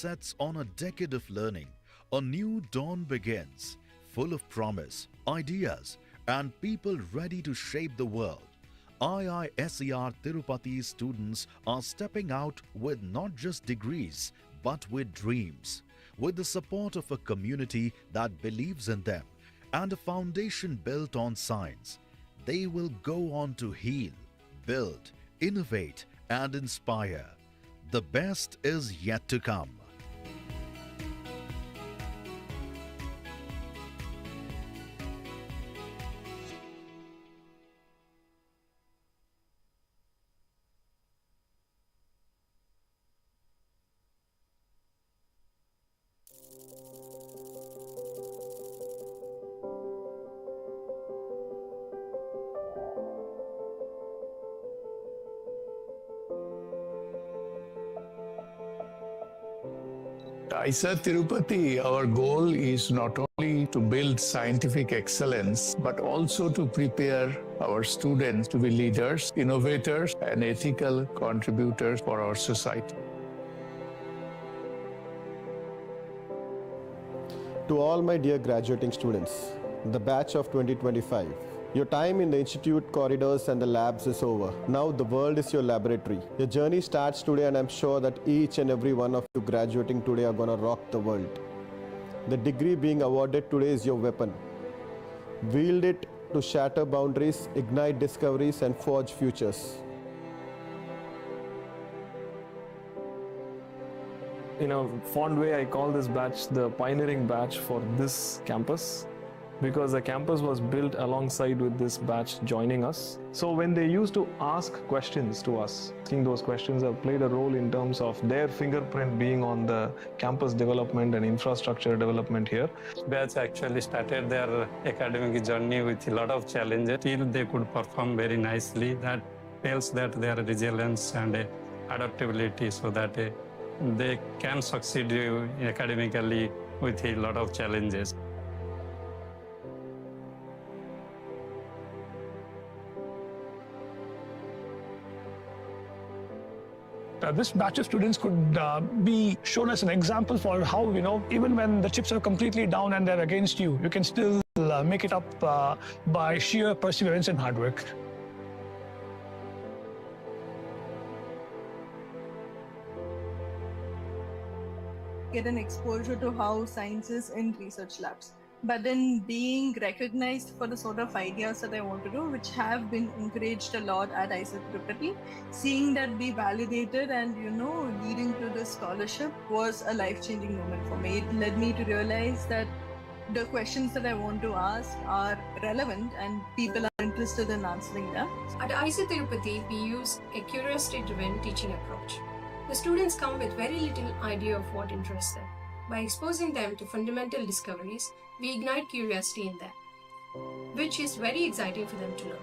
sets on a decade of learning, a new dawn begins, full of promise, ideas, and people ready to shape the world. IISER Tirupati students are stepping out with not just degrees, but with dreams, with the support of a community that believes in them and a foundation built on science. They will go on to heal, build, innovate, and inspire. The best is yet to come. IISER Tirupati, our goal is not only to build scientific excellence, but also to prepare our students to be leaders, innovators, and ethical contributors for our society. To all my dear graduating students, the batch of 2025, your time in the institute corridors and the labs is over. Now the world is your laboratory. Your journey starts today, and I'm sure that each and every one of you graduating today are gonna rock the world. The degree being awarded today is your weapon. Wield it to shatter boundaries, ignite discoveries, and forge futures. In a fond way, I call this batch the pioneering batch for this campus, because the campus was built alongside with this batch joining us. So when they used to ask questions to us, asking those questions have played a role in terms of their fingerprint being on the campus development and infrastructure development here. Batch actually started their academic journey with a lot of challenges. Still, they could perform very nicely. That tells that their resilience and adaptability, so that they can succeed academically with a lot of challenges. This batch of students could be shown as an example for how, even when the chips are completely down and they're against you, you can still make it up by sheer perseverance and hard work. Get an exposure to how science is in research labs, but then being recognized for the sort of ideas that I want to do, which have been encouraged a lot at IISER Tirupati, seeing that be validated and leading to the scholarship was a life-changing moment for me. It led me to realize that the questions that I want to ask are relevant and people are interested in answering them. At IISER Tirupati, we use a curiosity-driven teaching approach. The students come with very little idea of what interests them. By exposing them to fundamental discoveries, we ignite curiosity in them, which is very exciting for them to learn.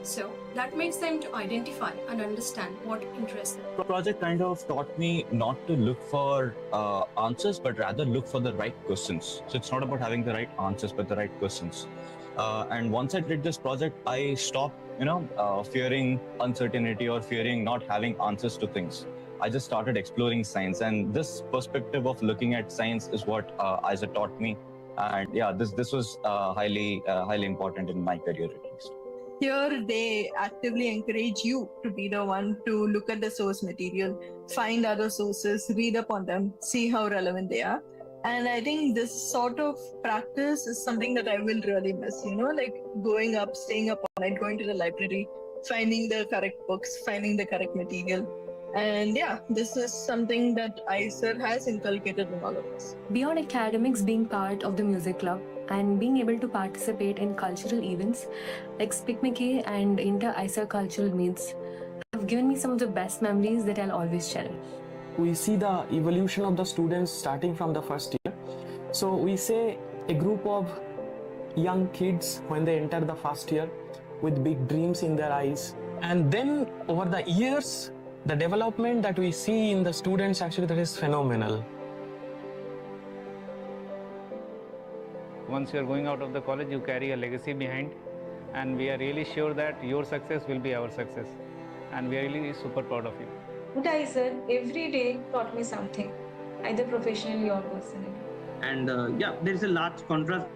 So that makes them to identify and understand what interests them. The project kind of taught me not to look for answers, but rather look for the right questions. So it's not about having the right answers, but the right questions. And once I did this project, I stopped, fearing uncertainty or fearing not having answers to things. I just started exploring science, and this perspective of looking at science is what IISER taught me. And yeah, this was highly important in my career at least. Here, they actively encourage you to be the one to look at the source material, find other sources, read up on them, see how relevant they are. And I think this sort of practice is something that I will really miss, like going up, staying up all night, going to the library, finding the correct books, finding the correct material. And yeah, this is something that IISER has inculcated in all of us. Beyond academics, being part of the music club and being able to participate in cultural events like Spikmiki and inter-IISER cultural meets have given me some of the best memories that I'll always cherish. We see the evolution of the students starting from the first year. So we say a group of young kids when they enter the first year with big dreams in their eyes. And then over the years, the development that we see in the students, actually, that is phenomenal. Once you are going out of the college, you carry a legacy behind, and we are really sure that your success will be our success, and we are really super proud of you. At IISER, every day taught me something. either professionally or personally. And yeah, there is a large contrast.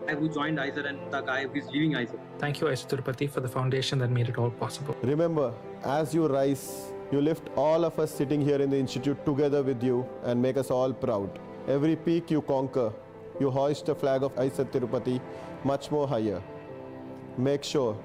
The guy who joined ISER and the guy who is leaving ISER. Thank you, ISER Tirupati, for the foundation that made it all possible. Remember, as you rise, you lift all of us sitting here in the institute together with you and make us all proud. Every peak you conquer, you hoist the flag of ISER Tirupati much more higher. Make sure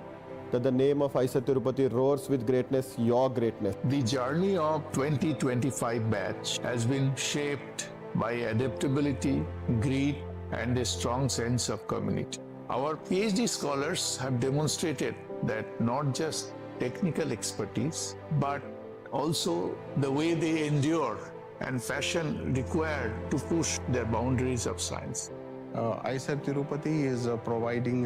that the name of ISER Tirupati roars with greatness, your greatness. The journey of 2025 batch has been shaped by adaptability, grit, and a strong sense of community. Our PhD scholars have demonstrated that not just technical expertise, but also the way they endure and fashion required to push their boundaries of science. ISER Tirupati is providing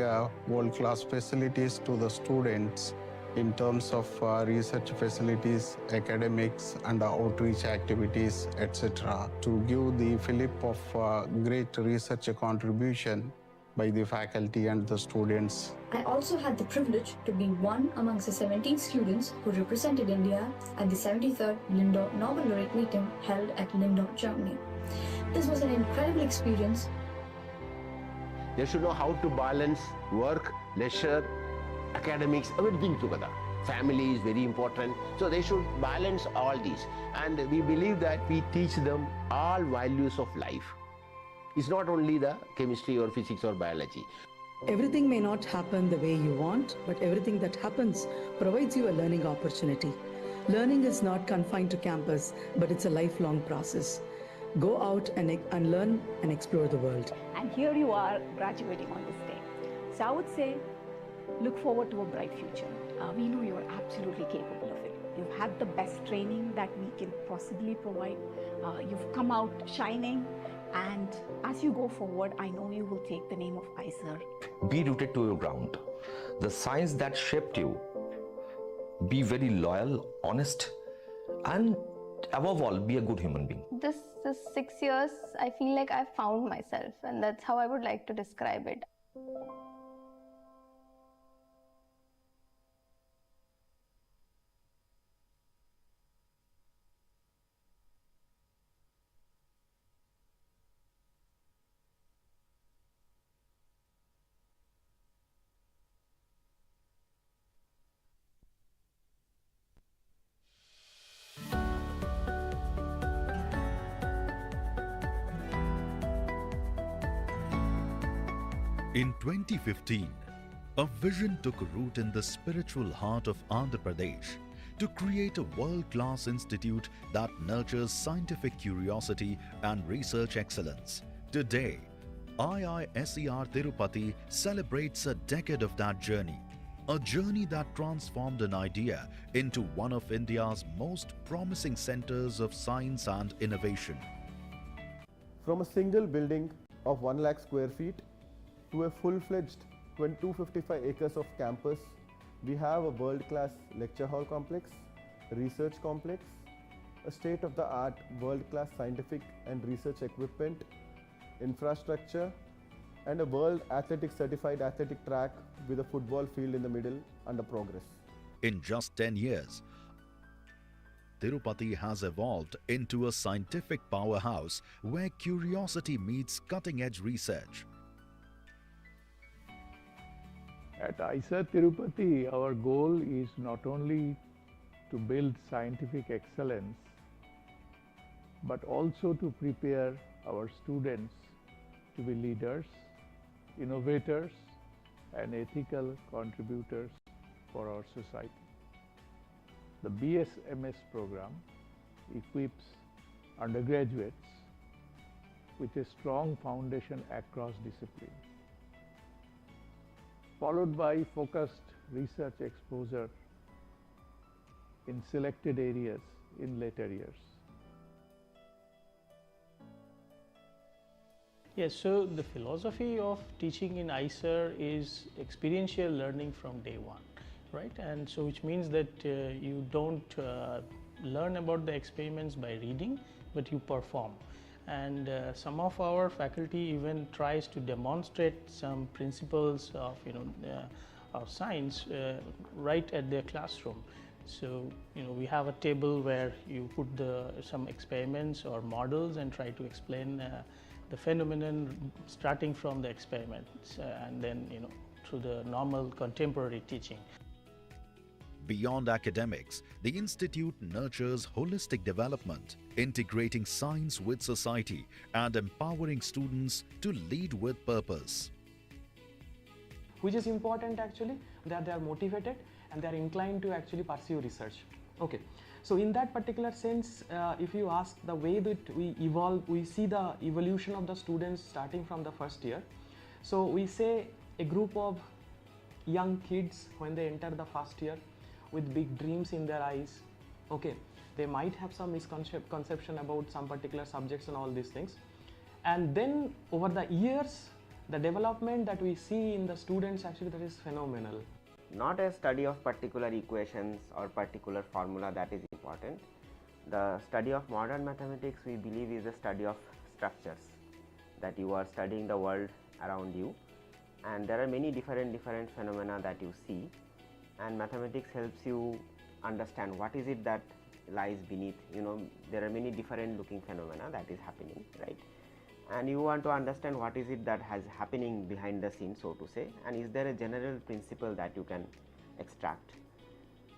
world-class facilities to the students in terms of research facilities, academics, and outreach activities, etc., to give the fillip of great research contribution by the faculty and the students. I also had the privilege to be one amongst the 17 students who represented India at the 73rd Lindau Nobel Laureate meeting held at Lindau, Germany. This was an incredible experience. They should know how to balance work, leisure, academics, everything together. Family is very important. So they should balance all these. And we believe that we teach them all values of life. It's not only the chemistry or physics or biology. Everything may not happen the way you want, but everything that happens provides you a learning opportunity. Learning is not confined to campus, but it's a lifelong process. Go out and learn and explore the world. And here you are graduating on this day. So I would say, look forward to a bright future. We know you're absolutely capable of it. You've had the best training that we can possibly provide. You've come out shining. And as you go forward, I know you will take the name of ISER. Be rooted to your ground. The science that shaped you. Be very loyal, honest, and above all, be a good human being. This 6 years, I feel like I found myself, and that's how I would like to describe it. In 2015, a vision took root in the spiritual heart of Andhra Pradesh to create a world-class institute that nurtures scientific curiosity and research excellence. Today, IISER Tirupati celebrates a decade of that journey, a journey that transformed an idea into one of India's most promising centers of science and innovation. From a single building of 1 lakh square feet to a full-fledged 255 acres of campus, we have a world-class lecture hall complex, research complex, a state-of-the-art world-class scientific and research equipment, infrastructure, and a world athletic certified athletic track with a football field in the middle under progress. In just 10 years, Tirupati has evolved into a scientific powerhouse where curiosity meets cutting-edge research. At ISER Tirupati, our goal is not only to build scientific excellence, but also to prepare our students to be leaders, innovators, and ethical contributors for our society. The BSMS program equips undergraduates with a strong foundation across disciplines, followed by focused research exposure in selected areas in later years. Yes, so the philosophy of teaching in ISER is experiential learning from day one, right? And so which means that you don't learn about the experiments by reading, but you perform. And some of our faculty even tries to demonstrate some principles of of science right at their classroom. So, we have a table where you put some experiments or models and try to explain the phenomenon starting from the experiments and then, through the normal contemporary teaching. Beyond academics, the Institute nurtures holistic development, integrating science with society and empowering students to lead with purpose. Which is important actually, that they are motivated and they are inclined to actually pursue research. Okay, so in that particular sense, if you ask the way that we evolve, we see the evolution of the students starting from the first year. So we say a group of young kids when they enter the first year with big dreams in their eyes. Okay, they might have some misconception about some particular subjects and all these things. And then over the years, the development that we see in the students actually, that is phenomenal. Not a study of particular equations or particular formula that is important. The study of modern mathematics, we believe, is a study of structures, that you are studying the world around you, and there are many different phenomena that you see, and mathematics helps you understand what is it that lies beneath. There are many different looking phenomena that is happening, right? And you want to understand what is it that has happening behind the scenes, so to say, and is there a general principle that you can extract,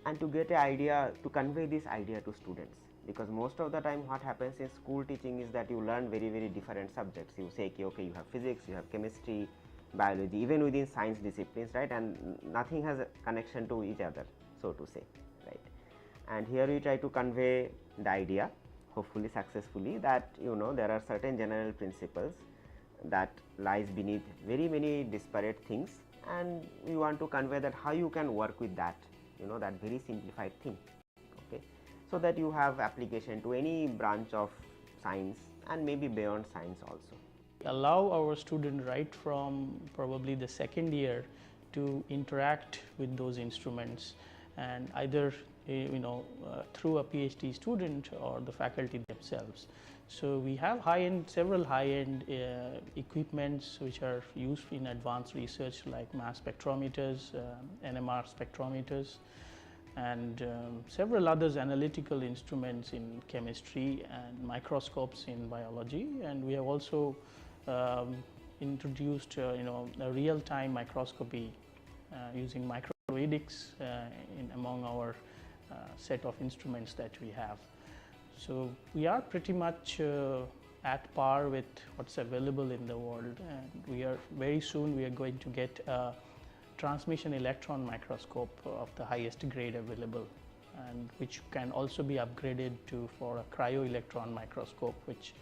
and to get an idea, to convey this idea to students. Because most of the time what happens in school teaching is that you learn very different subjects. You say, okay, you have physics, you have chemistry, biology, even within science disciplines, right, and nothing has a connection to each other, so to say, right? And here we try to convey the idea, hopefully successfully, that there are certain general principles that lies beneath very many disparate things, and we want to convey that how you can work with that, that very simplified thing, okay, so that you have application to any branch of science and maybe beyond science also. Allow our student right from probably the second year to interact with those instruments, and either through a PhD student or the faculty themselves. So we have several high-end equipments which are used in advanced research, like mass spectrometers, NMR spectrometers, and several others analytical instruments in chemistry and microscopes in biology. And we have also introduced a real-time microscopy using microfluidics among our set of instruments that we have. So we are pretty much at par with what's available in the world, and very soon we are going to get a transmission electron microscope of the highest grade available, and which can also be upgraded for a cryo-electron microscope, which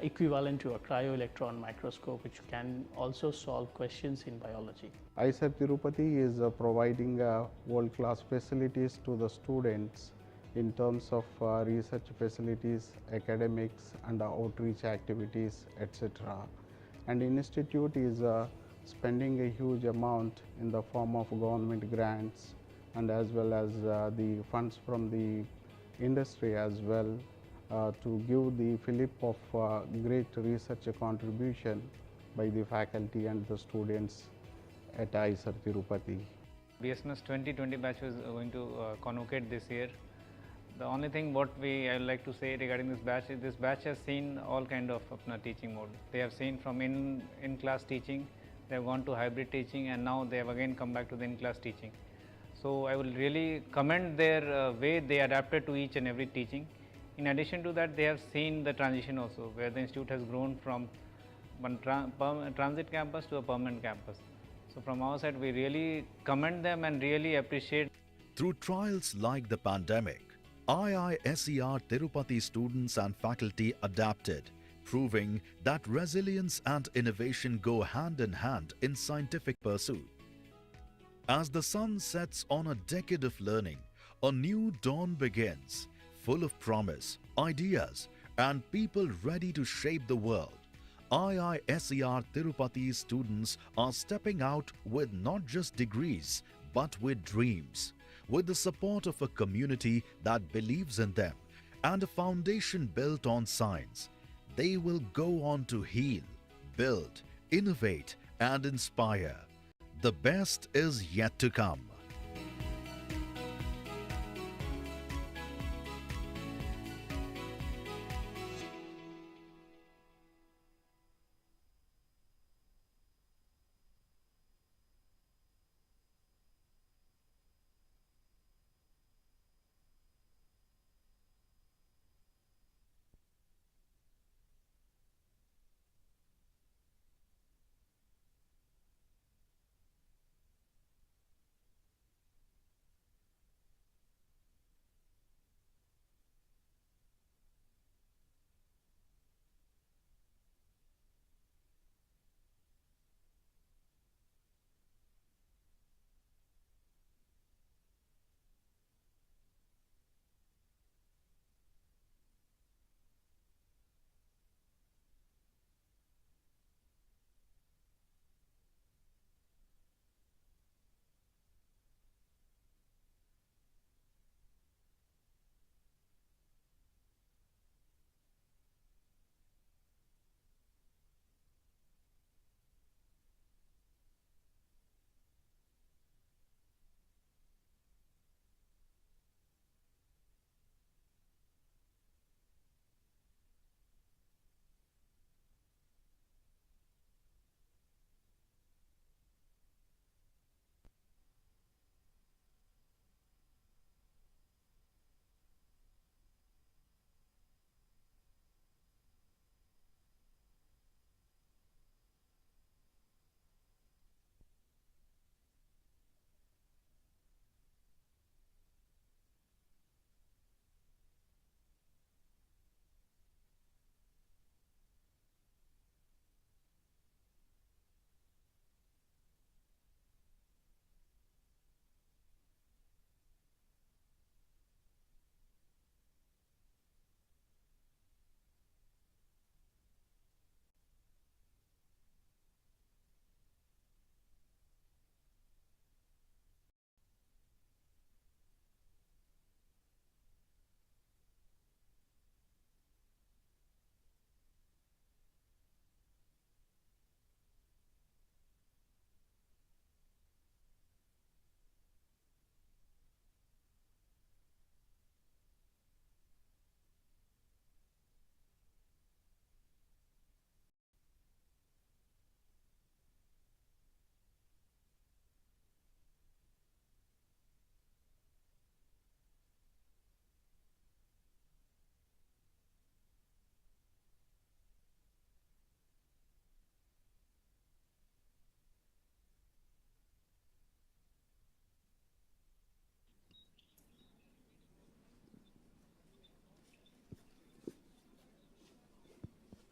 equivalent to a cryo-electron microscope, which can also solve questions in biology. IISER Tirupati is providing world-class facilities to the students in terms of research facilities, academics, and outreach activities, etc. And the institute is spending a huge amount in the form of government grants, and as well as the funds from the industry as well, to give the fillip of great research contribution by the faculty and the students at IISER Tirupati. BSNS 2020 batch is going to convocate this year. The only thing what I would like to say regarding this batch is this batch has seen all kind of teaching mode. They have seen from in-class teaching, they have gone to hybrid teaching, and now they have again come back to the in-class teaching. So I will really commend their way they adapted to each and every teaching. In addition to that, they have seen the transition also, where the institute has grown from one transit campus to a permanent campus. So from our side, we really commend them and really appreciate. Through trials like the pandemic, IISER Tirupati students and faculty adapted, proving that resilience and innovation go hand in hand in scientific pursuit. As the sun sets on a decade of learning, a new dawn begins, full of promise, ideas, and people ready to shape the world. IISER Tirupati students are stepping out with not just degrees, but with dreams, with the support of a community that believes in them and a foundation built on science. They will go on to heal, build, innovate, and inspire. The best is yet to come.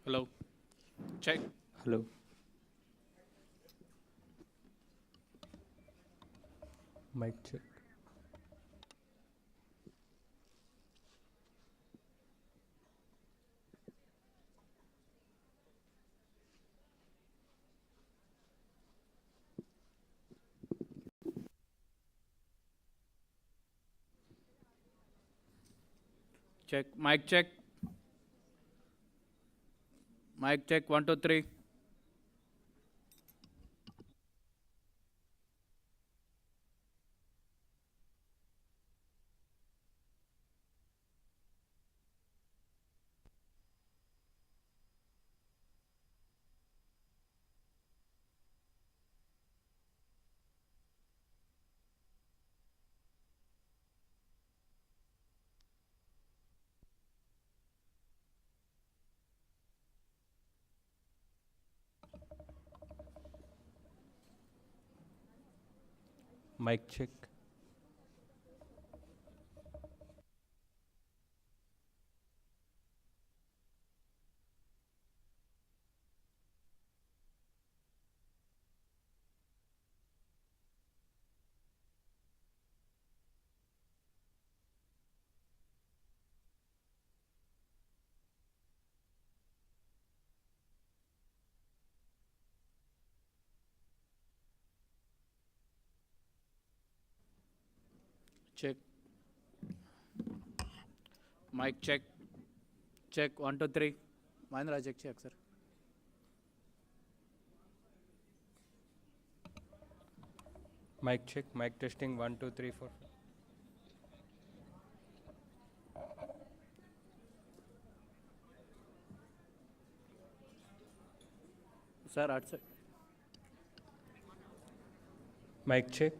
Hello. Check. Hello. Mic check. Check. Mic check. Mic check. 1, 2, 3. Mic check. Check. Mic check. Check. 1, 2, 3. Mahendra, check, sir. Mic check. Mic testing. 1, 2, 3, 4. Sir, outside. Mic check.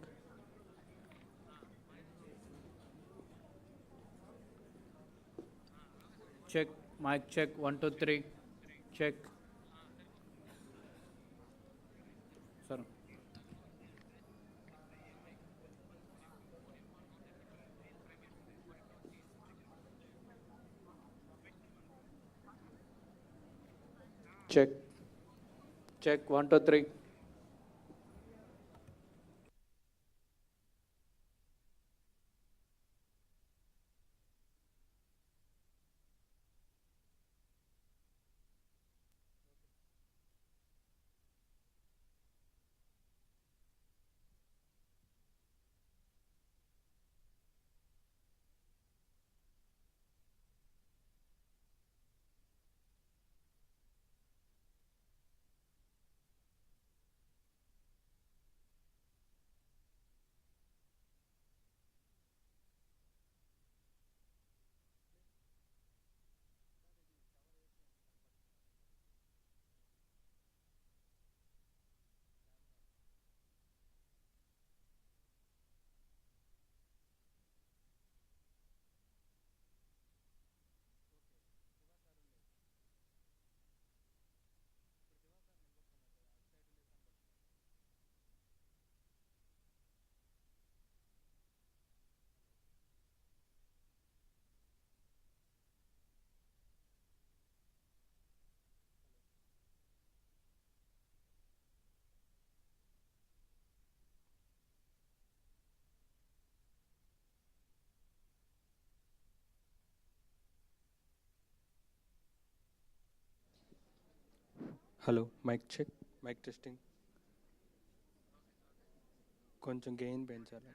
Check. Mic check. 1, 2, 3. Check. Sir. Check. Check. 1, 2, 3. Hello mic check mic testing కొంచెం gain పెంచాలి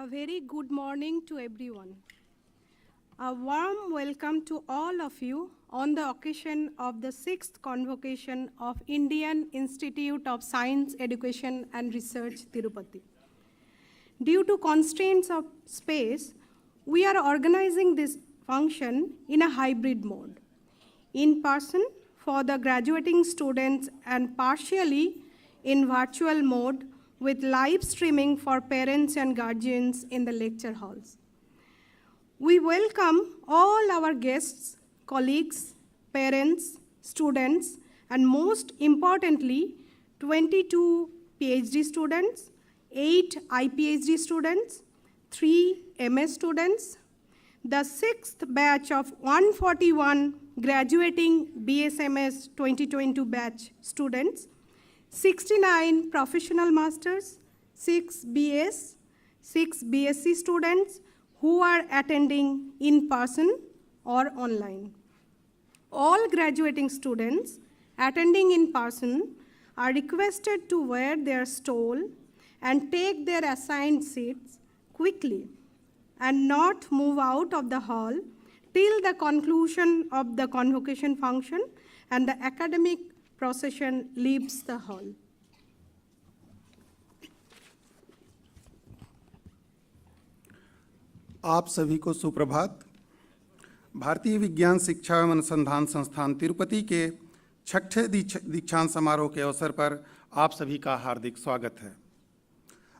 A very good morning to everyone. A warm welcome to all of you on the occasion of the 6th Convocation of Indian Institute of Science, Education and Research, Tirupati. Due to constraints of space, we are organizing this function in a hybrid mode, in person for the graduating students and partially in virtual mode with live streaming for parents and guardians in the lecture halls. We welcome all our guests, colleagues, parents, students, and most importantly, 22 PhD students, 8 IPhD students, 3 MS students, the 6th batch of 141 graduating BSMS 2022 batch students, 69 professional masters, 6 BS, 6 BSc students who are attending in person or online. All graduating students attending in person are requested to wear their stole and take their assigned seats quickly and not move out of the hall till the conclusion of the convocation function and the academic procession leaves the hall. आप सभी को सुप्रभात। भारतीय विज्ञान शिक्षा एवं अनुसंधान संस्थान तिरुपति के 6ठे दीक्षांत समारोह के अवसर पर आप सभी का हार्दिक स्वागत है।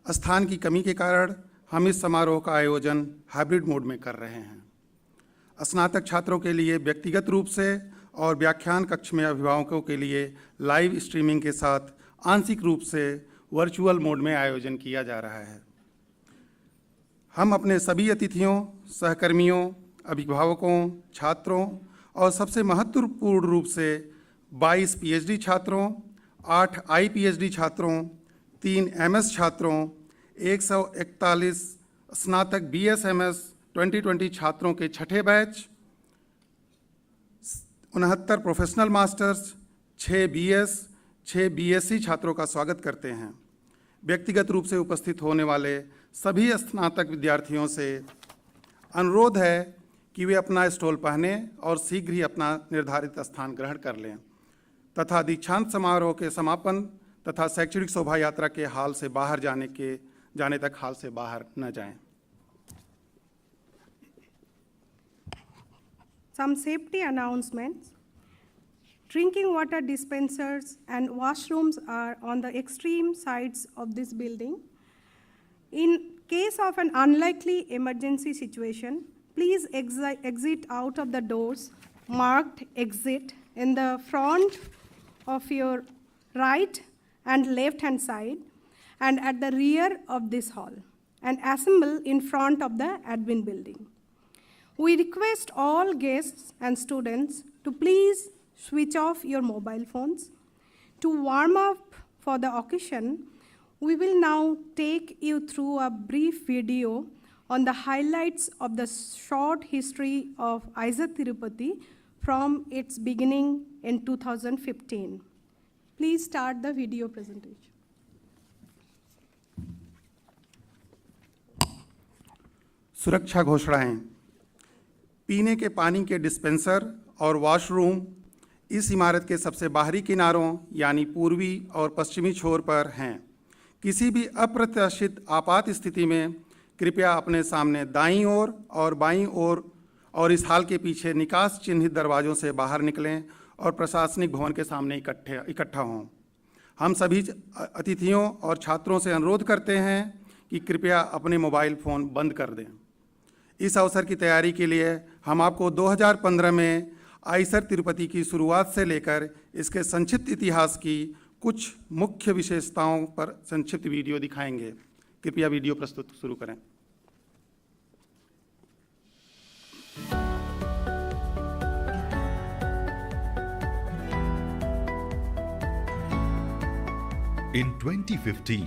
स्थान की कमी के कारण हम इस समारोह का आयोजन हाइब्रिड मोड में कर रहे हैं। स्नातक छात्रों के लिए व्यक्तिगत रूप से और व्याख्यान कक्ष में अभिभावकों के लिए लाइव स्ट्रीमिंग के साथ आंशिक रूप से वर्चुअल मोड में आयोजन किया जा रहा है। हम अपने सभी अतिथियों, सहकर्मियों, अभिभावकों, छात्रों और सबसे महत्वपूर्ण रूप से 22 पीएचडी छात्रों, 8 आईपीएचडी छात्रों, 3 एमएस छात्रों, 141 स्नातक बीएसएमएस 2020 छात्रों के 6ठे batch, 69 professional masters, 6 BS, 6 BSc छात्रों का स्वागत करते हैं। व्यक्तिगत रूप से उपस्थित होने वाले सभी स्नातक विद्यार्थियों से अनुरोध है कि वे अपना स्टॉल पहने और शीघ्र ही अपना निर्धारित स्थान ग्रहण कर लें तथा दीक्षांत समारोह के समापन तथा शैक्षणिक शोभा यात्रा के हाल से बाहर जाने तक हाल से बाहर न जाएं। Some safety announcements. Drinking water dispensers and washrooms are on the extreme sides of this building. In case of an unlikely emergency situation, please exit out of the doors marked exit in the front of your right and left hand side and at the rear of this hall and assemble in front of the admin building. We request all guests and students to please switch off your mobile phones. To warm up for the occasion, we will now take you through a brief video on the highlights of the short history of IISER Tirupati from its beginning in 2015. Please start the video presentation. सुरक्षा घोषणाएं। पीने के पानी के dispenser और washroom इस इमारत के सबसे बाहरी किनारों यानी पूर्वी और पश्चिमी छोर पर हैं। किसी भी अप्रत्याशित आपात स्थिति में कृपया अपने सामने दाईं ओर और बाईं ओर और इस हाल के पीछे निकास चिन्हित दरवाज़ों से बाहर निकलें और प्रशासनिक भवन के सामने इकट्ठा हों। हम सभी अतिथियों और छात्रों से अनुरोध करते हैं कि कृपया अपने मोबाइल फ़ोन बंद कर दें। इस अवसर की तैयारी के लिए हम आपको 2015 में आइसर तिरुपति की शुरुआत से लेकर इसके संक्षिप्त इतिहास की कुछ मुख्य विशेषताओं पर संक्षिप्त वीडियो दिखाएंगे। कृपया वीडियो प्रस्तुत शुरू करें। In 2015,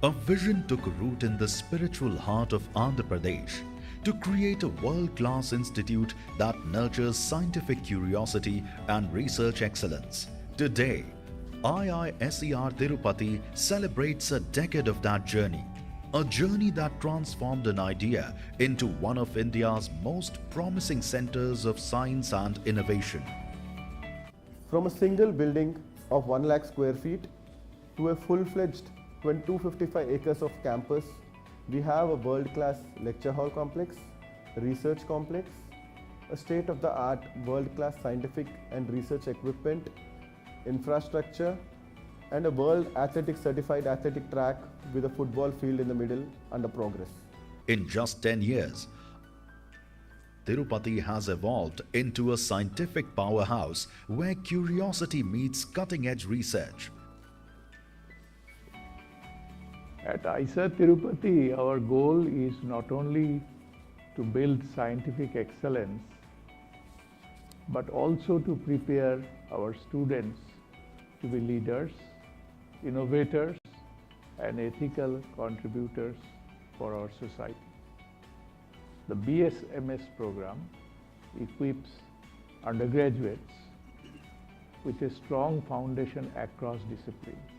a vision took root in the spiritual heart of Andhra Pradesh to create a world-class institute that nurtures scientific curiosity and research excellence. Today, IISER Tirupati celebrates a decade of that journey. a journey that transformed an idea into one of India's most promising centers of science and innovation. From a single building of 1 lakh square feet to a full-fledged 255 acres of campus, we have a world-class lecture hall complex, research complex, a state-of-the-art world-class scientific and research equipment, infrastructure, and a world athletic certified athletic track with a football field in the middle under progress. In just 10 years, Tirupati has evolved into a scientific powerhouse where curiosity meets cutting-edge research. At IISER Tirupati, our goal is not only to build scientific excellence, but also to prepare our students to be leaders, innovators, and ethical contributors for our society. The BSMS program equips undergraduates with a strong foundation across disciplines,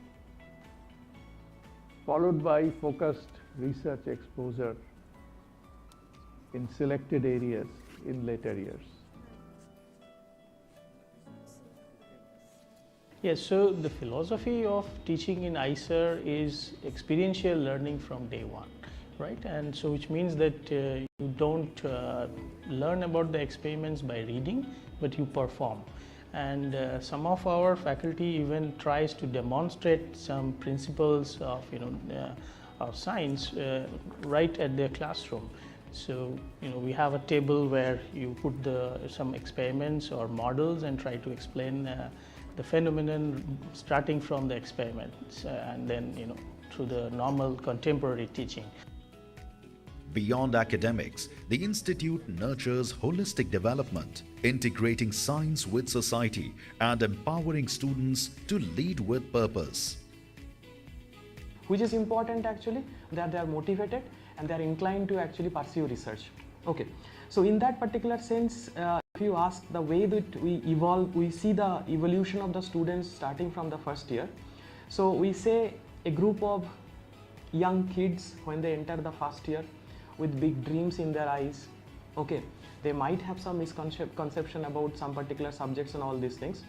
followed by focused research exposure in selected areas in later years. Yes, so the philosophy of teaching in IISER is experiential learning from day one, right? And so which means that you don't learn about the experiments by reading, but you perform. And some of our faculty even tries to demonstrate some principles of of science right at their classroom. So we have a table where you put some experiments or models and try to explain the phenomenon starting from the experiments and then through the normal contemporary teaching. Beyond academics, the institute nurtures holistic development, integrating science with society and empowering students to lead with purpose. Which is important actually, that they are motivated and they are inclined to actually pursue research. Okay, so in that particular sense, if you ask the way that we evolve, we see the evolution of the students starting from the first year. So we say a group of young kids when they enter the first year with big dreams in their eyes. Okay, they might have some misconception about some particular subjects and all these things.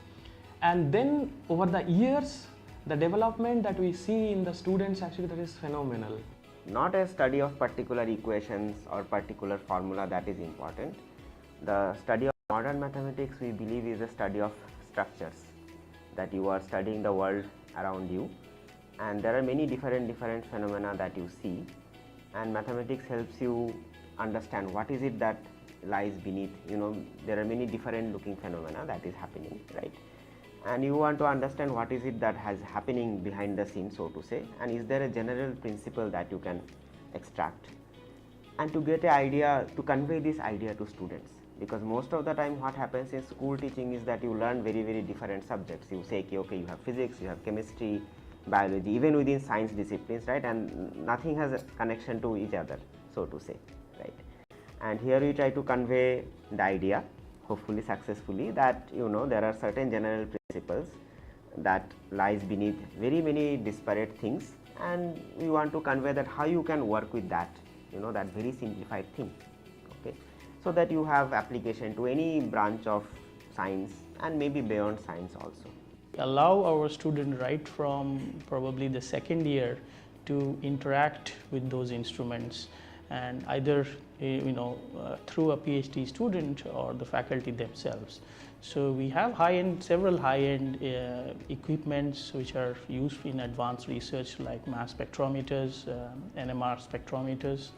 And then over the years, the development that we see in the students actually that is phenomenal. Not a study of particular equations or particular formula that is important. The study of modern mathematics, we believe, is a study of structures, that you are studying the world around you, and there are many different phenomena that you see, and mathematics helps you understand what is it that lies beneath. There are many different looking phenomena that is happening, right? And you want to understand what is it that has happening behind the scenes, so to say, and is there a general principle that you can extract, and to get an idea, to convey this idea to students. Because most of the time what happens in school teaching is that you learn very different subjects. You say, okay, you have physics, you have chemistry, biology, even within science disciplines, right? And nothing has a connection to each other, so to say, right? And here we try to convey the idea, hopefully successfully, that there are certain general principles that lies beneath very many disparate things, and we want to convey that how you can work with that, that very simplified thing, okay, so that you have application to any branch of science and maybe beyond science also. Allow our student right from probably the second year to interact with those instruments, and either through a PhD student or the faculty themselves. So we have several high-end equipments which are used in advanced research, like mass spectrometers, NMR spectrometers,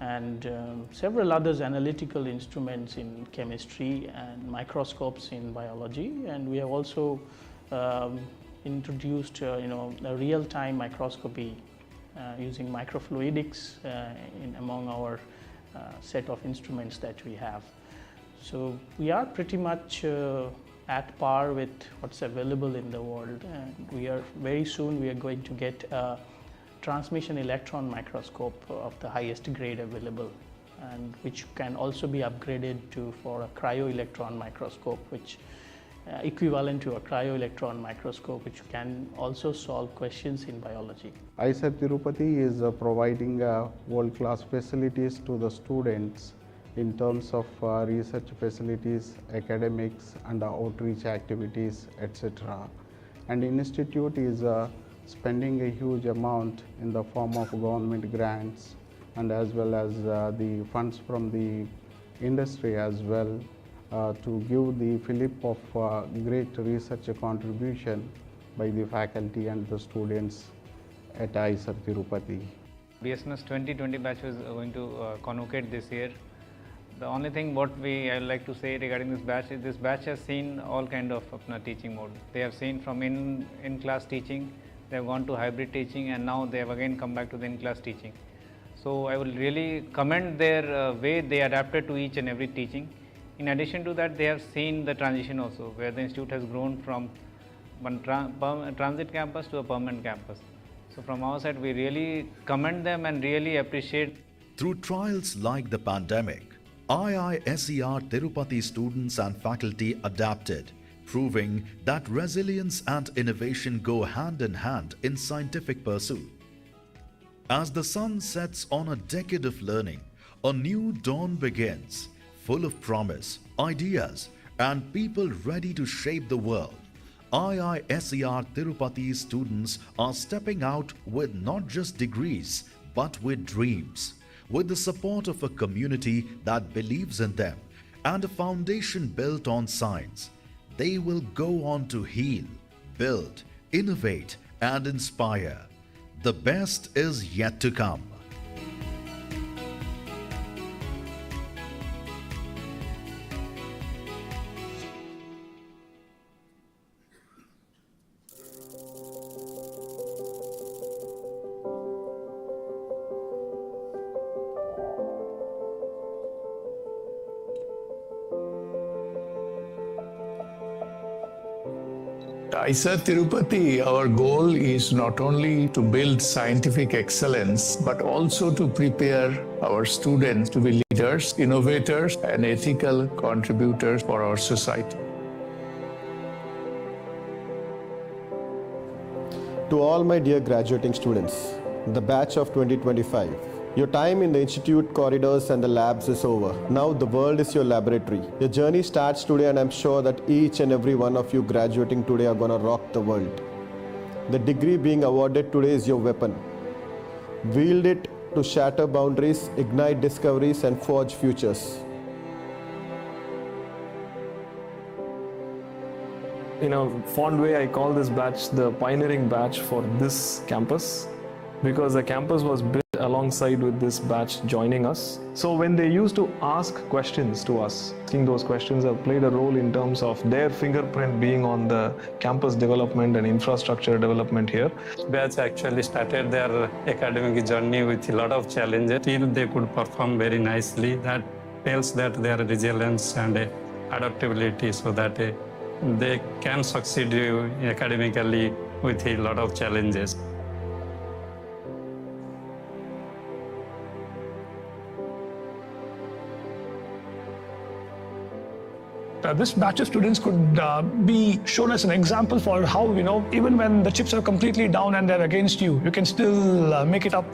and several others analytical instruments in chemistry and microscopes in biology. And we have also introduced a real-time microscopy using microfluidics among our set of instruments that we have. So we are pretty much at par with what's available in the world, and very soon we are going to get a transmission electron microscope of the highest grade available, and which can also be upgraded for a cryo-electron microscope, which equivalent to a cryo-electron microscope, which can also solve questions in biology. IISER Tirupati is providing world-class facilities to the students in terms of research facilities, academics, and outreach activities, etc. And the institute is spending a huge amount in the form of government grants and as well as the funds from the industry as well to give the fillip of great research contribution by the faculty and the students at IISER Tirupati. BSNS 2020 batch is going to convocate this year. The only thing what I would like to say regarding this batch is this batch has seen all kind of teaching mode. They have seen from in-class teaching, they have gone to hybrid teaching, and now they have again come back to the in-class teaching. So I will really commend their way they adapted to each and every teaching. In addition to that, they have seen the transition also, where the institute has grown from one transit campus to a permanent campus. So from our side, we really commend them and really appreciate. Through trials like the pandemic, IISER Tirupati students and faculty adapted, proving that resilience and innovation go hand in hand in scientific pursuit. As the sun sets on a decade of learning, a new dawn begins, full of promise, ideas, and people ready to shape the world. IISER Tirupati students are stepping out with not just degrees, but with dreams, with the support of a community that believes in them and a foundation built on science. They will go on to heal, build, innovate, and inspire. The best is yet to come. IISER Tirupati, our goal is not only to build scientific excellence, but also to prepare our students to be leaders, innovators, and ethical contributors for our society. To all my dear graduating students, the batch of 2025, your time in the institute corridors and the labs is over. Now the world is your laboratory. Your journey starts today, and I'm sure that each and every one of you graduating today are gonna rock the world. The degree being awarded today is your weapon. Wield it to shatter boundaries, ignite discoveries, and forge futures. In a fond way, I call this batch the pioneering batch for this campus, because the campus was built alongside with this batch joining us. So when they used to ask questions to us, asking those questions have played a role in terms of their fingerprint being on the campus development and infrastructure development here. Batch actually started their academic journey with a lot of challenges. Till they could perform very nicely. That tells that their resilience and adaptability, so that they can succeed academically with a lot of challenges. This batch of students could be shown as an example for how, even when the chips are completely down and they're against you, you can still make it up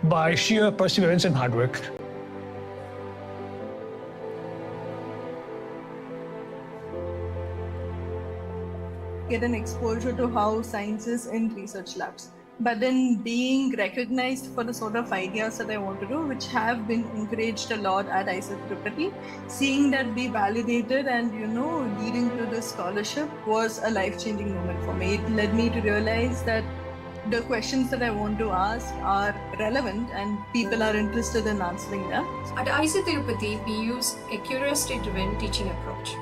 by sheer perseverance and hard work. Get an exposure to how science is in research labs, but then being recognized for the sort of ideas that I want to do, which have been encouraged a lot at IISER Tirupati, seeing that be validated and leading to this scholarship was a life-changing moment for me. It led me to realize that the questions that I want to ask are relevant and people are interested in answering them. At IISER Tirupati, we use a curiosity-driven teaching approach.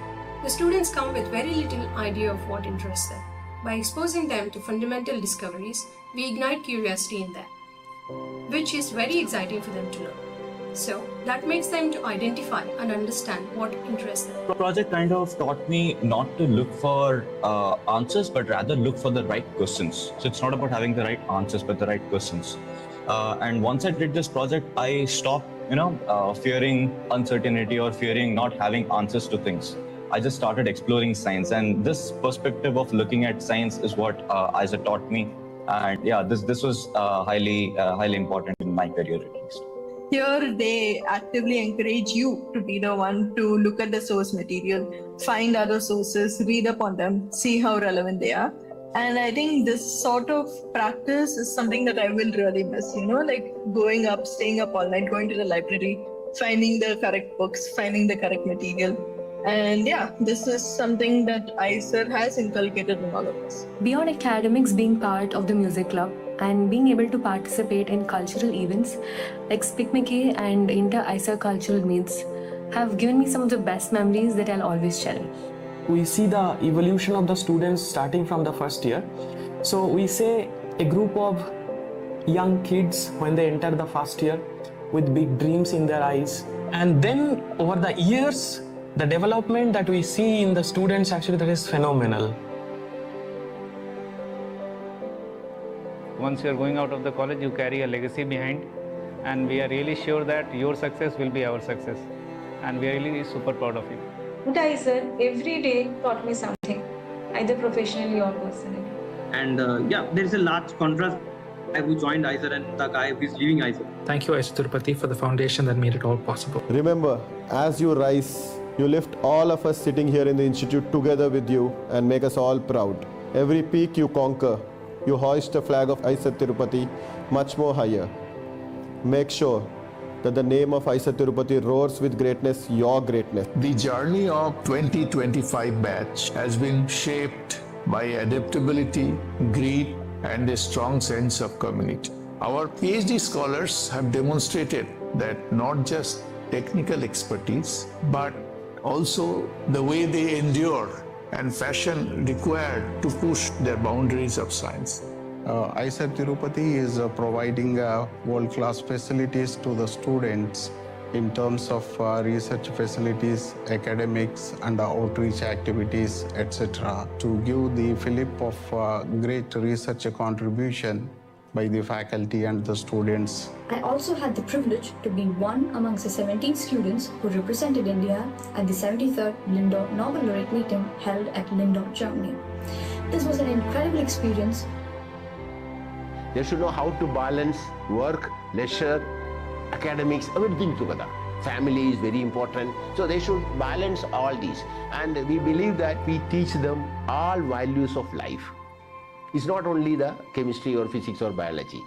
The students come with very little idea of what interests them. By exposing them to fundamental discoveries, we ignite curiosity in them, which is very exciting for them to learn. So that makes them to identify and understand what interests them. The project kind of taught me not to look for answers, but rather look for the right questions. So it's not about having the right answers, but the right questions. And once I did this project, I stopped, fearing uncertainty or fearing not having answers to things. I just started exploring science, and this perspective of looking at science is what ISA taught me. And yeah, this was highly important in my career at least. Here, they actively encourage you to be the one to look at the source material, find other sources, read up on them, see how relevant they are. And I think this sort of practice is something that I will really miss, like going up, staying up all night, going to the library, finding the correct books, finding the correct material. And yeah, this is something that ISER has inculcated in all of us. Beyond academics, being part of the music club and being able to participate in cultural events like Spikmike and inter-ISER cultural meets have given me some of the best memories that I'll always cherish. We see the evolution of the students starting from the first year. So we say a group of young kids when they enter the first year with big dreams in their eyes. And then over the years, the development that we see in the students actually that is phenomenal. Once you are going out of the college, you carry a legacy behind, and we are really sure that your success will be our success, and we are really super proud of you. But ISER every day taught me something, either professionally or personally. And there is a large contrast. I who joined ISER and the guy who is leaving ISER. Thank you, ISER Tirupati, for the foundation that made it all possible. Remember, as you rise, you lift all of us sitting here in the institute together with you and make us all proud. Every peak you conquer, you hoist a flag of ISER Tirupati much more higher. Make sure that the name of ISER Tirupati roars with greatness, your greatness. The journey of 2025 batch has been shaped by adaptability, greed, and a strong sense of community. Our PhD scholars have demonstrated that not just technical expertise, but also the way they endure and fashion required to push their boundaries of science. ISER Tirupati is providing world-class facilities to the students in terms of research facilities, academics, and outreach activities, etc. To give the fillip of great research contribution by the faculty and the students. I also had the privilege to be one amongst the 17 students who represented India at the 73rd Lindau Nobel Laureate meeting held at Lindau, Germany. This was an incredible experience. They should know how to balance work, leisure, academics, everything together. Family is very important. So they should balance all these. And we believe that we teach them all values of life. It's not only the chemistry or physics or biology.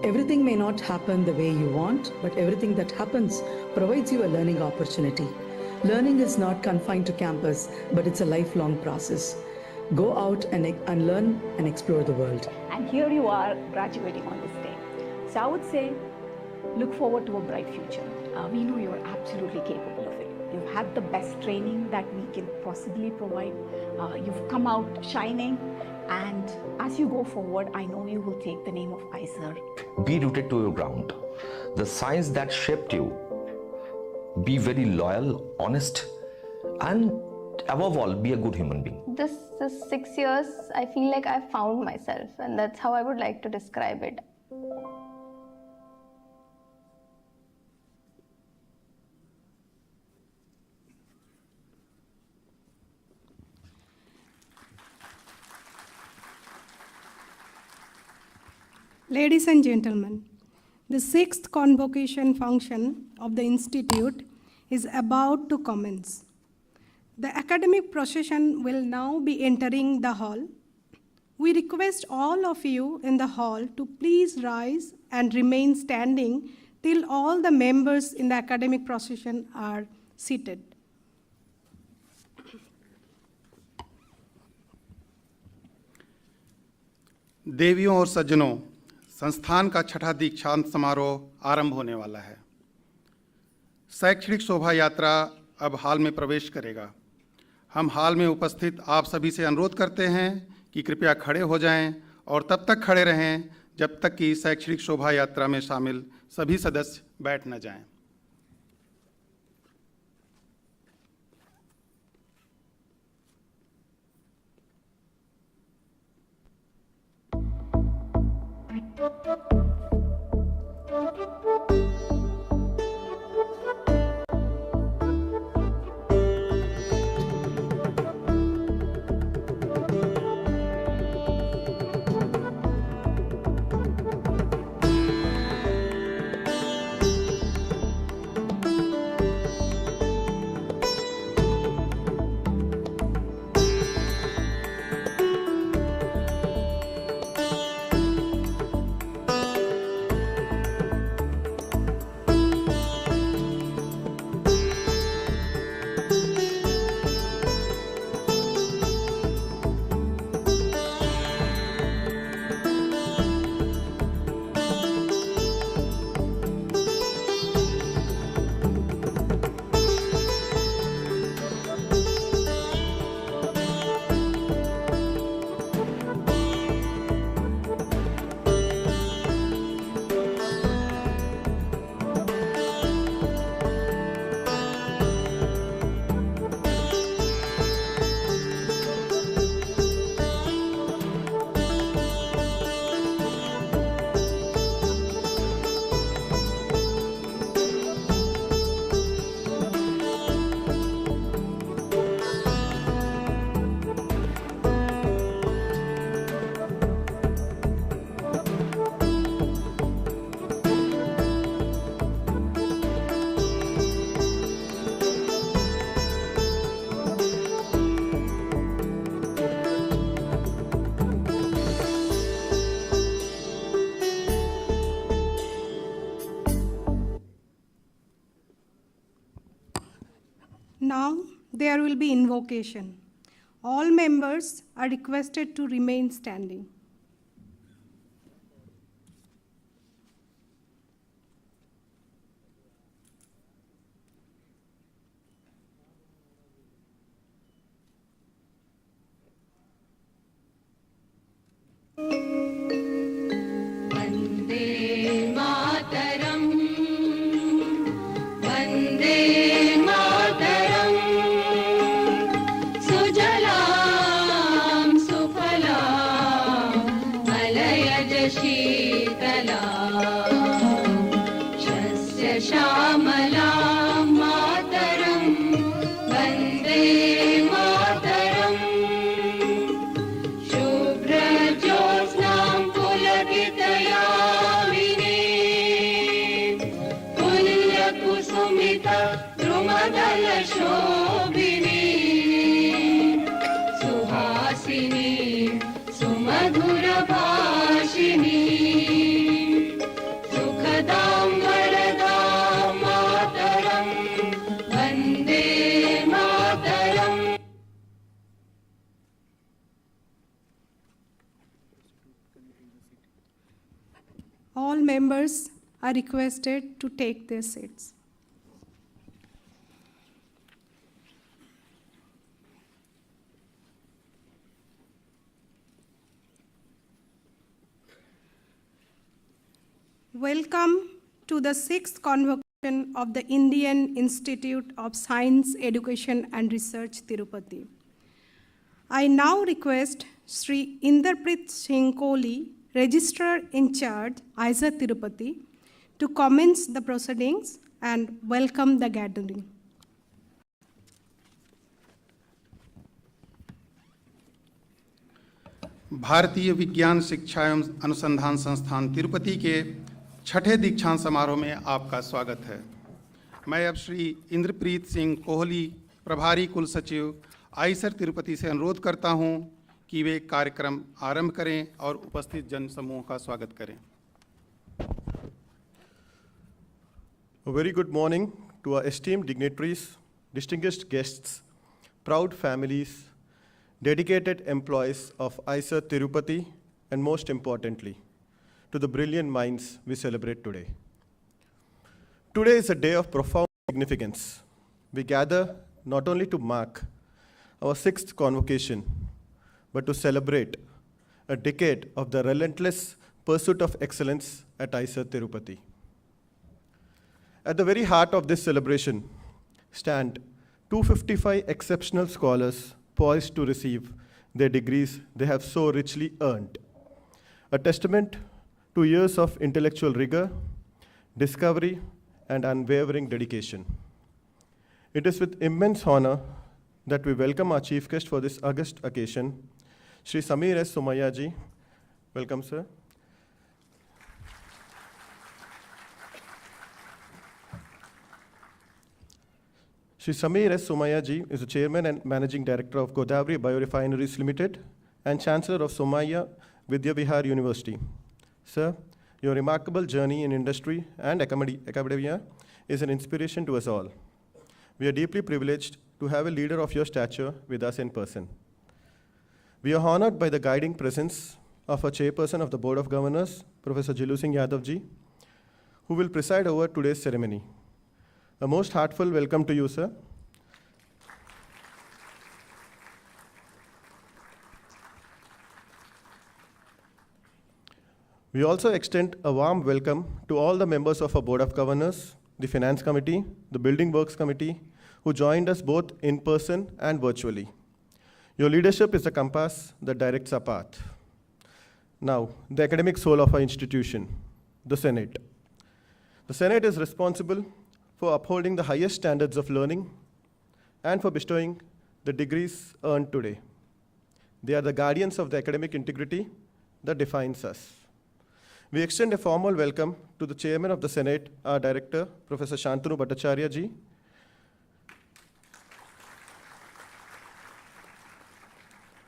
Everything may not happen the way you want, but everything that happens provides you a learning opportunity. Learning is not confined to campus, but it's a lifelong process. Go out and learn and explore the world. And here you are graduating on this day. So I would say, look forward to a bright future. We know you're absolutely capable of it. You've had the best training that we can possibly provide. You've come out shining. And as you go forward, I know you will take the name of ISER. Be rooted to your ground. The science that shaped you. Be very loyal, honest, and above all, be a good human being. This 6 years, I feel like I found myself, and that's how I would like to describe it. Ladies and gentlemen, the 6th convocation function of the Institute is about to commence. The academic procession will now be entering the hall. We request all of you in the hall to please rise and remain standing till all the members in the academic procession are seated. देवियों और सज्जनों, संस्थान का छठा दीक्षांत समारोह आरंभ होने वाला है। शैक्षणिक शोभा यात्रा अब हॉल में प्रवेश करेगा। हम हॉल में उपस्थित आप सभी से अनुरोध करते हैं कि कृपया खड़े हो जाएं और तब तक खड़े रहें जब तक कि शैक्षणिक शोभा यात्रा में शामिल सभी सदस्य बैठ न जाएं। Now there will be invocation. All members are requested to remain standing. All members are requested to take their seats. Welcome to the 6th Convocation of the Indian Institute of Science, Education and Research, Tirupati. I now request Sri Inderpreet Singh Kohli, Registrar in Charge, ISA Tirupati, to commence the proceedings and welcome the gathering. भारतीय विज्ञान शिक्षा एवं अनुसंधान संस्थान तिरुपति के छठे दीक्षांत समारोह में आपका स्वागत है। मैं अब श्री इंद्रप्रीत सिंह कोहली, प्रभारी कुल सचिव, आईसर तिरुपति से अनुरोध करता हूं कि वे कार्यक्रम आरंभ करें और उपस्थित जन समूह का स्वागत करें। A very good morning to our esteemed dignitaries, distinguished guests, proud families, dedicated employees of ISA Tirupati, and most importantly, to the brilliant minds we celebrate today. Today is a day of profound significance. We gather not only to mark our 6th convocation, but to celebrate a decade of the relentless pursuit of excellence at ISA Tirupati. At the very heart of this celebration stand 255 exceptional scholars poised to receive their degrees they have so richly earned, a testament to years of intellectual rigor, discovery, and unwavering dedication. It is with immense honor that we welcome our chief guest for this august occasion, Shri Sameer S. Somaiya ji. Welcome, sir. Shri Sameer S. Somaiya ji is the Chairman and Managing Director of Godavari Biorefineries Limited and Chancellor of Somaiya Vidya Vihar University. Sir, your remarkable journey in industry and academia is an inspiration to us all. We are deeply privileged to have a leader of your stature with us in person. We are honored by the guiding presence of our Chairperson of the Board of Governors, Professor Jilu Singh Yadav ji, who will preside over today's ceremony. A most heartfelt welcome to you, sir. We also extend a warm welcome to all the members of our Board of Governors, the Finance Committee, the Building Works Committee, who joined us both in person and virtually. Your leadership is the compass that directs our path. Now, the academic soul of our institution, the Senate. The Senate is responsible for upholding the highest standards of learning and for bestowing the degrees earned today. They are the guardians of the academic integrity that defines us. We extend a formal welcome to the Chairman of the Senate, our Director, Professor Shantanu Bhattacharya ji,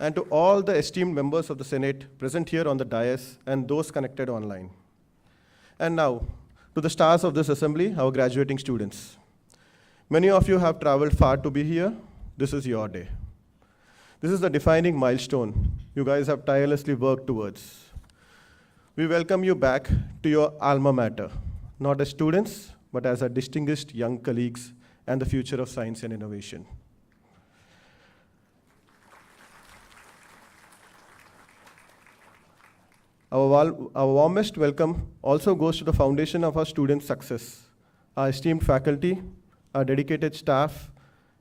and to all the esteemed members of the Senate present here on the dais and those connected online. And now, to the stars of this assembly, our graduating students. Many of you have traveled far to be here. This is your day. This is the defining milestone you guys have tirelessly worked towards. We welcome you back to your alma mater, not as students, but as our distinguished young colleagues and the future of science and innovation. Our warmest welcome also goes to the foundation of our students' success, our esteemed faculty, our dedicated staff,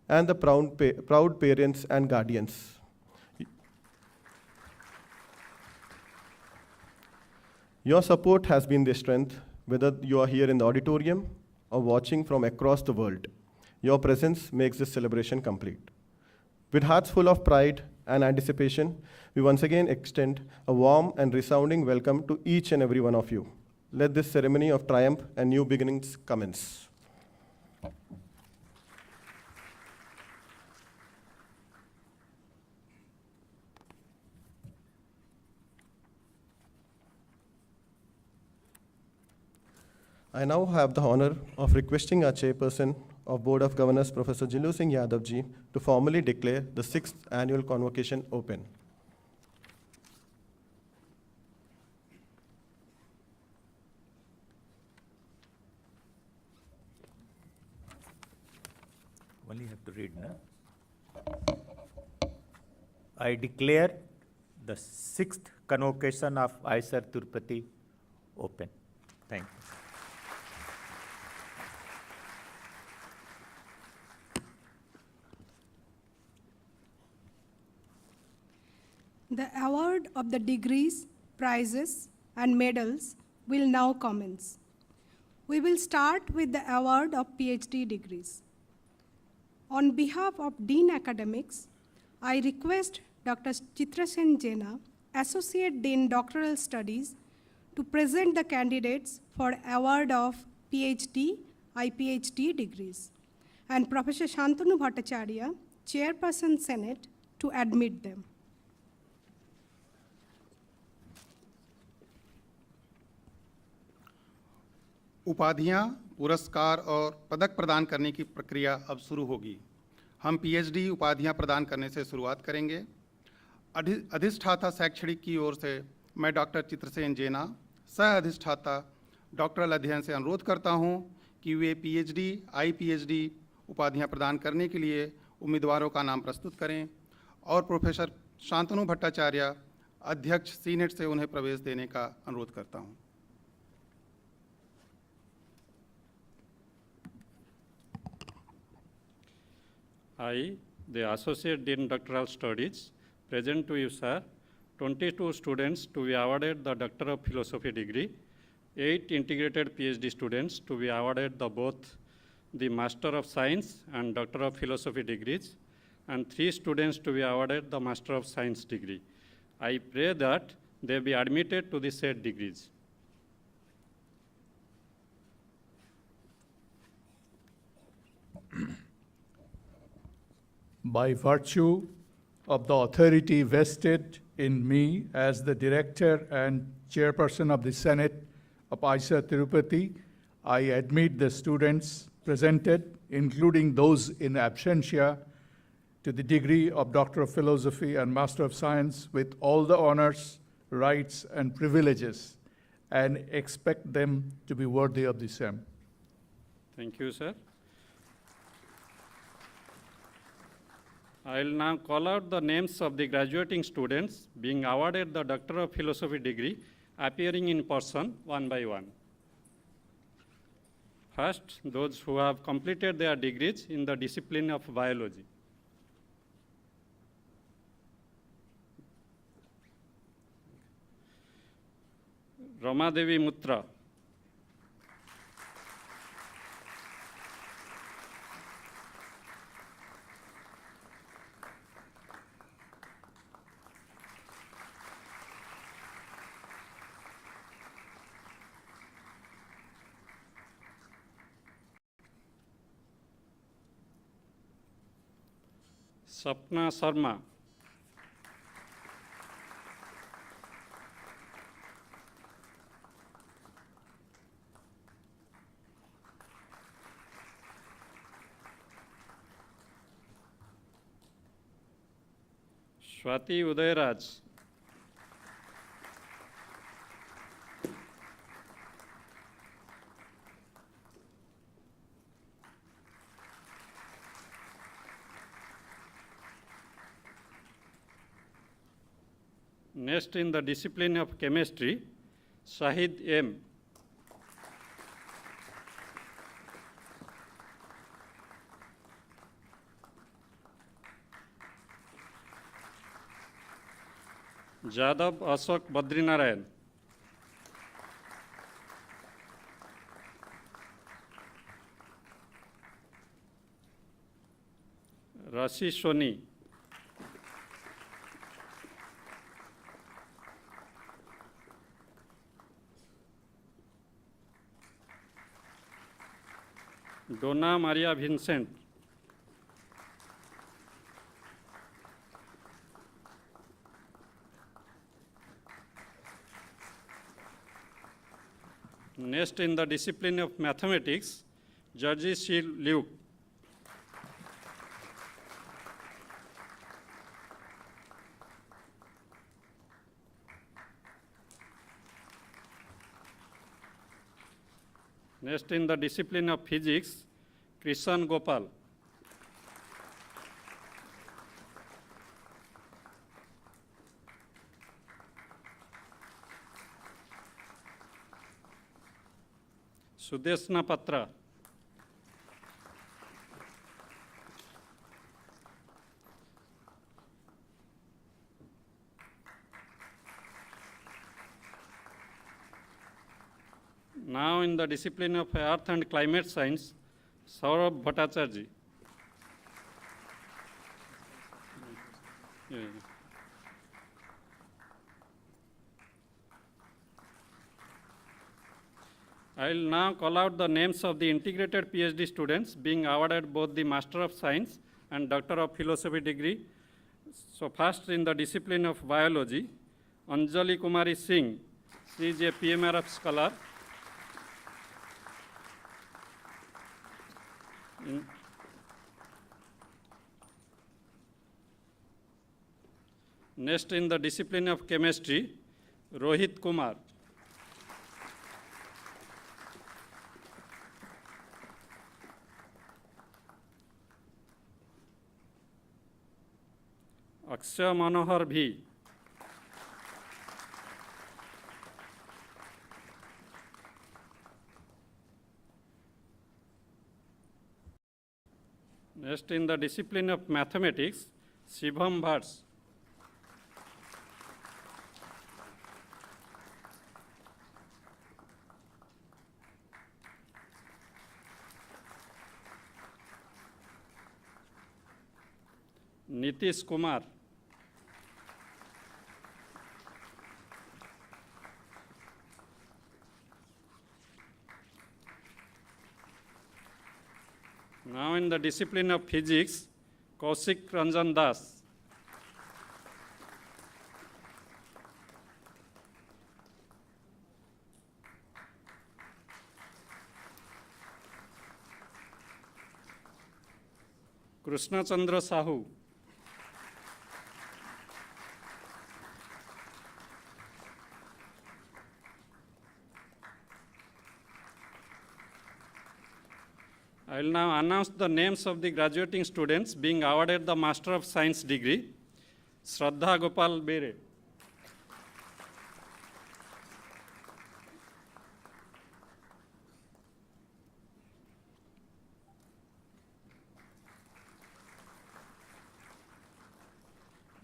and the proud parents and guardians. Your support has been the strength, whether you are here in the auditorium or watching from across the world. Your presence makes this celebration complete. With hearts full of pride and anticipation, we once again extend a warm and resounding welcome to each and every one of you. Let this ceremony of triumph and new beginnings commence. I now have the honor of requesting our Chairperson of Board of Governors, Professor Jilu Singh Yadav ji, to formally declare the 6th annual convocation open. Only have to read, no? I declare the 6th convocation of ISER Tirupati open. Thank you. The award of the degrees, prizes, and medals will now commence. We will start with the award of PhD degrees. On behalf of Dean Academics, I request Dr. Chitrasen Jena, Associate Dean Doctoral Studies, to present the candidates for award of PhD, IPhD degrees, and Professor Shantanu Bhattacharya, Chairperson Senate, to admit them. उपाधियां, पुरस्कार और पदक प्रदान करने की प्रक्रिया अब शुरू होगी। हम पीएचडी उपाधियां प्रदान करने से शुरुआत करेंगे। अधिष्ठाता शैक्षणिक की ओर से मैं डॉक्टर चित्रसेन जेना, सह अधिष्ठाता डॉक्टरल अध्ययन से अनुरोध करता हूं कि वे पीएचडी, आईपीएचडी उपाधियां प्रदान करने के लिए उम्मीदवारों का नाम प्रस्तुत करें और प्रोफेसर शांतनु भट्टाचार्य, अध्यक्ष सीनेट से उन्हें प्रवेश देने का अनुरोध करता हूं। I, the Associate Dean Doctoral Studies, present to you, sir, 22 students to be awarded the Doctor of Philosophy degree, 8 integrated PhD students to be awarded both the Master of Science and Doctor of Philosophy degrees, and 3 students to be awarded the Master of Science degree. I pray that they be admitted to the said degrees. By virtue of the authority vested in me as the Director and Chairperson of the Senate of ISER Tirupati, I admit the students presented, including those in absentia, to the degree of Doctor of Philosophy and Master of Science with all the honors, rights, and privileges, and expect them to be worthy of the same. Thank you, sir. I will now call out the names of the graduating students being awarded the Doctor of Philosophy degree, appearing in person one by one. First, those who have completed their degrees in the discipline of biology. Ramadevi Mutra. Sapna Sharma. Swati Udayaraj. Next, in the discipline of chemistry, Shahid M. Jadav Ashok Badrinarayan. Rashi Soni. Donna Maria Vincent. Next, in the discipline of mathematics, Georgie C. Luke. Next, in the discipline of physics, Krishan Gopal. Sudeshna Patra. Now, in the discipline of earth and climate science, Saurabh Bhattacharya. I will now call out the names of the integrated PhD students being awarded both the Master of Science and Doctor of Philosophy degree. So first, in the discipline of biology, Anjali Kumari Singh. She is a PMRF scholar. Next, in the discipline of chemistry, Rohit Kumar. Akshay Manohar V. Next, in the discipline of mathematics, Shibham Bhatts. Nitish Kumar. Now, in the discipline of physics, Kaushik Ranjan Das. Krishna Chandra Sahu. I will now announce the names of the graduating students being awarded the Master of Science degree. Shraddha Gopal Bere.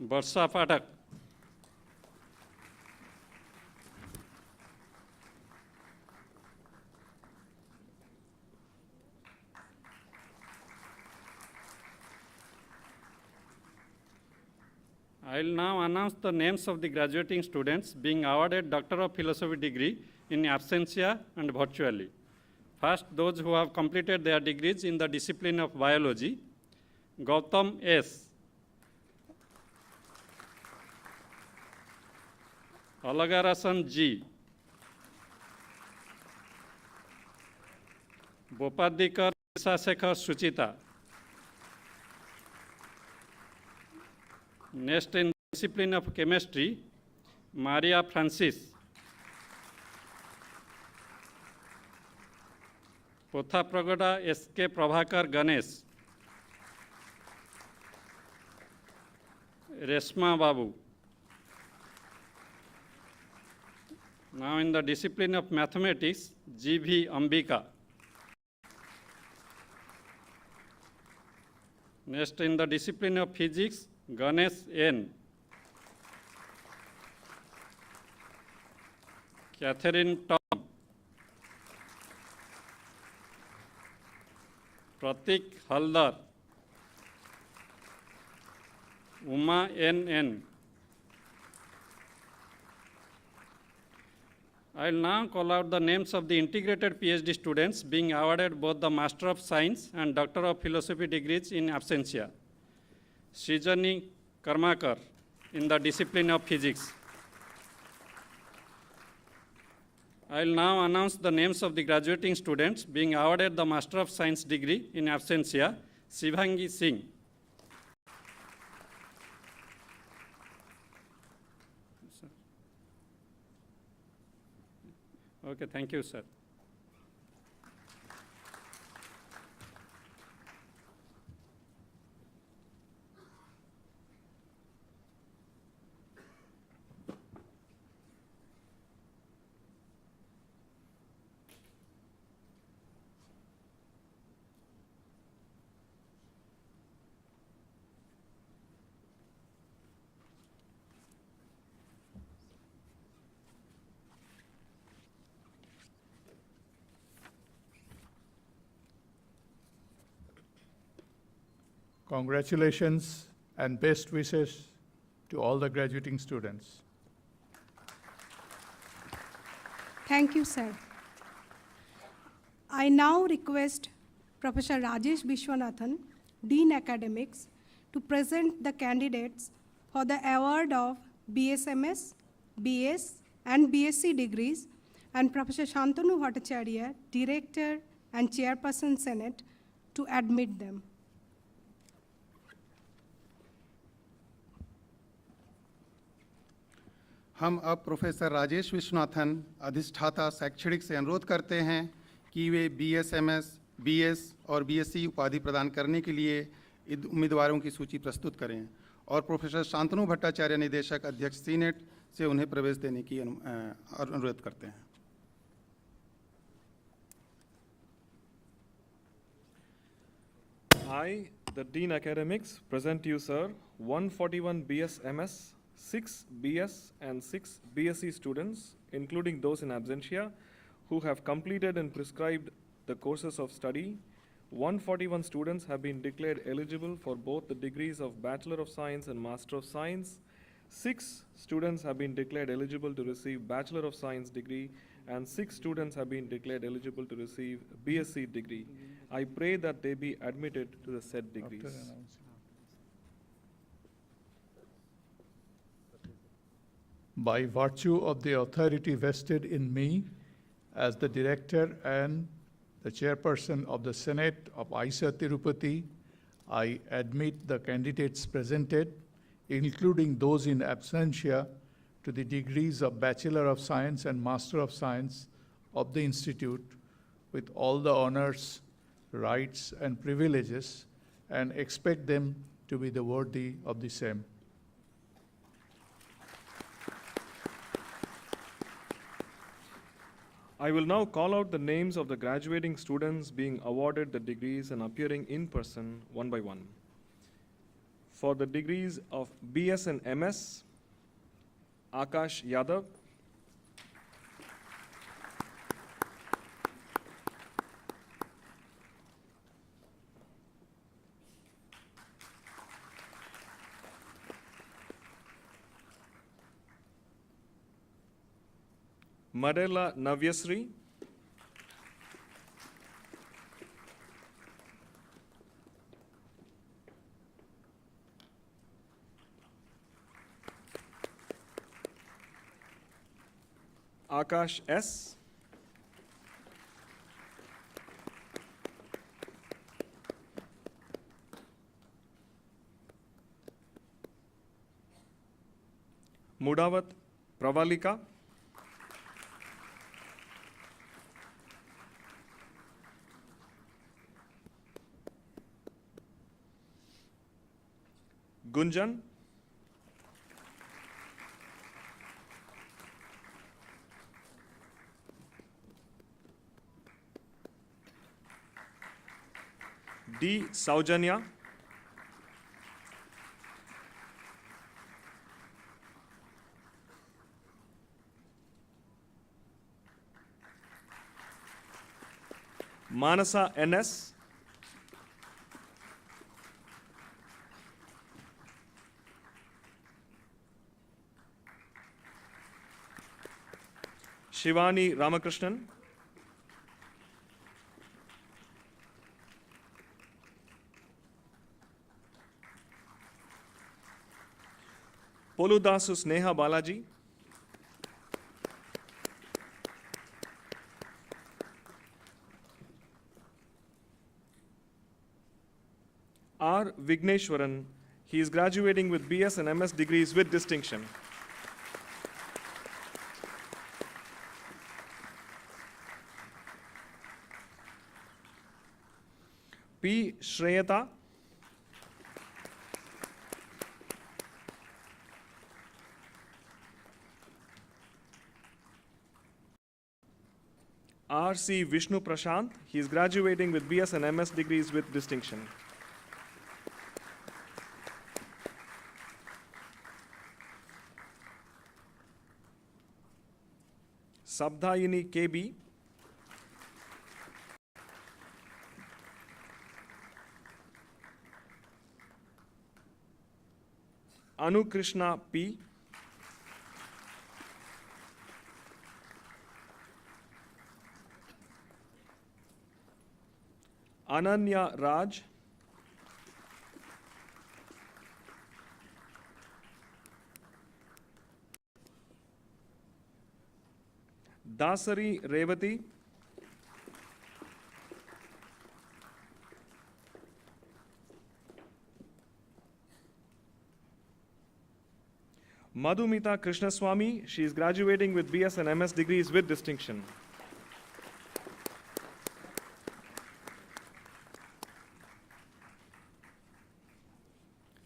Varsha Pathak. I will now announce the names of the graduating students being awarded Doctor of Philosophy degree in absentia and virtually. First, those who have completed their degrees in the discipline of biology, Gautam S. Alagarasan G. Bopadikar Sekhar Suchita. Next, in discipline of chemistry, Maria Francis. Potha Pragoda S.K. Prabhakar Ganesh. Resma Babu. Now in the discipline of mathematics, G.V. Ambika. Next in the discipline of physics, Ganesh N. Catherine Tom. Pratik Haldar. Uma N. I will now call out the names of the integrated PhD students being awarded both the Master of Science and Doctor of Philosophy degrees in absentia. Srijani Karmakar in the discipline of physics. I will now announce the names of the graduating students being awarded the Master of Science degree in absentia. Shivangi Singh. Okay, thank you, sir. Congratulations and best wishes to all the graduating students. Thank you, sir. I now request Professor Rajesh Vishwanathan, Dean Academics, to present the candidates for the award of BSMS, BS, and BSc degrees, and Professor Shantanu Bhattacharya, Director and Chairperson Senate, to admit them. हम अब professor Rajesh Vishwanathan अधिष्ठाता शैक्षणिक से अनुरोध करते हैं कि वे BSMS, BS और BSc उपाधि प्रदान करने के लिए उम्मीदवारों की सूची प्रस्तुत करें और प्रोफेसर शांतनु भट्टाचार्य निदेशक अध्यक्ष सीनेट से उन्हें प्रवेश देने की अनुरोध करते हैं। I, the Dean Academics, present to you, sir, 141 BSMS, 6 BS and 6 BSc students, including those in absentia, who have completed and prescribed the courses of study. 141 students have been declared eligible for both the degrees of Bachelor of Science and Master of Science. 6 students have been declared eligible to receive Bachelor of Science degree, and 6 students have been declared eligible to receive BSc degree. I pray that they be admitted to the said degrees. By virtue of the authority vested in me as the Director and the Chairperson of the Senate of ISA Tirupati, I admit the candidates presented, including those in absentia, to the degrees of Bachelor of Science and Master of Science of the Institute with all the honors, rights, and privileges, and expect them to be the worthy of the same. I will now call out the names of the graduating students being awarded the degrees and appearing in person one by one. For the degrees of BS and MS, Akash Yadav. Madela Navyasri. Akash S. Mudavat Pravalika, Gunjan, D. Saujanya, Manasa NS, Shivani Ramakrishnan, Poludasu Sneha Balaji, R. Vigneshwaran. He is graduating with BS and MS degrees with distinction. P. Shreyata, R. C. Vishnu Prashant. He is graduating with BS and MS degrees with distinction. Sabdayini KB, Anu Krishna P, Ananya Raj, Dasari Revati, Madhumita Krishnaswamy. She is graduating with BS and MS degrees with distinction.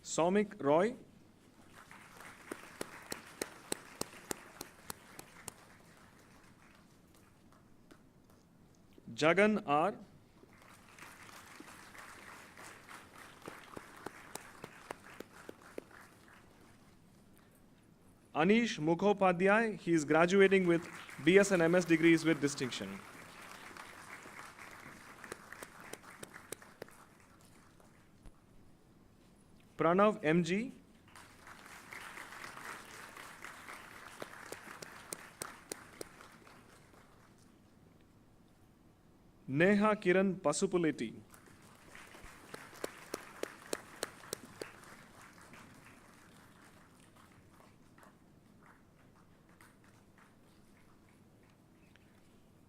Soumik Roy, Jagan R, Anish Mukhopadhyay. He is graduating with BS and MS degrees with distinction. Pranav MG, Neha Kiran Pasupuleti,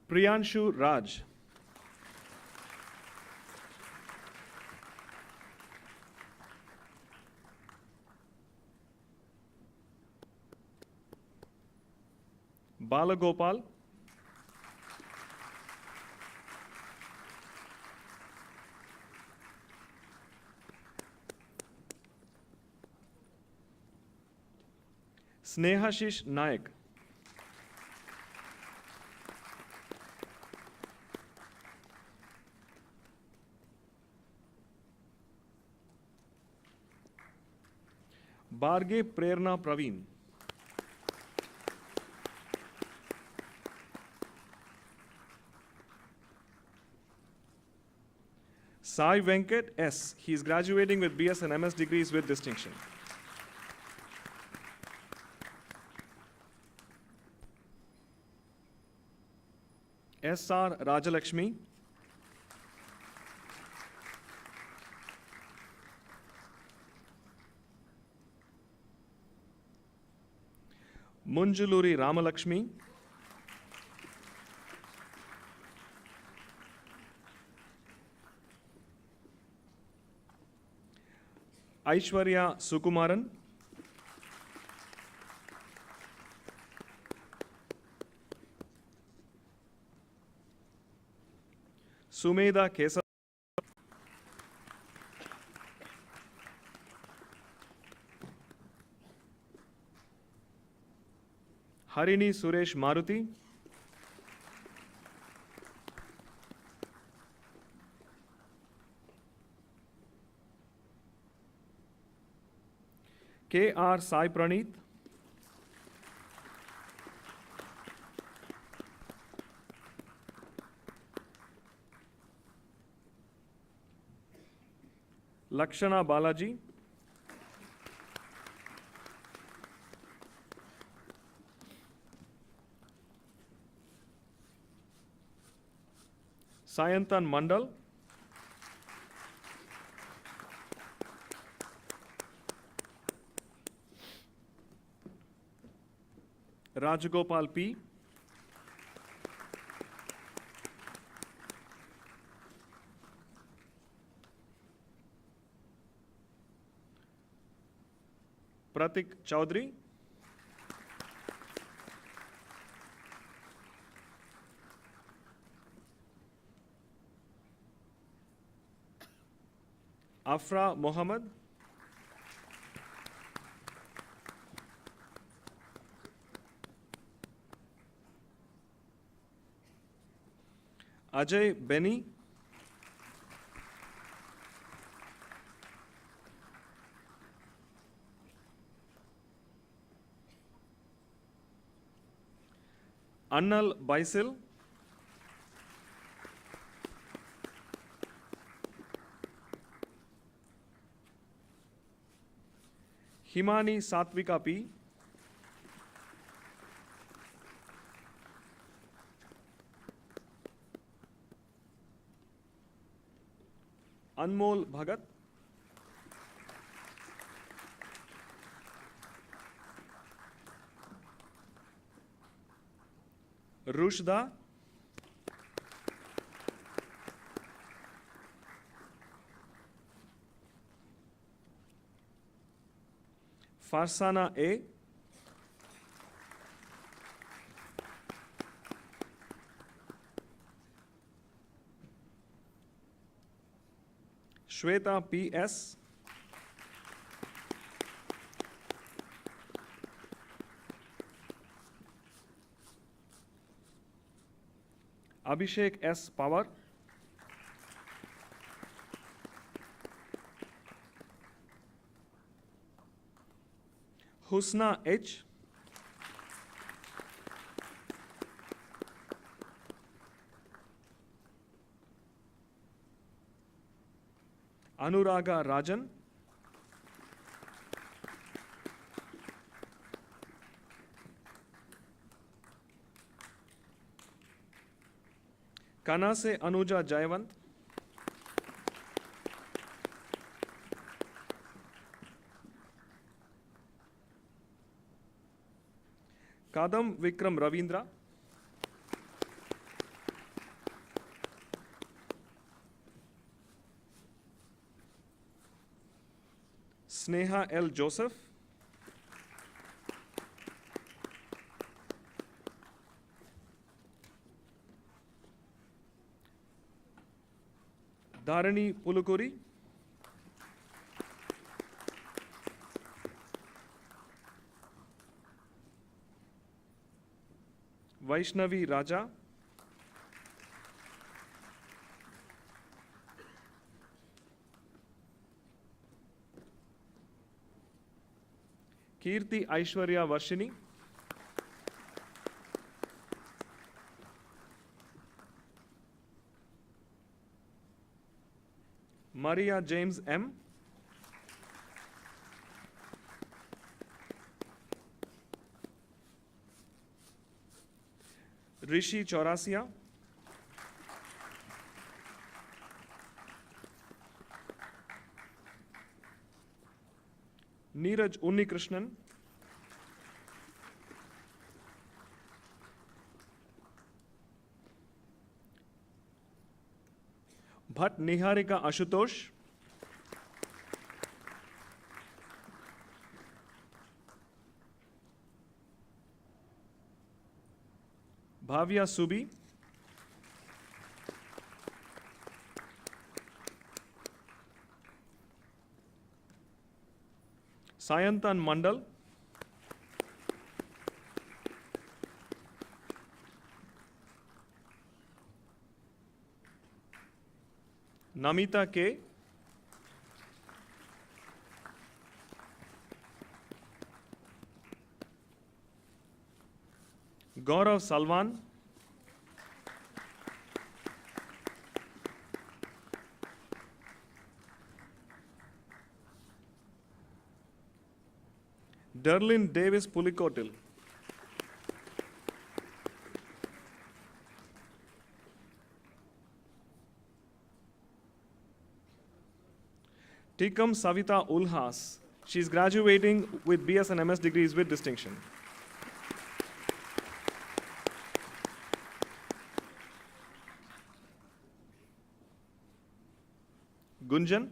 Priyanshu Raj, Balagopal, Snehashish Naik, Barge Prerna Praveen, Sai Venkat S. He is graduating with BS and MS degrees with distinction. S.R. Rajalakshmi, Munjuluri Ramalakshmi, Aishwarya Sukumaran, Sumedha Kesav, Harini Suresh Maruti, K.R. Sai Praneeth, Lakshana Balaji, Sayantan Mandal, Rajagopal P, Pratik Chaudhary, Afra Mohammed, Ajay Benny, Annal Baisil, Himani Satvika P, Anmol Bhagat, Rushda, Farsana A, Shweta P.S., Abhishek S. Pawar, Husna H, Anuraga Rajan, Kanase Anuja Jayawant, Kadam Vikram Ravindra, Sneha L. Joseph, Dharani Pulukuri, Vaishnavi Raja, Kirti Aishwarya Varshini, Maria James M, Rishi Chaurasia, Neeraj Unnikrishnan, Bhatt Niharika Ashutosh, Bhavya Subi, Sayantan Mandal, Namita K, Gaurav Salwan, Derlin Davis Pulikotil, Tikam Savita Ulhas. She is graduating with BS and MS degrees with distinction. Gunjan,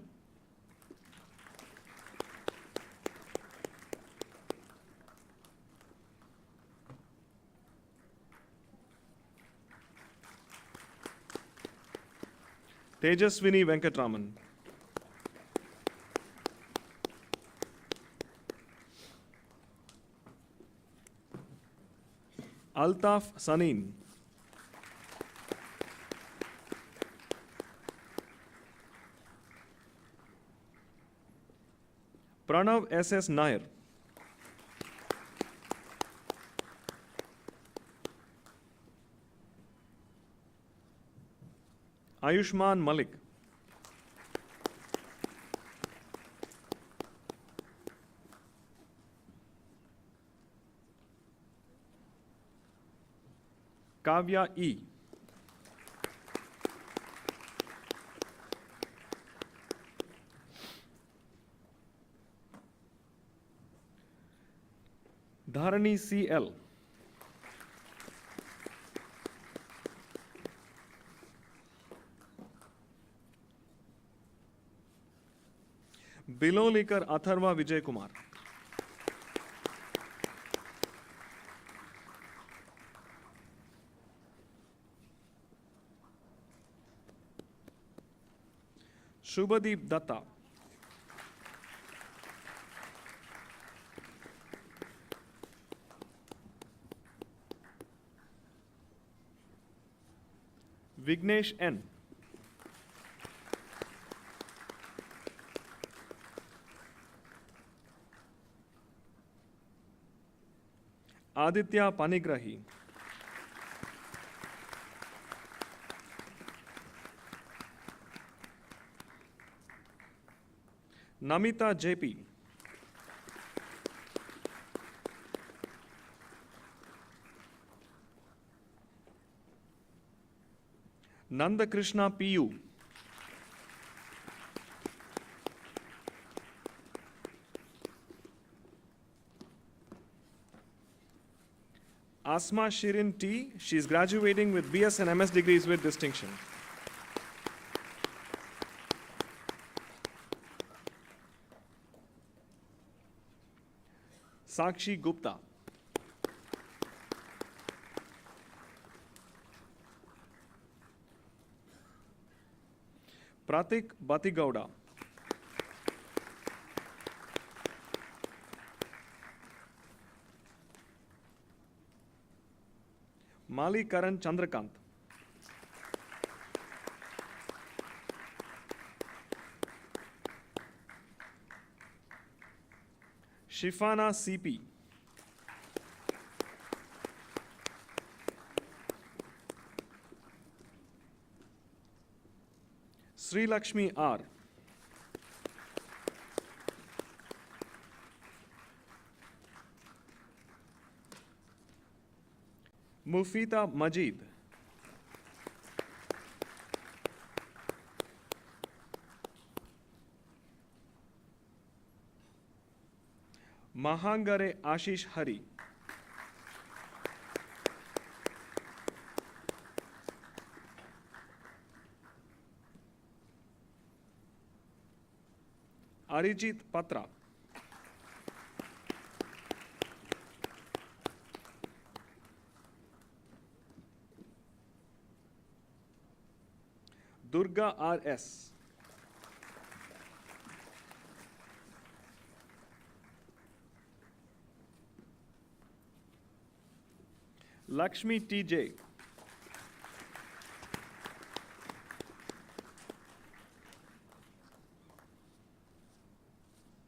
Tejaswini Venkatraman, Altaf Sanin, Pranav S.S. Nair, Ayushman Malik, Kavya E, Dharani C.L., Bilolikar Atharva Vijay Kumar, Shubhadeep Datta, Vignesh N, Aditya Panigrahi, Namita JP, Nandakrishna PU, Asma Shirin T, she is graduating with BS and MS degrees with distinction. Sakshi Gupta, Pratik Batigowda, Mali Karan Chandrakant, Shifana CP, Sri Lakshmi R, Mufita Majid, Mahangare Ashish Hari, Arijit Patra, Durga R.S., Lakshmi TJ.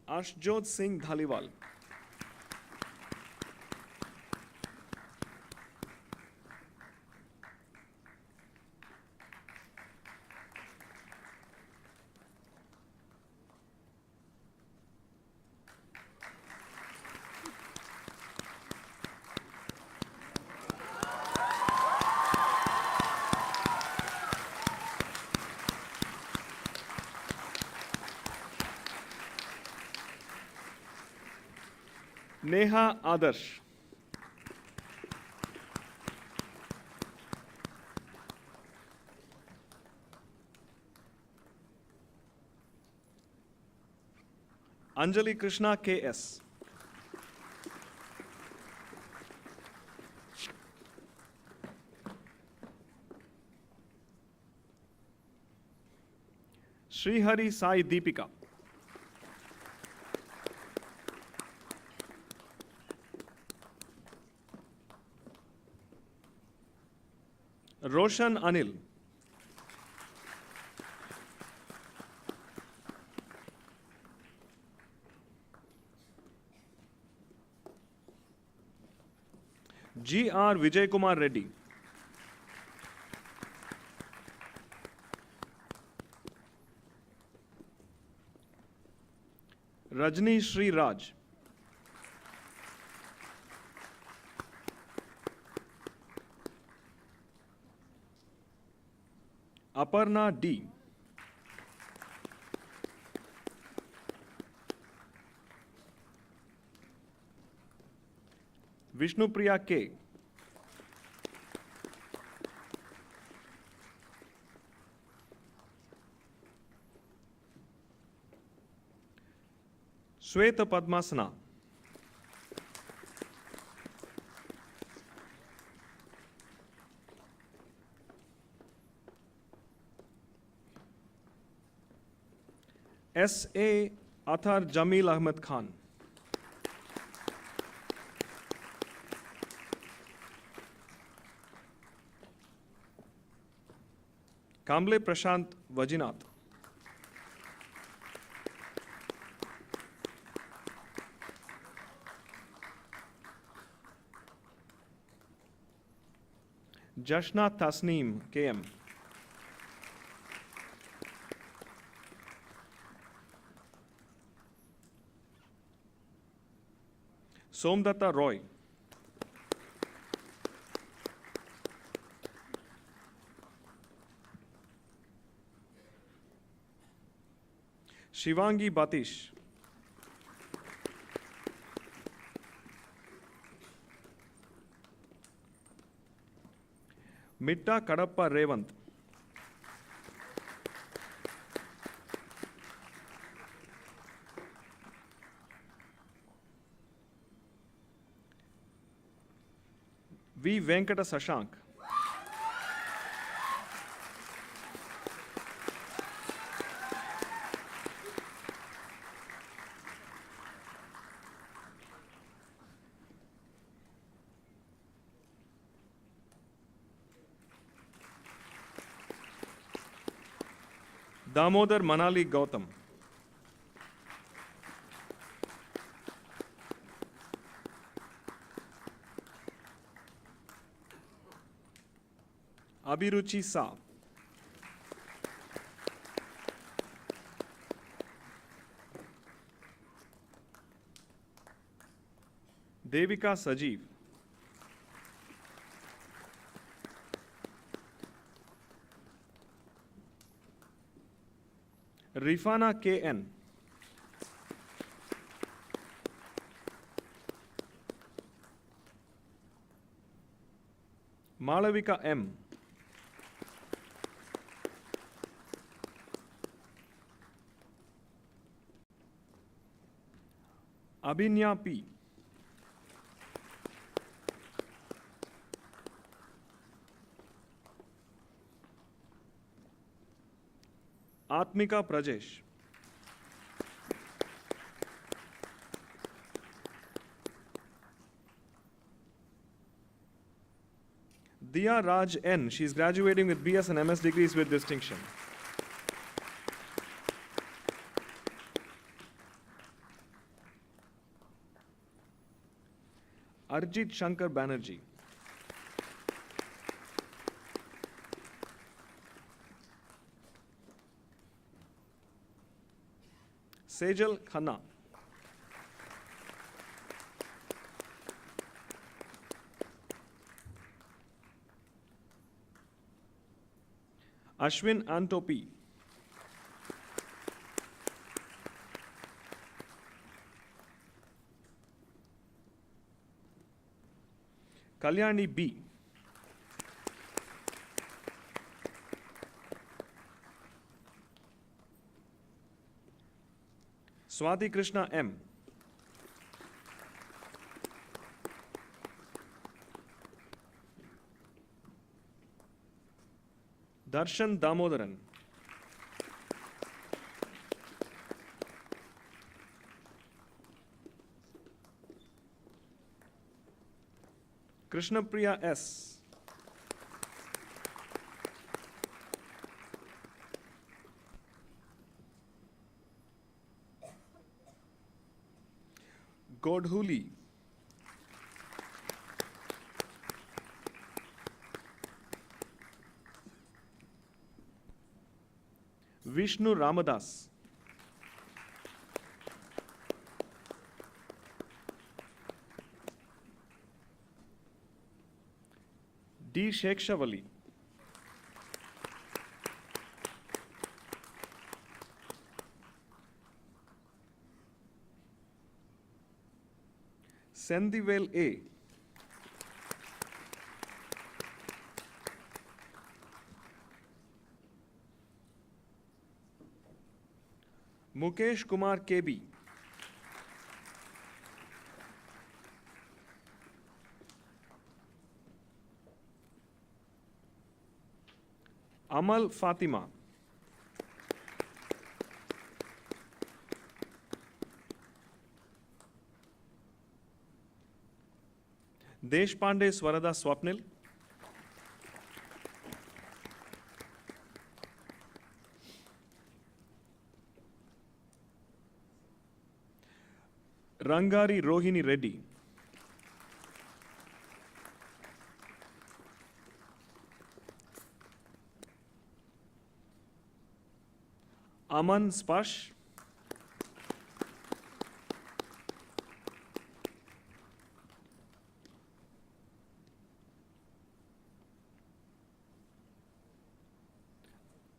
Ashjot Singh Dhaliwal. Neha Adarsh. Anjali Krishna KS. Srihari Sai Deepika. Roshan Anil. G.R. Vijay Kumar Reddy. Rajni Sri Raj. Aparna D. Vishnupriya K. Sweta Padmasana. S.A. Athar Jamil Ahmed Khan. Kamble Prashant Vajinath. Jashna Tasneem KM. Somdatta Roy. Shivangi Batish. Mitta Kadappa Revant. V. Venkata Sashank. Damodar Manali Gautam. Abhiruchi Sa. Devika Sajeev. Rifana KN. Malavika M. Abhinya P. Atmika Prajesh. Diya Raj N. She is graduating with BS and MS degrees with distinction. Arjit Shankar Banerjee. Sejal Khanna. Ashwin Antopi. Kalyani B. Swati Krishna M. Darshan Damodaran. Krishnapriya S. Godhuli. Vishnu Ramadas. D. Shekshavali. Sendivel A. Mukesh Kumar KB. Amal Fatima. Deshpande Swarada Swapnil. Rangari Rohini Reddy. Aman Sparsh.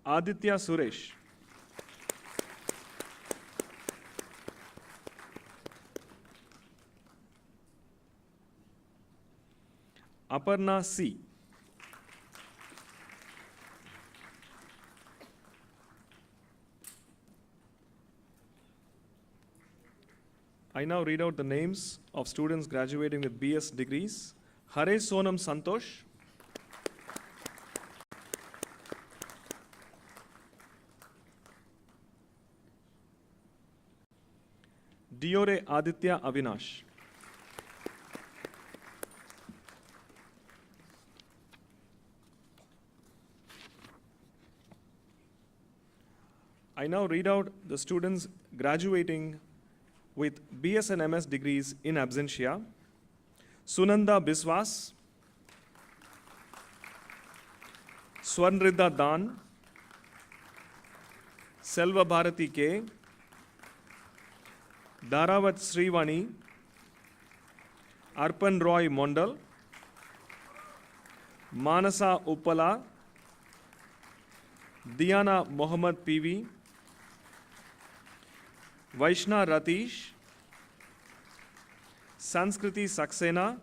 Aditya Suresh. Aparna C. I now read out the names of students graduating with BS degrees. Hare Sonam Santosh. Diore Aditya Avinash. I now read out the students graduating with BS and MS degrees in absentia. Sunanda Biswas, Swarnrida Dan, Selva Bharati K, Daravat Srivani, Arpan Roy Mondal, Manasa Uppala, Diana Mohammad PV, Vaishna Ratish, Sanskriti Saxena,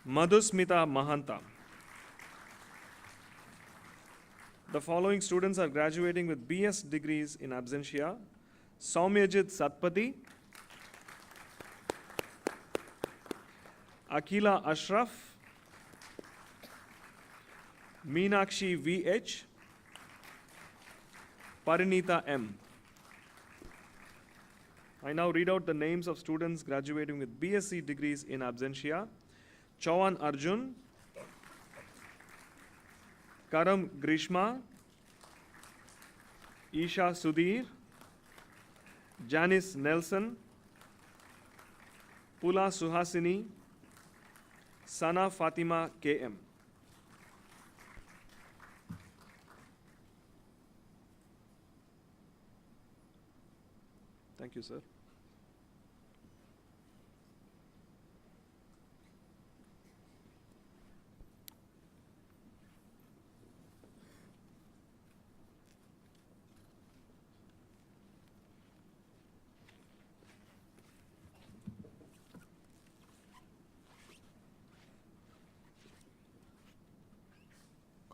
Madhusmita Mahanta. The following students are graduating with BS degrees in absentia. Saumyajit Satpati, Akila Ashraf, Meenakshi VH, Parinita M. I now read out the names of students graduating with BSc degrees in absentia. Chauhan Arjun, Karam Grishma, Isha Sudhir, Janice Nelson, Pula Suhasini, Sana Fatima KM. Thank you, sir.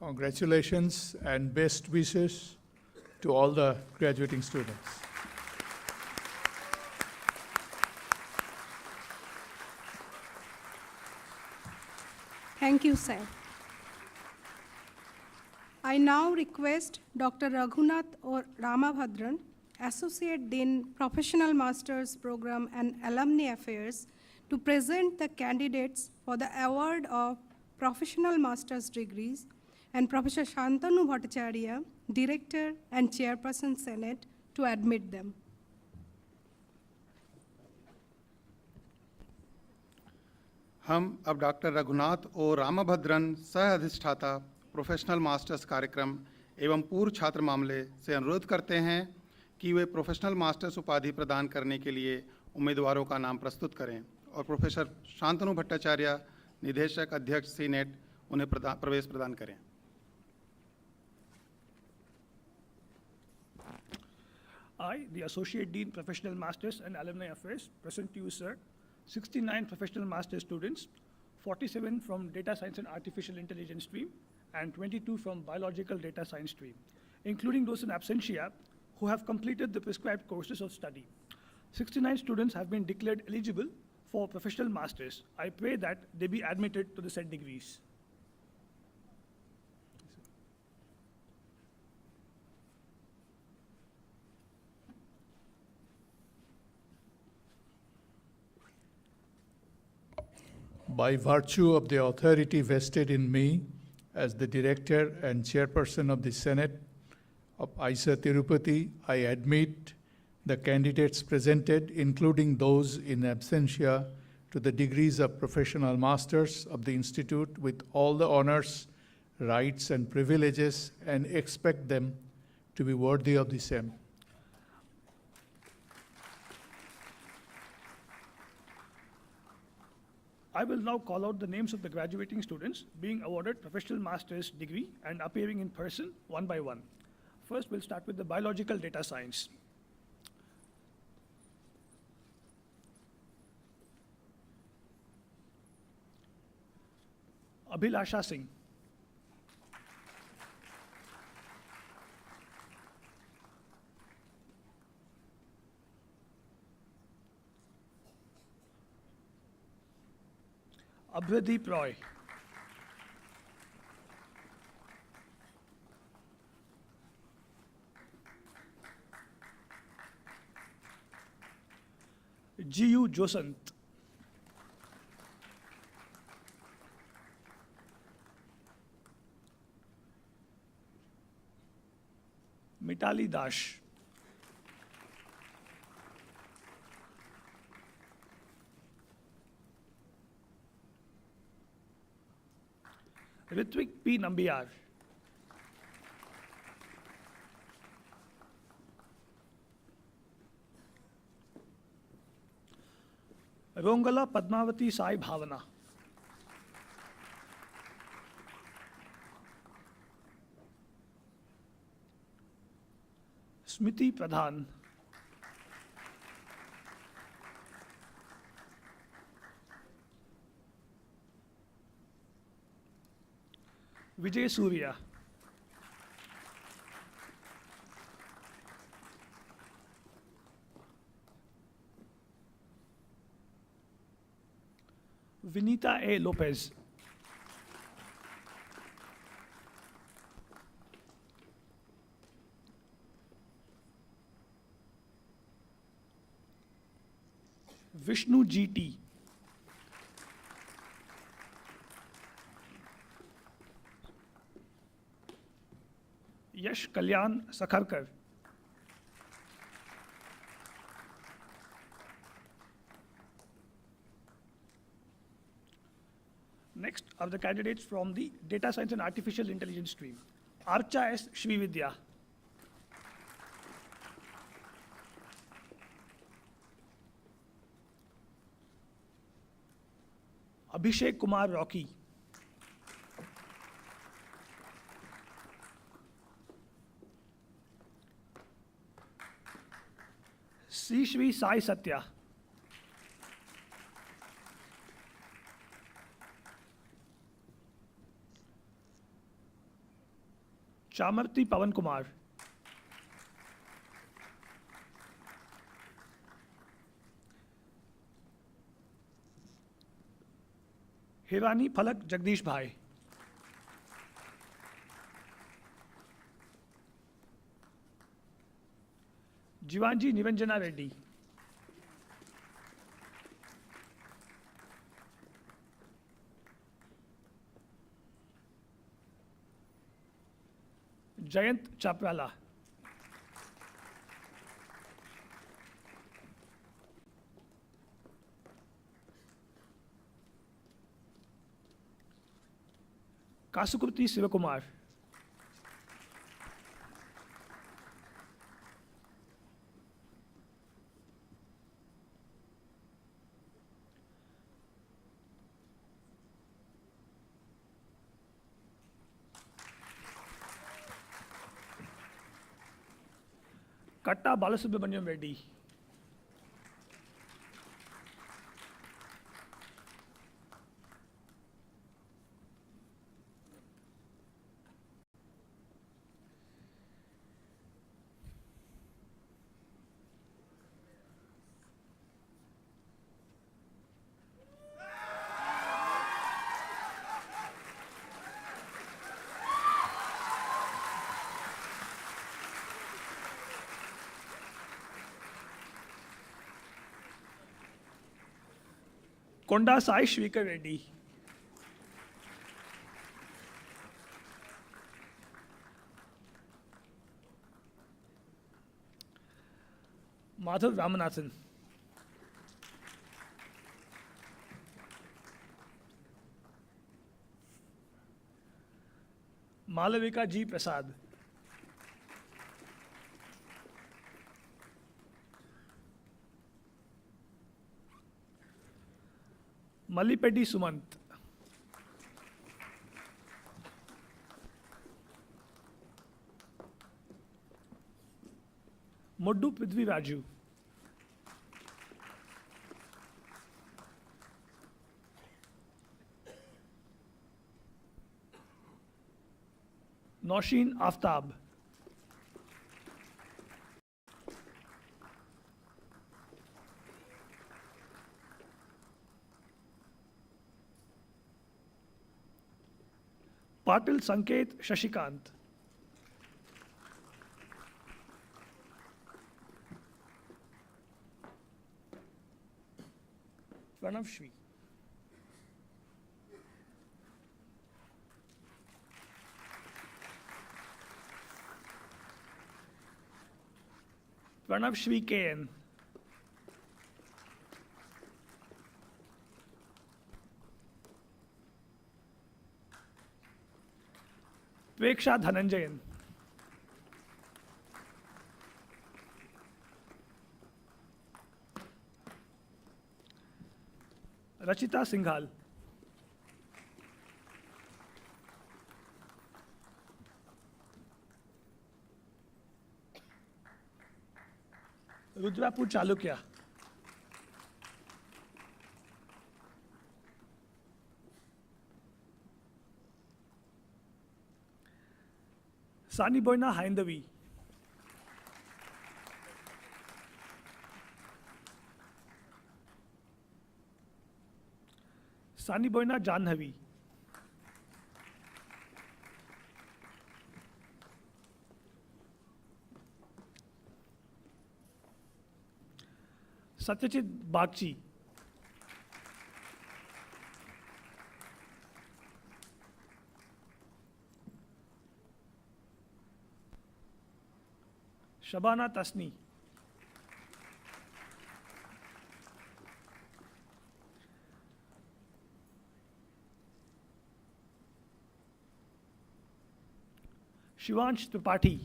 Congratulations and best wishes to all the graduating students. Thank you, sir. I now request Dr. Raghunath or Ramabhadran, Associate Dean, Professional Masters Program and Alumni Affairs, to present the candidates for the award of Professional Master's degrees, and Professor Shantanu Bhattacharya, Director and Chairperson Senate, to admit them. हम अब doctor Raghunath और रामभद्रन सह अधिष्ठाता professional masters कार्यक्रम एवं पूर्व छात्र मामले से अनुरोध करते हैं कि वे प्रोफेशनल मास्टर्स उपाधि प्रदान करने के लिए उम्मीदवारों का नाम प्रस्तुत करें और प्रोफेसर शांतनु भट्टाचार्य, निदेशक अध्यक्ष सीनेट, उन्हें प्रवेश प्रदान करें। I, the Associate Dean, Professional Masters and Alumni Affairs, present to you, sir, 69 professional master students, 47 from Data Science and Artificial Intelligence stream, and 22 from Biological Data Science stream, including those in absentia who have completed the prescribed courses of study. 69 students have been declared eligible for professional masters. I pray that they be admitted to the said degrees. By virtue of the authority vested in me as the Director and Chairperson of the Senate of ISA Tirupati, I admit the candidates presented, including those in absentia, to the degrees of Professional Masters of the Institute with all the honors, rights, and privileges, and expect them to be worthy of the same. I will now call out the names of the graduating students being awarded Professional Master's degree and appearing in person one by one. First, we'll start with the Biological Data Science. Abhilasha Singh. Abhyadeep Roy. G.U. Josant. Mitali Dash. Ritvik P. Nambiar. Rongala Padmavati Sai Bhavana. Smiti Pradhan. Vijay Surya. Vinita A. Lopez. Vishnu G.T. Yash Kalyan Sakharkar. Next are the candidates from the Data Science and Artificial Intelligence stream. Archa S. Shrividya. Abhishek Kumar Rocky. C. Shri Sai Satya. Chamarti Pavan Kumar. Hirani Phalak Jagdish Bhai. Jivanji Niranjana Reddy. Jayant Chaprala. Kasukurti Sivakumar. Katta Balasubramaniam Reddy. Konda Sai Shvikar Reddy. Madhav Ramanathan. Malavika G. Prasad. Mallipedi Sumant. Moddu Prithvi Raju. Nausheen Aftab. Patil Sanket Shashikant. Pranav Shri. Pranav Shri KN. Preksha Dhananjayan. Rachita Singhal. Rudrapur Chalukya. Sani Boyna Haindavi. Sani Boyna Janhavi. Satyajit Bagchi. Shabana Tasni. Shivansh Tripathi.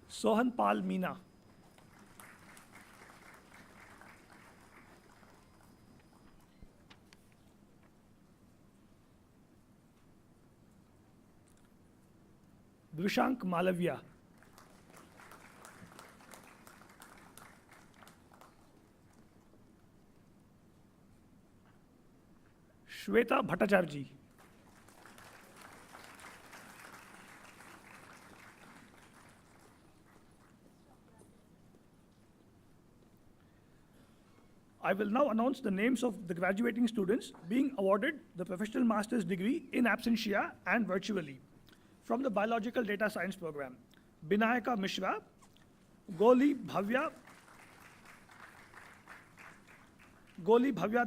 Sohan Pal Meena. Vishank Malavia. Shweta Bhattacharya. I will now announce the names of the graduating students being awarded the professional master's degree in absentia and virtually from the Biological Data Science program. Binayaka Mishra, Goli Bhavya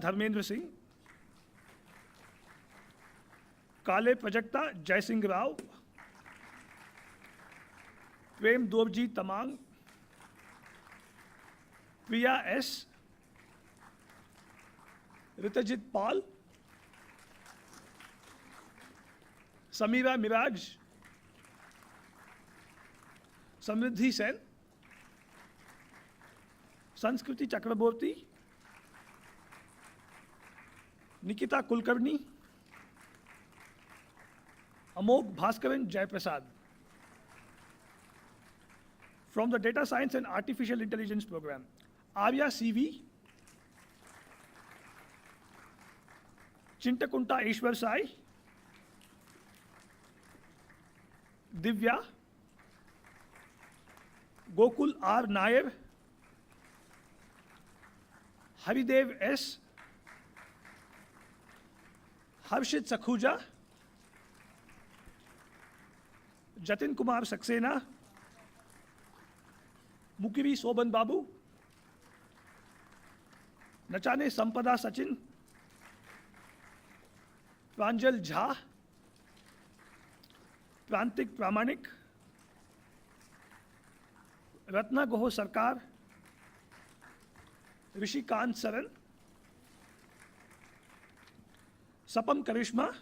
Dharmendra Singh, Kale Prajakta Jai Singh Rao, Prem Dorji Tamang, Priya S, Ritajit Pal, Samira Miraj, Samriddhi Sen, Sanskriti Chakraborty, Nikita Kulkarni, Amog Bhaskaran Jaiprasad. From the Data Science and Artificial Intelligence program, Arya CV, Chintakunta Ishwar Sai, Divya, Gokul R. Nair, Haridev S, Harshit Sakhuja, Jatin Kumar Saxena, Mukiri Soban Babu, Nachane Sampada Sachin, Pranjal Jha, Prantik Pramanik, Ratna Goho Sarkar, Rishi Kant Saran, Sapam Karishma,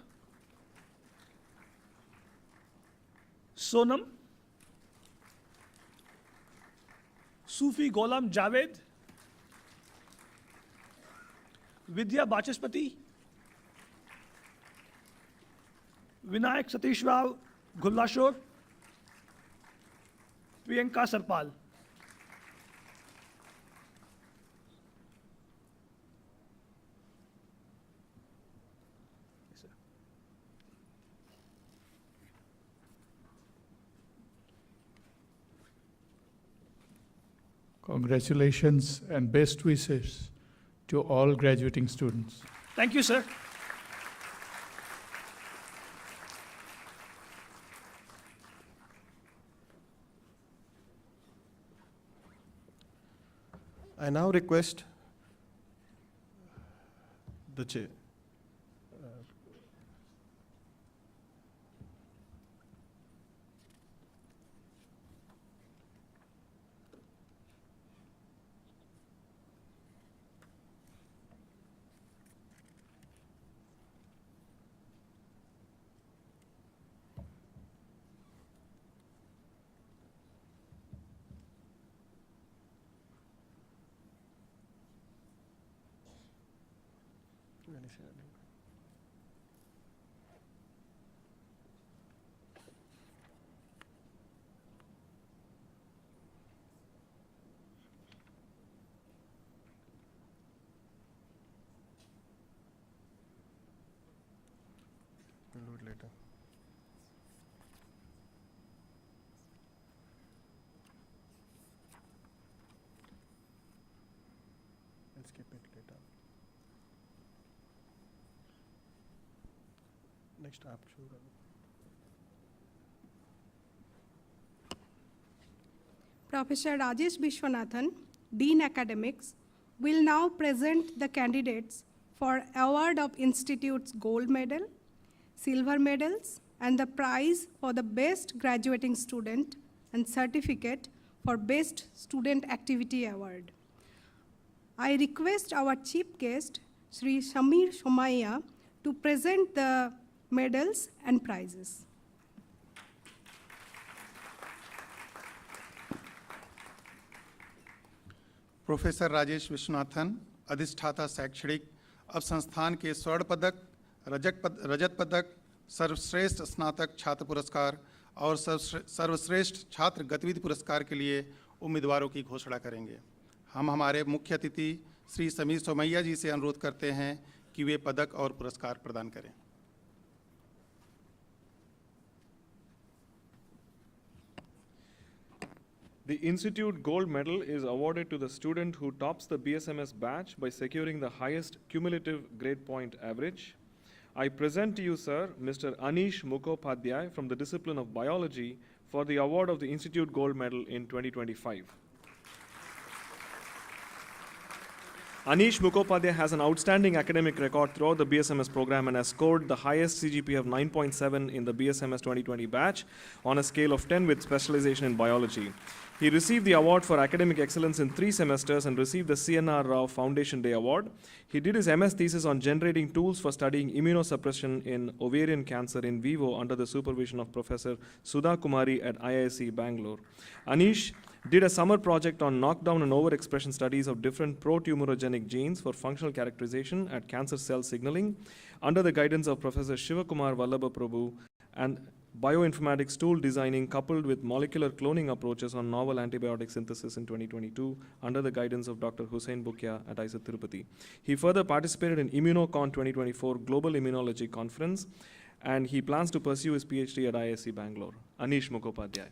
Sonam, Sufi Golam Javed, Vidya Bachaspati, Vinayak Satish Rao Gullashore, Priyanka Sarpal. Congratulations and best wishes to all graduating students. Thank you, sir. I now request the chair. We'll do it later. We'll skip it later. Next app show. Professor Rajesh Vishwanathan, Dean Academics, will now present the candidates for award of Institute's gold medal, silver medals, and the prize for the best graduating student and certificate for best student activity award. I request our chief guest, Sri Shamir Somaiya, to present the medals and prizes. Professor Rajesh Vishwanathan, अधिष्ठाता शैक्षणिक, अब संस्थान के स्वर्ण पदक, रजत पदक, सर्वश्रेष्ठ स्नातक छात्र पुरस्कार और सर्वश्रेष्ठ छात्र गतिविधि पुरस्कार के लिए उम्मीदवारों की घोषणा करेंगे। हम हमारे मुख्य अतिथि श्री समीर सोमैया जी से अनुरोध करते हैं कि वे पदक और पुरस्कार प्रदान करें। The Institute Gold Medal is awarded to the student who tops the BSMS batch by securing the highest cumulative grade point average. I present to you, sir, Mr. Anish Mukhopadhyay from the discipline of Biology for the award of the Institute Gold Medal in 2025. Anish Mukhopadhyay has an outstanding academic record throughout the BSMS program and has scored the highest CGPA of 9.7 in the BSMS 2020 batch on a scale of 10 with specialization in biology. He received the award for academic excellence in 3 semesters and received the CNR Rao Foundation Day Award. He did his MS thesis on generating tools for studying immunosuppression in ovarian cancer in vivo under the supervision of Professor Sudha Kumari at IISc Bangalore. Anish did a summer project on knockdown and overexpression studies of different pro-tumorigenic genes for functional characterization at cancer cell signaling under the guidance of Professor Shivakumar Vallabha Prabhu, and bioinformatics tool designing coupled with molecular cloning approaches on novel antibiotic synthesis in 2022 under the guidance of Dr. Hussain Bukya at IISc Tirupati. He further participated in ImmunoCon 2024 Global Immunology Conference, and he plans to pursue his PhD at IISc Bangalore. Anish Mukhopadhyay.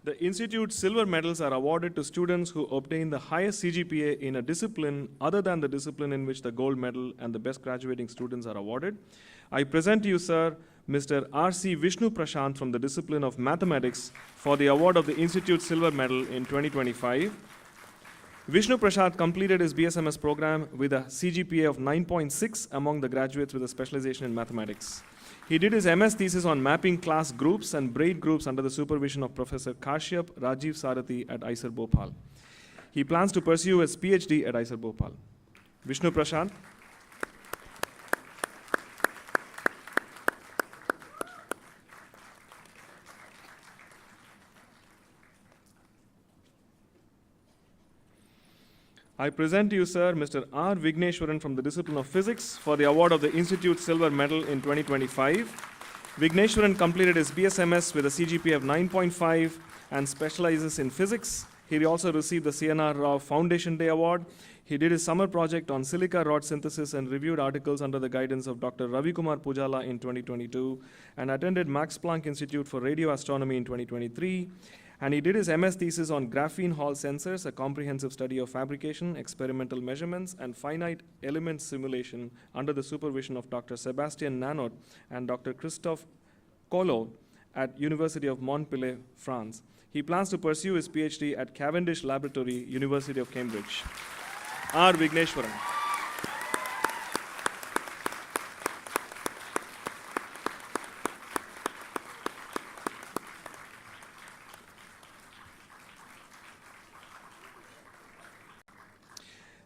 The Institute's silver medals are awarded to students who obtain the highest CGPA in a discipline other than the discipline in which the gold medal and the best graduating students are awarded. I present to you, sir, Mr. R.C. Vishnu Prashant from the discipline of mathematics for the award of the Institute's silver medal in 2025. Vishnu Prashant completed his BSMS program with a CGPA of 9.6 among the graduates with a specialization in mathematics. He did his MS thesis on mapping class groups and braid groups under the supervision of Professor Kashyap Rajiv Sarathi at IISer Bhopal. He plans to pursue his PhD at IISer Bhopal. Vishnu Prashant. I present to you, sir, Mr. R. Vigneshwaran from the discipline of physics for the award of the Institute's silver medal in 2025. Vigneshwaran completed his BSMS with a CGPA of 9.5 and specializes in physics. He also received the CNR Rao Foundation Day Award. He did his summer project on silica rod synthesis and reviewed articles under the guidance of Dr. Ravi Kumar Pujala in 2022 and attended Max Planck Institute for Radio Astronomy in 2023. And he did his MS thesis on graphene Hall sensors, a comprehensive study of fabrication, experimental measurements, and finite element simulation under the supervision of Dr. Sebastian Nanot and Dr. Christophe Collot at University of Montpellier, France. He plans to pursue his PhD at Cavendish Laboratory, University of Cambridge. R. Vigneshwaran.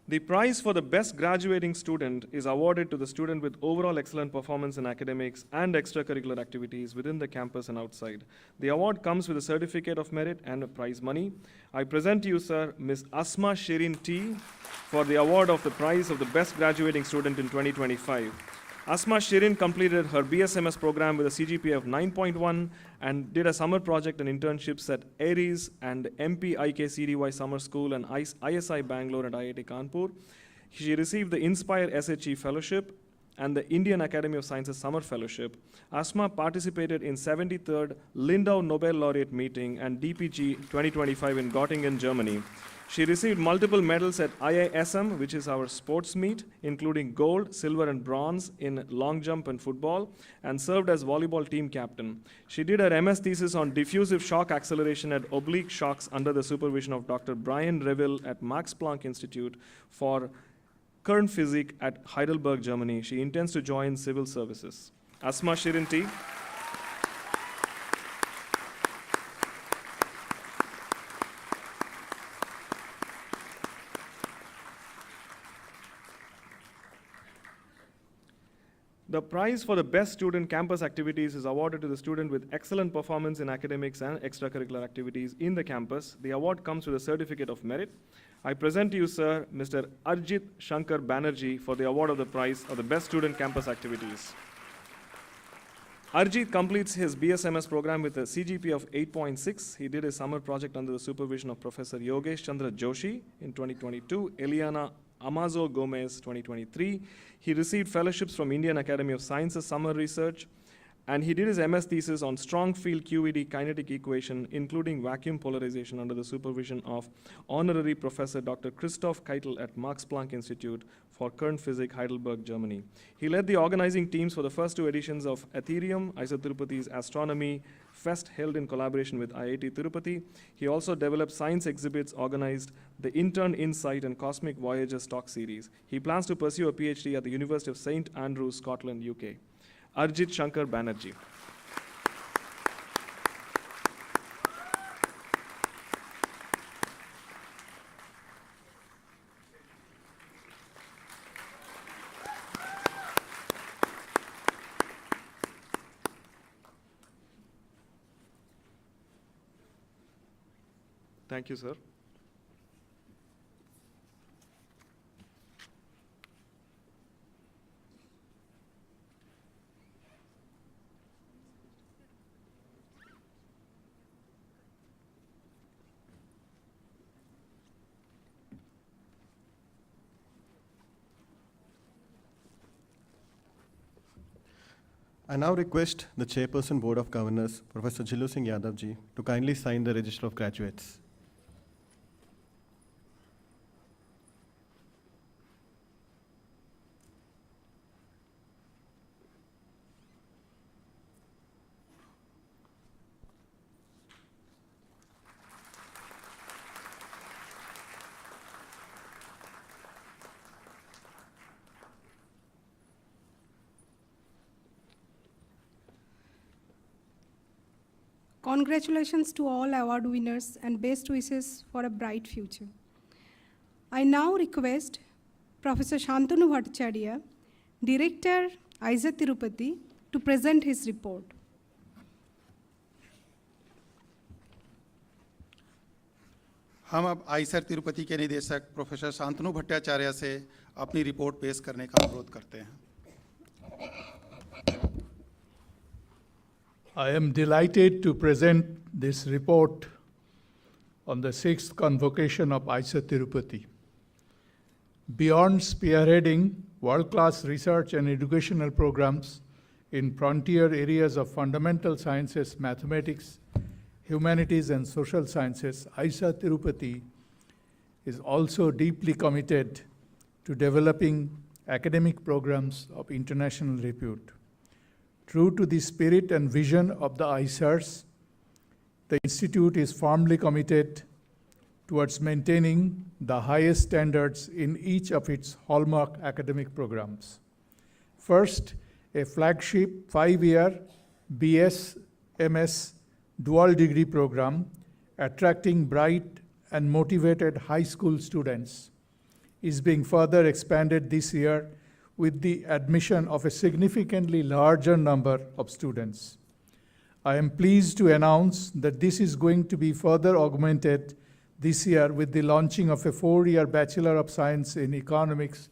The prize for the best graduating student is awarded to the student with overall excellent performance in academics and extracurricular activities within the campus and outside. The award comes with a certificate of merit and a prize money. I present to you, sir, Ms. Asma Shirin T. for the award of the prize of the best graduating student in 2025. Asma Shirin completed her BSMS program with a CGPA of 9.1 and did a summer project and internships at ARIES and MPIKCDY Summer School and ISI Bangalore and IIT Kanpur. She received the Inspire SHE Fellowship and the Indian Academy of Sciences Summer Fellowship. Asma participated in 73rd Lindau Nobel Laureate Meeting and DPG 2025 in Göttingen, Germany. She received multiple medals at IISM, which is our sports meet, including gold, silver, and bronze in long jump and football, and served as volleyball team captain. She did her MS thesis on diffusive shock acceleration at oblique shocks under the supervision of Dr. Brian Reville at Max Planck Institute for Kernphysik at Heidelberg, Germany. She intends to join civil services. Asma Shirinti. The prize for the best student campus activities is awarded to the student with excellent performance in academics and extracurricular activities in the campus. The award comes with a certificate of merit. I present to you, sir, Mr. Arjit Shankar Banerjee for the award of the prize of the best student campus activities. Arjit completes his BSMS program with a CGP of 8.6. He did a summer project under the supervision of Professor Yogesh Chandra Joshi in 2022, Eliana Amazo Gomez 2023. He received fellowships from Indian Academy of Sciences Summer Research, and he did his MS thesis on strong field QED kinetic equation, including vacuum polarization, under the supervision of Honorary Professor Dr. Christoph Keitel at Max Planck Institute for Kernphysik, Heidelberg, Germany. He led the organizing teams for the first two editions of Ethereum, IISER Tirupati's Astronomy Fest, held in collaboration with IIT Tirupati. He also developed science exhibits, organized the Intern Insight and Cosmic Voyages talk series. He plans to pursue a PhD at the University of St. Andrews, Scotland, UK. Arjit Shankar Banerjee. Thank you, sir. I now request the Chairperson Board of Governors, Professor Jillu Singh Yadav ji, to kindly sign the Register of Graduates. Congratulations to all award winners and best wishes for a bright future. I now request Professor Shantanu Bhattacharya, Director, IISER Tirupati, to present his report. हम अब Eicher Tirupati के निदेशक professor Shantanu Bhattacharya से अपनी report पेश करने का अनुरोध करते हैं. I am delighted to present this report on the 6th Convocation of IISER Tirupati. Beyond spearheading world-class research and educational programs in frontier areas of fundamental sciences, mathematics, humanities, and social sciences, IISER Tirupati is also deeply committed to developing academic programs of international repute. True to the spirit and vision of the IISERs, the Institute is firmly committed towards maintaining the highest standards in each of its hallmark academic programs. First, a flagship 5-year BS, MS dual degree program attracting bright and motivated high school students is being further expanded this year with the admission of a significantly larger number of students. I am pleased to announce that this is going to be further augmented this year with the launching of a 4-year Bachelor of Science in Economics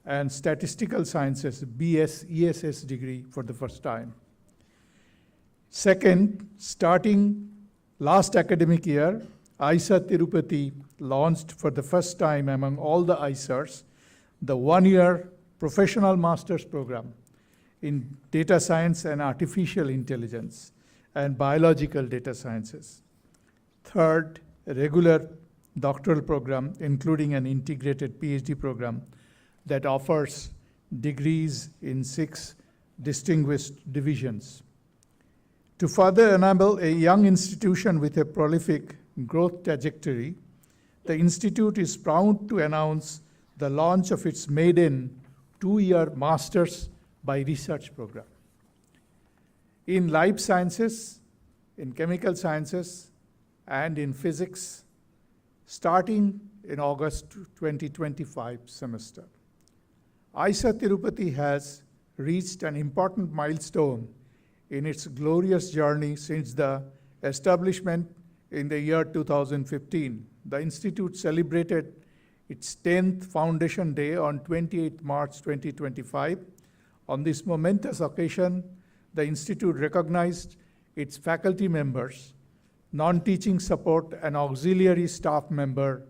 and Statistical Sciences BS ESS degree for the first time. Second, starting last academic year, IISER Tirupati launched for the first time among all the IISERs the 1-year Professional Master's Program in Data Science and Artificial Intelligence and Biological Data Sciences. Third, a regular doctoral program, including an integrated PhD program that offers degrees in 6 distinguished divisions. To further enable a young institution with a prolific growth trajectory, the Institute is proud to announce the launch of its maiden 2-year Masters by Research program in life sciences, in chemical sciences, and in physics, starting in August 2025 semester. IISER Tirupati has reached an important milestone in its glorious journey since the establishment in the year 2015. The Institute celebrated its 10th Foundation Day on 28 March 2025. On this momentous occasion, the Institute recognized its faculty members, non-teaching support, and auxiliary staff member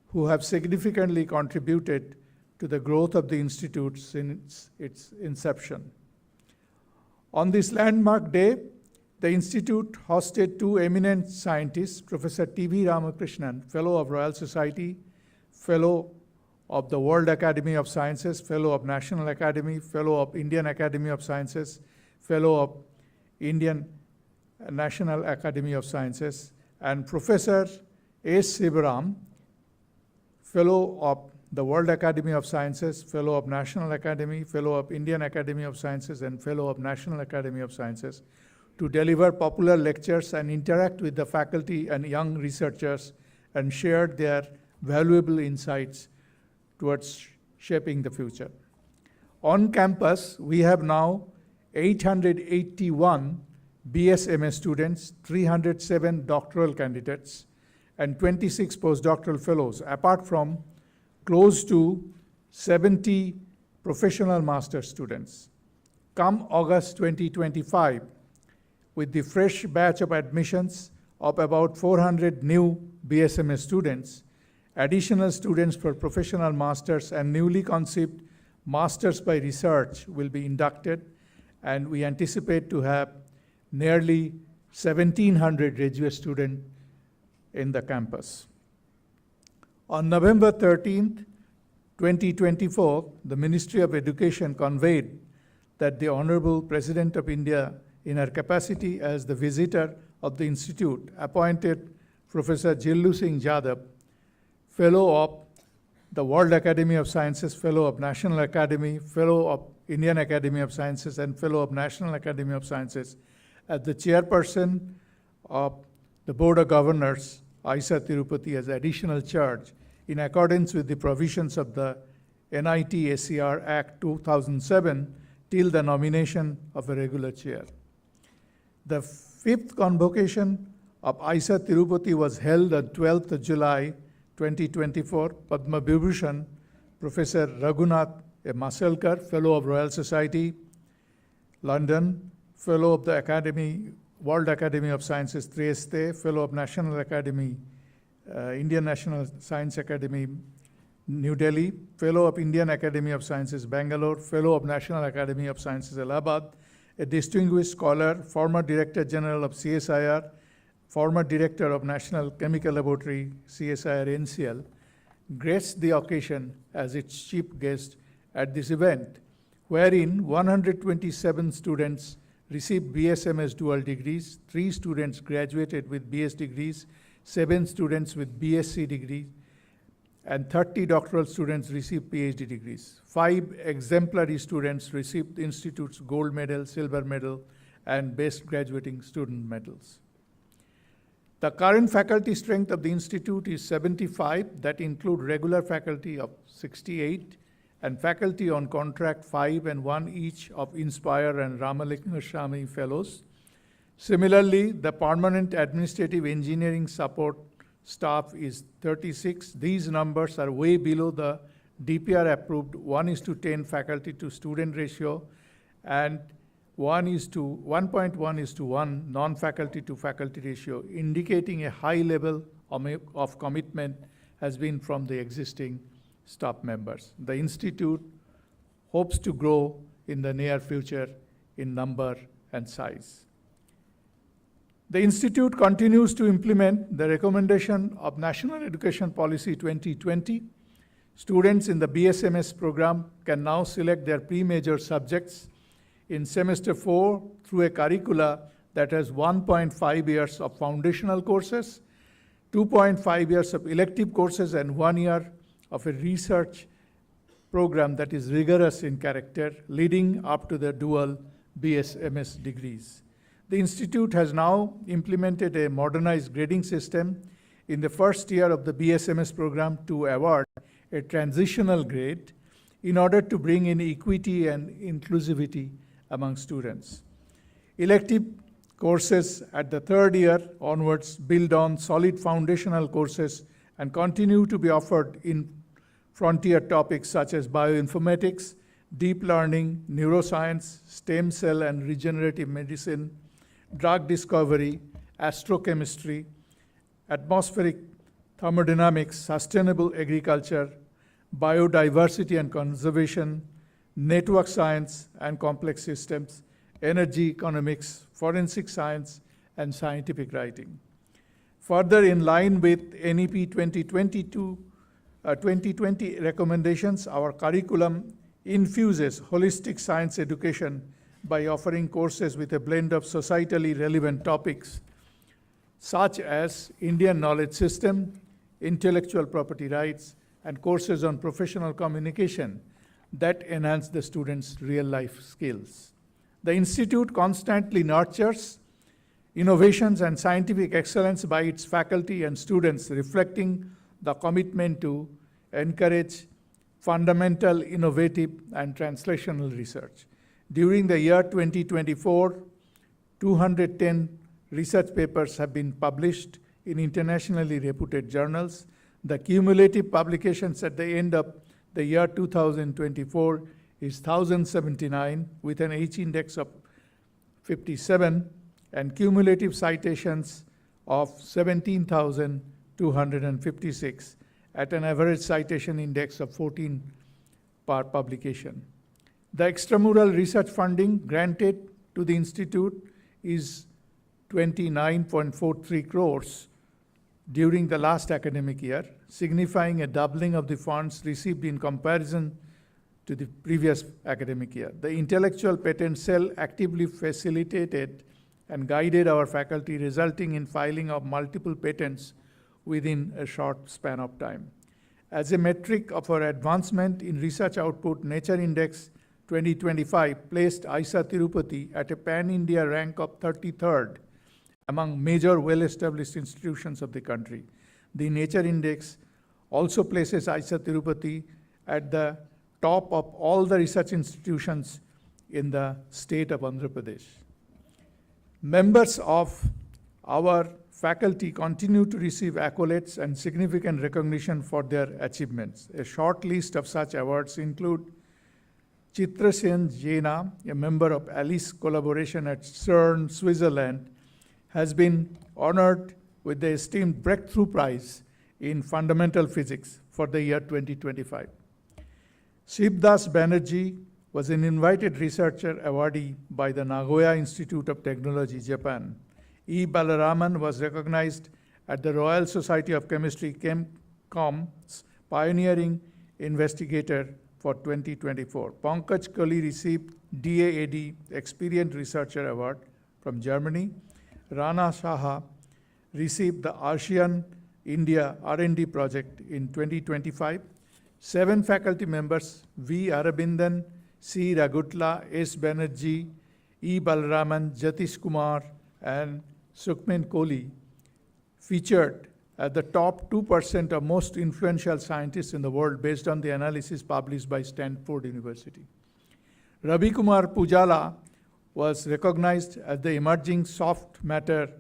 who have significantly contributed to the growth of the Institute since its inception. On this landmark day, the Institute hosted 2 eminent scientists, Professor T.V. Ramakrishnan, Fellow of Royal Society, Fellow of the World Academy of Sciences, Fellow of National Academy, Fellow of Indian Academy of Sciences, Fellow of Indian National Academy of Sciences, and Professor S. Sivaram, Fellow of the World Academy of Sciences, Fellow of National Academy, Fellow of Indian Academy of Sciences, and Fellow of National Academy of Sciences, to deliver popular lectures and interact with the faculty and young researchers and share their valuable insights towards shaping the future. On campus, we have now 881 BSMS students, 307 doctoral candidates, and 26 postdoctoral fellows, apart from close to 70 professional master students. Come August 2025, with the fresh batch of admissions of about 400 new BSMS students, additional students for professional masters and newly conceived masters by research will be inducted, and we anticipate to have nearly 1,700 graduate students in the campus. On November 13th, 2024, the Ministry of Education conveyed that the Honorable President of India, in her capacity as the visitor of the Institute, appointed Professor Jillu Singh Jadhav, Fellow of the World Academy of Sciences, Fellow of National Academy, Fellow of Indian Academy of Sciences, and Fellow of National Academy of Sciences, as the Chairperson of the Board of Governors, IISER Tirupati, as additional charge in accordance with the provisions of the NIT SCR Act 2007 till the nomination of a regular chair. The 5th convocation of IISER Tirupati was held on 12th of July 2024. Padma Vibhushan Professor Raghunath Maselkar, Fellow of Royal Society, London, Fellow of the Academy, World Academy of Sciences, Trieste, Fellow of National Academy, Indian National Science Academy, New Delhi, Fellow of Indian Academy of Sciences, Bangalore, Fellow of National Academy of Sciences, Allahabad, a distinguished scholar, former Director General of CSIR, former Director of National Chemical Laboratory, CSIR NCL, graced the occasion as its chief guest at this event, wherein 127 students received BSMS dual degrees, 3 students graduated with BS degrees, 7 students with BSc degrees, and 30 doctoral students received PhD degrees. 5 exemplary students received the Institute's gold medal, silver medal, and best graduating student medals. The current faculty strength of the Institute is 75, that include regular faculty of 68, and faculty on contract 5 and 1 each of Inspire and Ramalingeshwami Fellows. Similarly, the permanent administrative engineering support staff is 36. These numbers are way below the DPR approved 1:10 faculty to student ratio and 1.1:1 non-faculty to faculty ratio, indicating a high level of commitment has been from the existing staff members. The Institute hopes to grow in the near future in number and size. The Institute continues to implement the recommendation of National Education Policy 2020. Students in the BSMS program can now select their pre-major subjects in semester 4 through a curricula that has 1.5 years of foundational courses, 2.5 years of elective courses, and 1 year of a research program that is rigorous in character, leading up to the dual BSMS degrees. The Institute has now implemented a modernized grading system in the first year of the BSMS program to award a transitional grade in order to bring in equity and inclusivity among students. Elective courses at the third year onwards build on solid foundational courses and continue to be offered in frontier topics such as bioinformatics, deep learning, neuroscience, stem cell and regenerative medicine, drug discovery, astrochemistry, atmospheric thermodynamics, sustainable agriculture, biodiversity and conservation, network science and complex systems, energy economics, forensic science, and scientific writing. Further, in line with NEP 2020 recommendations, our curriculum infuses holistic science education by offering courses with a blend of societally relevant topics such as Indian knowledge system, intellectual property rights, and courses on professional communication that enhance the students' real-life skills. The Institute constantly nurtures innovations and scientific excellence by its faculty and students, reflecting the commitment to encourage fundamental, innovative, and translational research. During the year 2024, 210 research papers have been published in internationally reputed journals. The cumulative publications at the end of the year 2024 is 1,079 with an H index of 57 and cumulative citations of 17,256 at an average citation index of 14 per publication. The extramural research funding granted to the Institute is 29.43 crores during the last academic year, signifying a doubling of the funds received in comparison to the previous academic year. The intellectual patent cell actively facilitated and guided our faculty, resulting in filing of multiple patents within a short span of time. As a metric of our advancement in research output, Nature Index 2025 placed ISA Tirupati at a pan-India rank of 33rd among major well-established institutions of the country. The Nature Index also places ISA Tirupati at the top of all the research institutions in the state of Andhra Pradesh. Members of our faculty continue to receive accolades and significant recognition for their achievements. A short list of such awards include Chitrasen Jaina, a member of ALICE collaboration at CERN, Switzerland, has been honored with the esteemed Breakthrough Prize in Fundamental Physics for the year 2025. Shivdas Banerjee was an invited researcher awardee by the Nagoya Institute of Technology, Japan. E. Balaraman was recognized at the Royal Society of Chemistry ChemCom's Pioneering Investigator for 2024. Pankaj Kali received DAAD Experienced Researcher Award from Germany. Rana Saha received the ASEAN India R&D project in 2025. 7 faculty members, V. Arabindan, C. Ragutla, S. Banerjee, E. Balaraman, Jatish Kumar, and Sukhmin Kohli, featured at the top 2% of most influential scientists in the world based on the analysis published by Stanford University. Ravi Kumar Pujala was recognized as the emerging soft matter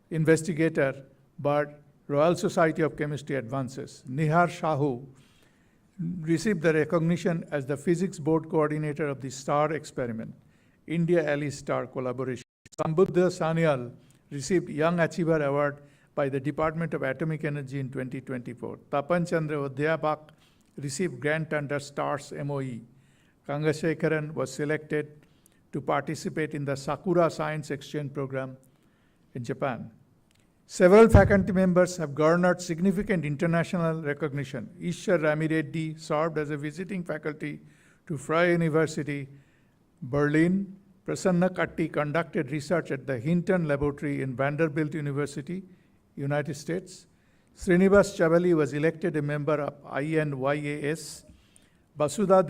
investigator by Royal Society of Chemistry Advances. Nihar Shahu received the recognition as the physics board coordinator of the STAR experiment, India ALICE STAR collaboration. Sambuddha Sanyal received Young Achiever Award by the Department of Atomic Energy in 2024. Tapan Chandra Odhyapak received grant under STAR's MOE. Kangasekaran was selected to participate in the Sakura Science Exchange Program in Japan. Several faculty members have garnered significant international recognition. Ishwar Ramireddy served as a visiting faculty to Freie University, Berlin. Prasanna Katti conducted research at the Hinton Laboratory in Vanderbilt University, United States. Srinivas Chavali was elected a member of INYAS. Basudha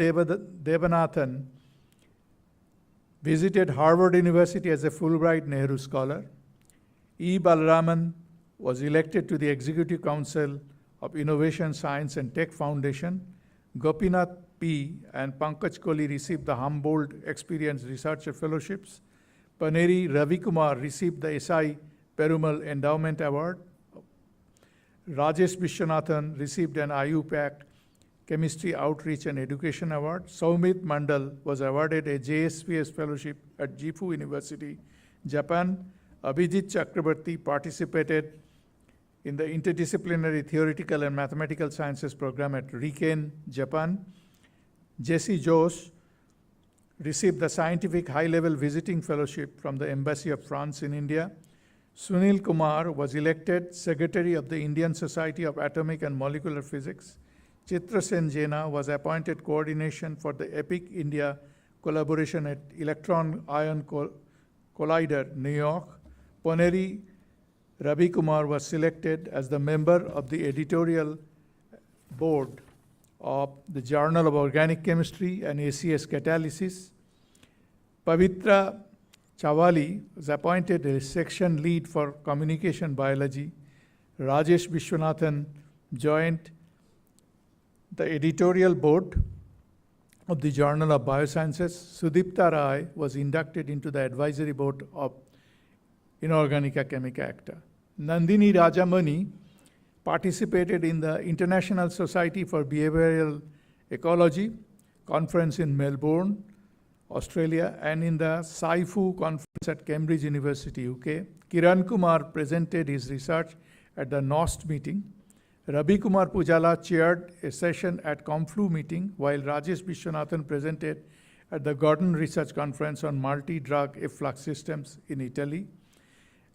Devanathan visited Harvard University as a Fulbright Nehru Scholar. E. Balaraman was elected to the Executive Council of Innovation, Science and Tech Foundation. Gopinath P. and Pankaj Kohli received the Humboldt Experience Researcher Fellowships. Paneri Ravikumar received the S.I. Perumal Endowment Award. Rajesh Vishwanathan received an IUPAC Chemistry Outreach and Education Award. Soumit Mandal was awarded a JSPS Fellowship at Gifu University, Japan. Abhijit Chakrabarti participated in the Interdisciplinary Theoretical and Mathematical Sciences program at Riken, Japan. Jesse Josh received the Scientific High-Level Visiting Fellowship from the Embassy of France in India. Sunil Kumar was elected Secretary of the Indian Society of Atomic and Molecular Physics. Chitra Sen Jena was appointed coordination for the EPIC India collaboration at Electron Ion Collider, New York. Poneri Ravi Kumar was selected as the member of the editorial board of the Journal of Organic Chemistry and ACS Catalysis. Pavitra Chavali was appointed a section lead for communication biology. Rajesh Vishwanathan joined the editorial board of the Journal of Biosciences. Sudipta Rai was inducted into the advisory board of Inorganica Chemica Acta. Nandini Rajamani participated in the International Society for Behavioral Ecology conference in Melbourne, Australia, and in the SciFu conference at Cambridge University, UK. Kiran Kumar presented his research at the NOST meeting. Ravi Kumar Pujala chaired a session at ComFlu meeting, while Rajesh Vishwanathan presented at the Gordon Research Conference on multi-drug efflux systems in Italy.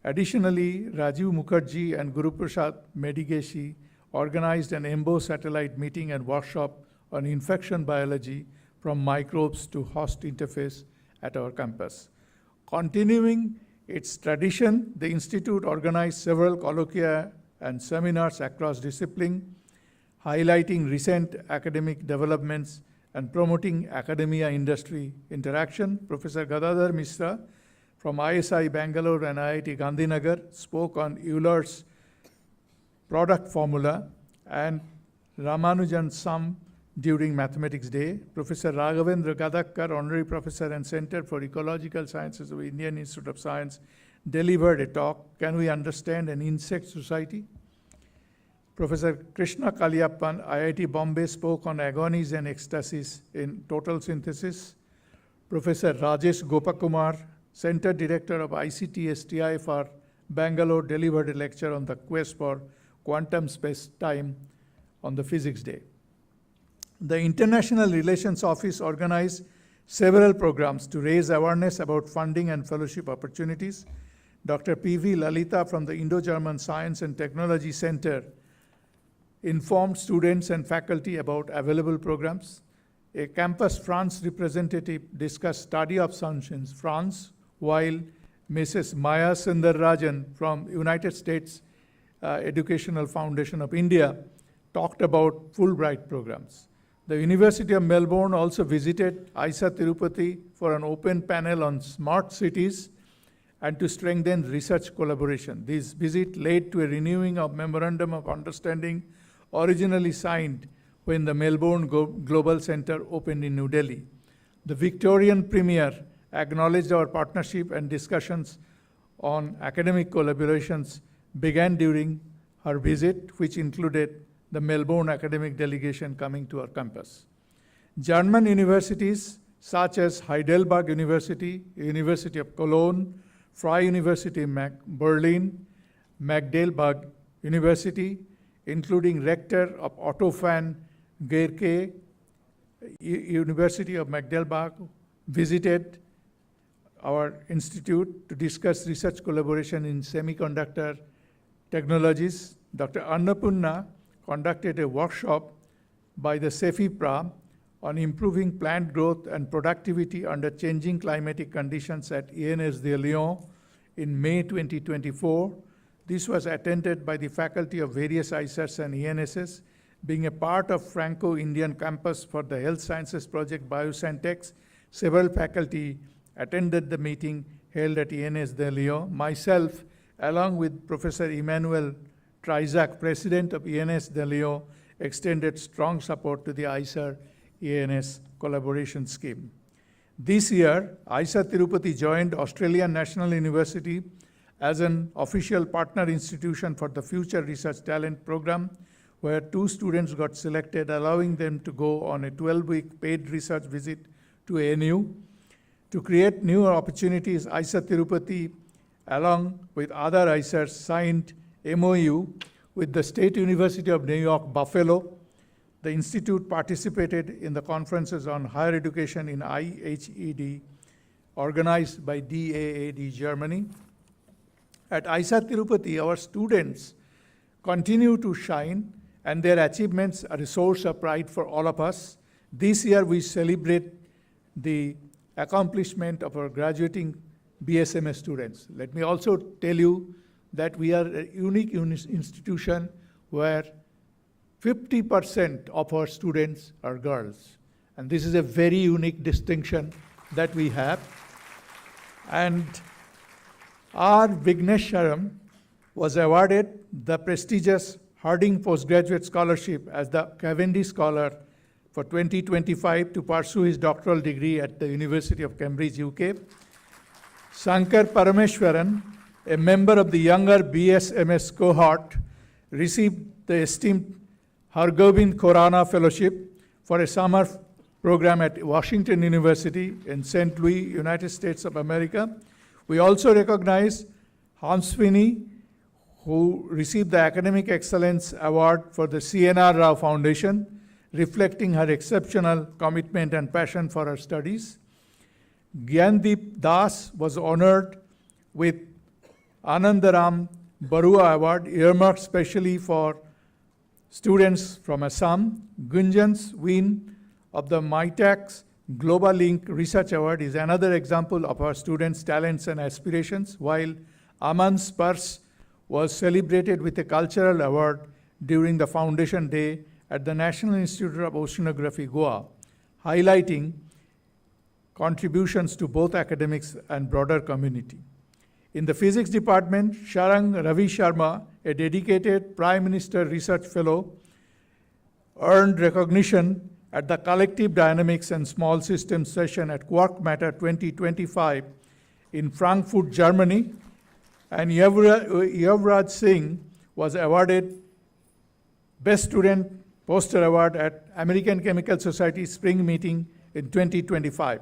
Additionally, Rajiv Mukherjee and Guru Prasad Medigeshi organized an EMBO satellite meeting and workshop on infection biology from microbes to host interface at our campus. Continuing its tradition, the Institute organized several colloquia and seminars across disciplines, highlighting recent academic developments and promoting academia-industry interaction. Professor Gadadhar Mishra from ISI Bangalore and IIT Gandhinagar spoke on Euler's product formula and Ramanujan sum during Mathematics Day. Professor Raghavendra Gadakkar, Honorary Professor and Center for Ecological Sciences of Indian Institute of Science, delivered a talk, Can We Understand an Insect Society? Professor Krishna Kaliappan, IIT Bombay, spoke on agonies and ecstasies in total synthesis. Professor Rajesh Gopakumar, Center Director of ICTS TIFR, Bangalore, delivered a lecture on the quest for quantum space-time on the Physics Day. The International Relations Office organized several programs to raise awareness about funding and fellowship opportunities. Dr. P.V. Lalita from the Indo-German Science and Technology Center informed students and faculty about available programs. A Campus France representative discussed study options in France, while Mrs. Maya Sundararajan from United States Educational Foundation of India talked about Fulbright programs. The University of Melbourne also visited ISA Tirupati for an open panel on smart cities and to strengthen research collaboration. This visit led to a renewing of Memorandum of Understanding originally signed when the Melbourne Global Center opened in New Delhi. The Victorian Premier acknowledged our partnership, and discussions on academic collaborations began during her visit, which included the Melbourne academic delegation coming to our campus. German universities such as Heidelberg University, University of Cologne, Freie University Berlin, Magdeburg University, including rector of Otto van Gerke, University of Magdeburg, visited our institute to discuss research collaboration in semiconductor technologies. Dr. Annapurna conducted a workshop by the CEFIPRA on improving plant growth and productivity under changing climatic conditions at ENS de Lyon in May 2024. This was attended by the faculty of various ICERs and ENSs. Being a part of Franco-Indian campus for the Health Sciences Project Bioscientex, several faculty attended the meeting held at ENS de Lyon. Myself, along with Professor Emmanuel Trizac, President of ENS de Lyon, extended strong support to the ICER-ENS collaboration scheme. This year, ICER Tirupati joined Australian National University as an official partner institution for the Future Research Talent Program, where 2 students got selected, allowing them to go on a 12-week paid research visit to ANU. To create new opportunities, ICER Tirupati, along with other ICERs, signed MOU with the State University of New York, Buffalo. The institute participated in the conferences on higher education in IHED, organized by DAAD Germany. At ICER Tirupati, our students continue to shine, and their achievements are a source of pride for all of us. This year, we celebrate the accomplishment of our graduating BSMS students. Let me also tell you that we are a unique institution where 50% of our students are girls. And this is a very unique distinction that we have. And R. Vigneshwaram was awarded the prestigious Harding Postgraduate Scholarship as the Cavendish Scholar for 2025 to pursue his doctoral degree at the University of Cambridge, UK. Shankar Parameshwaran, a member of the younger BSMS cohort, received the esteemed Hargobind Khorana Fellowship for a summer program at Washington University in St. Louis, United States of America. We also recognize Hamswini, who received the Academic Excellence Award for the CNR Rao Foundation, reflecting her exceptional commitment and passion for her studies. Gyandeep Das was honored with Anandaram Barua Award, earmarked specially for students from Assam. Gunjan's win of the MITAX Global Link Research Award is another example of our students' talents and aspirations, while Aman Spars was celebrated with a cultural award during the Foundation Day at the National Institute of Oceanography, Goa, highlighting contributions to both academics and broader community. In the physics department, Sharang Ravi Sharma, a dedicated Prime Minister Research Fellow, earned recognition at the Collective Dynamics and Small Systems session at Quark Matter 2025 in Frankfurt, Germany, and Yuvraj Singh was awarded Best Student Poster Award at American Chemical Society Spring Meeting in 2025.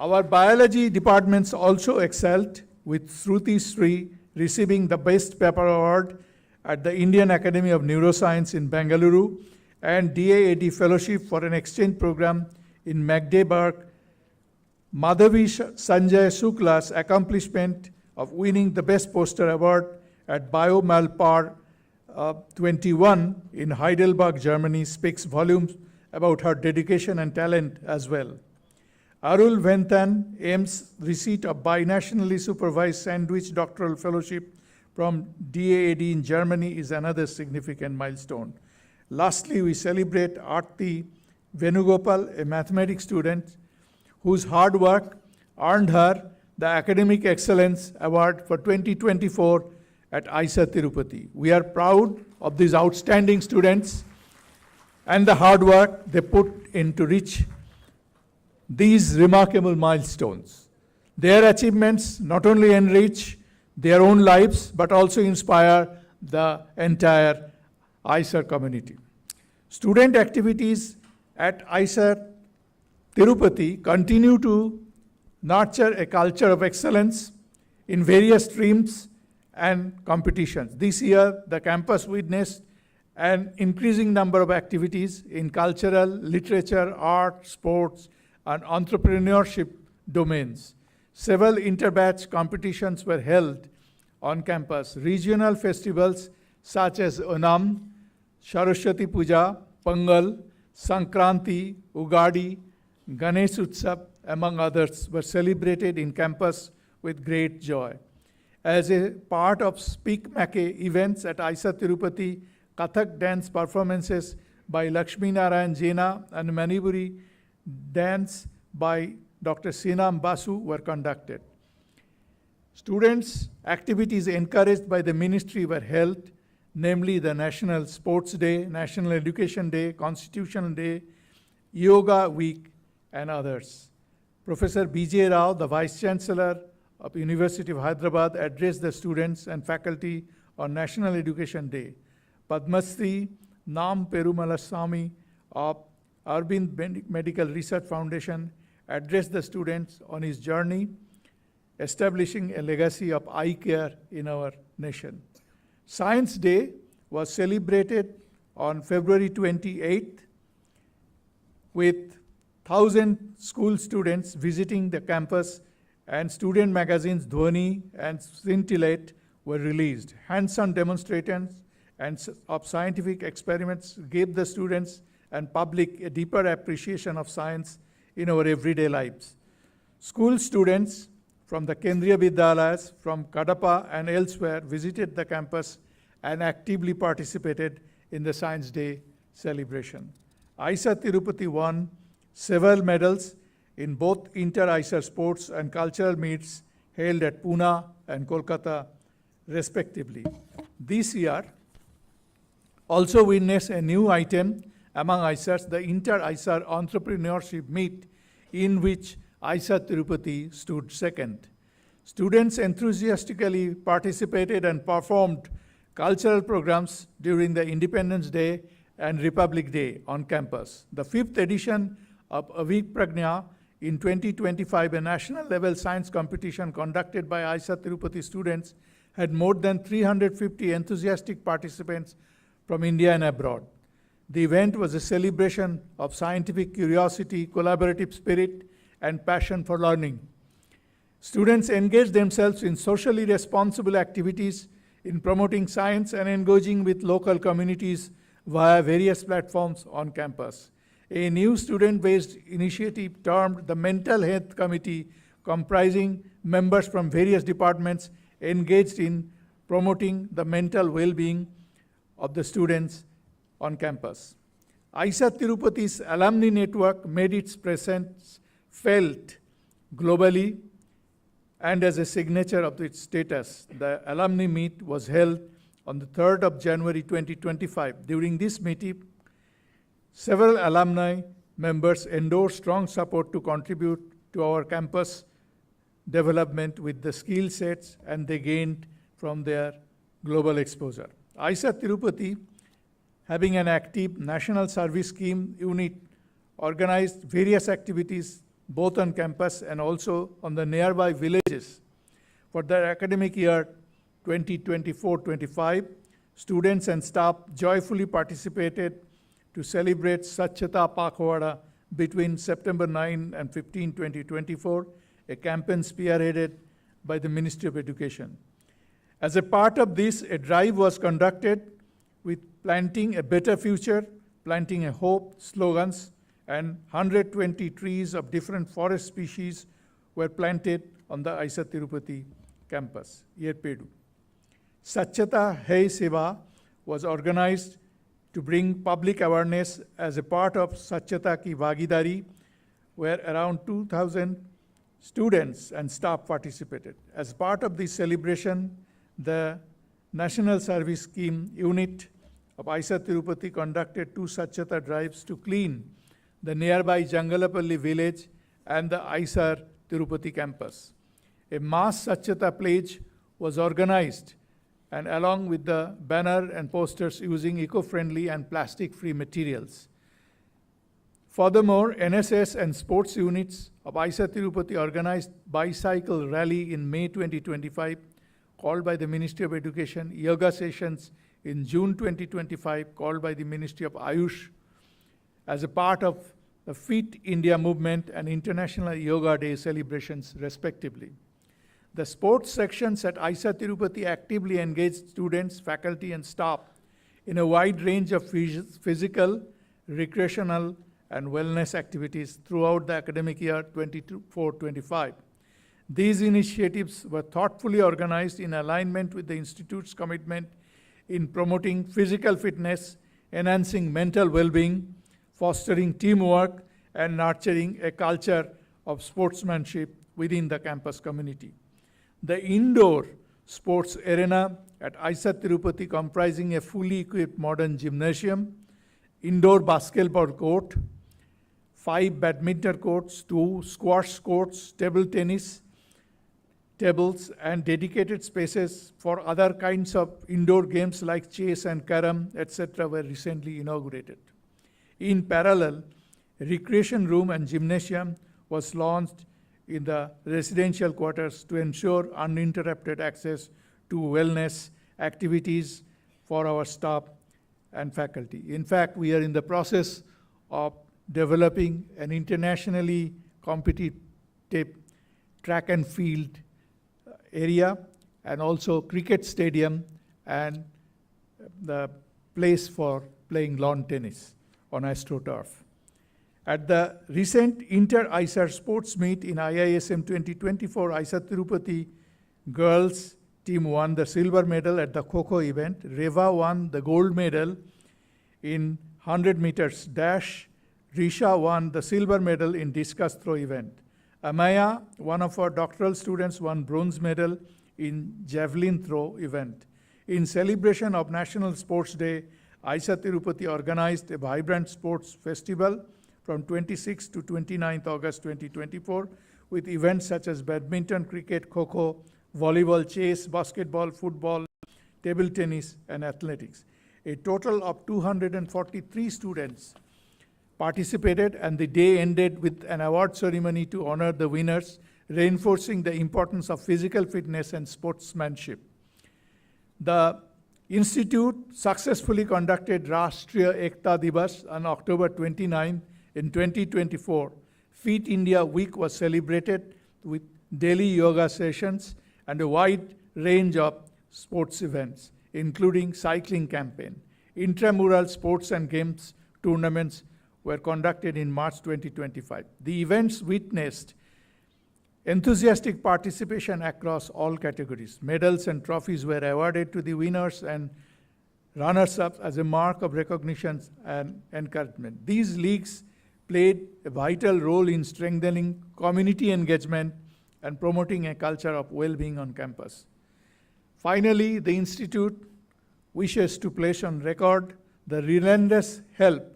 Our biology departments also excelled, with Shruti Sri receiving the Best Paper Award at the Indian Academy of Neuroscience in Bengaluru and DAAD Fellowship for an exchange program in Magdeburg. Madhavi Sanjay Sukla's accomplishment of winning the Best Poster Award at Biomalpar 21 in Heidelberg, Germany speaks volumes about her dedication and talent as well. Arul Venthan aims receipt of binationally supervised sandwich doctoral fellowship from DAAD in Germany is another significant milestone. Lastly, we celebrate Aarti Venugopal, a mathematics student whose hard work earned her the Academic Excellence Award for 2024 at ICER Tirupati. We are proud of these outstanding students and the hard work they put in to reach these remarkable milestones. Their achievements not only enrich their own lives, but also inspire the entire ICER community. Student activities at ICER Tirupati continue to nurture a culture of excellence in various streams and competitions. This year, the campus witnessed an increasing number of activities in cultural, literature, art, sports, and entrepreneurship domains. Several inter-batch competitions were held on campus. Regional festivals such as Onam, Saraswati Puja, Pongal, Sankranti, Ugadi, Ganesh Utsav, among others, were celebrated in campus with great joy. As a part of Speak Make events at ISA Tirupati, Kathak dance performances by Lakshmi Narayan Jaina and Manipuri dance by Dr. Sinam Basu were conducted. Students' activities encouraged by the ministry were held, namely the National Sports Day, National Education Day, Constitutional Day, Yoga Week, and others. Professor B.J. Rao, the Vice Chancellor of University of Hyderabad, addressed the students and faculty on National Education Day. Padmasri Nam Perumalaswamy of Arvind Medical Research Foundation addressed the students on his journey, establishing a legacy of eye care in our nation. Science Day was celebrated on February 28th with 1,000 school students visiting the campus, and student magazines Dhwani and Scintillate were released. Hands-on demonstrations of scientific experiments gave the students and public a deeper appreciation of science in our everyday lives. School students from the Kendriya Vidyalayas, from Kadapa and elsewhere visited the campus and actively participated in the Science Day celebration. ISA Tirupati won several medals in both inter-ISA sports and cultural meets held at Pune and Kolkata, respectively. This year also witnessed a new item among ISAs, the Inter-ISA Entrepreneurship Meet, in which ISA Tirupati stood second. Students enthusiastically participated and performed cultural programs during the Independence Day and Republic Day on campus. The 5th edition of Avik Pragna in 2025, a national level science competition conducted by ISA Tirupati students, had more than 350 enthusiastic participants from India and abroad. The event was a celebration of scientific curiosity, collaborative spirit, and passion for learning. Students engaged themselves in socially responsible activities in promoting science and engaging with local communities via various platforms on campus. A new student-based initiative termed the Mental Health Committee, comprising members from various departments, engaged in promoting the mental well-being of the students on campus. ISA Tirupati's alumni network made its presence felt globally, and as a signature of its status, the alumni meet was held on the 3rd of January 2025. During this meeting, several alumni members endorsed strong support to contribute to our campus development with the skill sets and they gained from their global exposure. ISA Tirupati, having an active National Service Scheme unit, organized various activities both on campus and also on the nearby villages. For the academic year 2024-25, students and staff joyfully participated to celebrate Swachhata Pakhwada between September 9 and 15, 2024, a campaign spearheaded by the Ministry of Education. As a part of this, a drive was conducted with Planting a Better Future, Planting a Hope slogans, and 120 trees of different forest species were planted on the ISA Tirupati campus, Yerpedu. Swachhata Hai Seva was organized to bring public awareness as a part of Swachhata Ki Bhagidari, where around 2,000 students and staff participated. As part of this celebration, the National Service Scheme unit of ISA Tirupati conducted 2 Swachhata drives to clean the nearby Jangalapalli village and the ISA Tirupati campus. A mass Swachhata pledge was organized, and along with the banner and posters using eco-friendly and plastic-free materials. Furthermore, NSS and sports units of ISA Tirupati organized bicycle rally in May 2025, called by the Ministry of Education, yoga sessions in June 2025, called by the Ministry of Ayush, as a part of the Fit India movement, and International Yoga Day celebrations, respectively. The sports sections at ISA Tirupati actively engage students, faculty, and staff in a wide range of physical, recreational, and wellness activities throughout the academic year 24-25. These initiatives were thoughtfully organized in alignment with the Institute's commitment in promoting physical fitness, enhancing mental well-being, fostering teamwork, and nurturing a culture of sportsmanship within the campus community. The indoor sports arena at ISA Tirupati, comprising a fully equipped modern gymnasium, indoor basketball court, 5 badminton courts, 2 squash courts, table tennis tables, and dedicated spaces for other kinds of indoor games like chess and carom, etc., were recently inaugurated. In parallel, recreation room and gymnasium was launched in the residential quarters to ensure uninterrupted access to wellness activities for our staff and faculty. In fact, we are in the process of developing an internationally competitive track and field area, and also cricket stadium and the place for playing lawn tennis on AstroTurf. At the recent Inter-ISA Sports Meet in IISM 2024, ISA Tirupati girls team won the silver medal at the Kho-Kho event. Reva won the gold medal in 100 meters dash. Risha won the silver medal in discus throw event. Amaya, one of our doctoral students, won bronze medal in javelin throw event. In celebration of National Sports Day, ISA Tirupati organized a vibrant sports festival from 26 to 29th August 2024, with events such as badminton, cricket, kho-kho, volleyball, chess, basketball, football, table tennis, and athletics. A total of 243 students participated, and the day ended with an award ceremony to honor the winners, reinforcing the importance of physical fitness and sportsmanship. The Institute successfully conducted Rashtriya Ekta Divas on October 29 in 2024. Fit India Week was celebrated with daily yoga sessions and a wide range of sports events, including cycling campaign. Intramural sports and games tournaments were conducted in March 2025. The events witnessed enthusiastic participation across all categories. Medals and trophies were awarded to the winners and runners-up as a mark of recognition and encouragement. These leagues played a vital role in strengthening community engagement and promoting a culture of well-being on campus. Finally, the Institute wishes to place on record the relentless help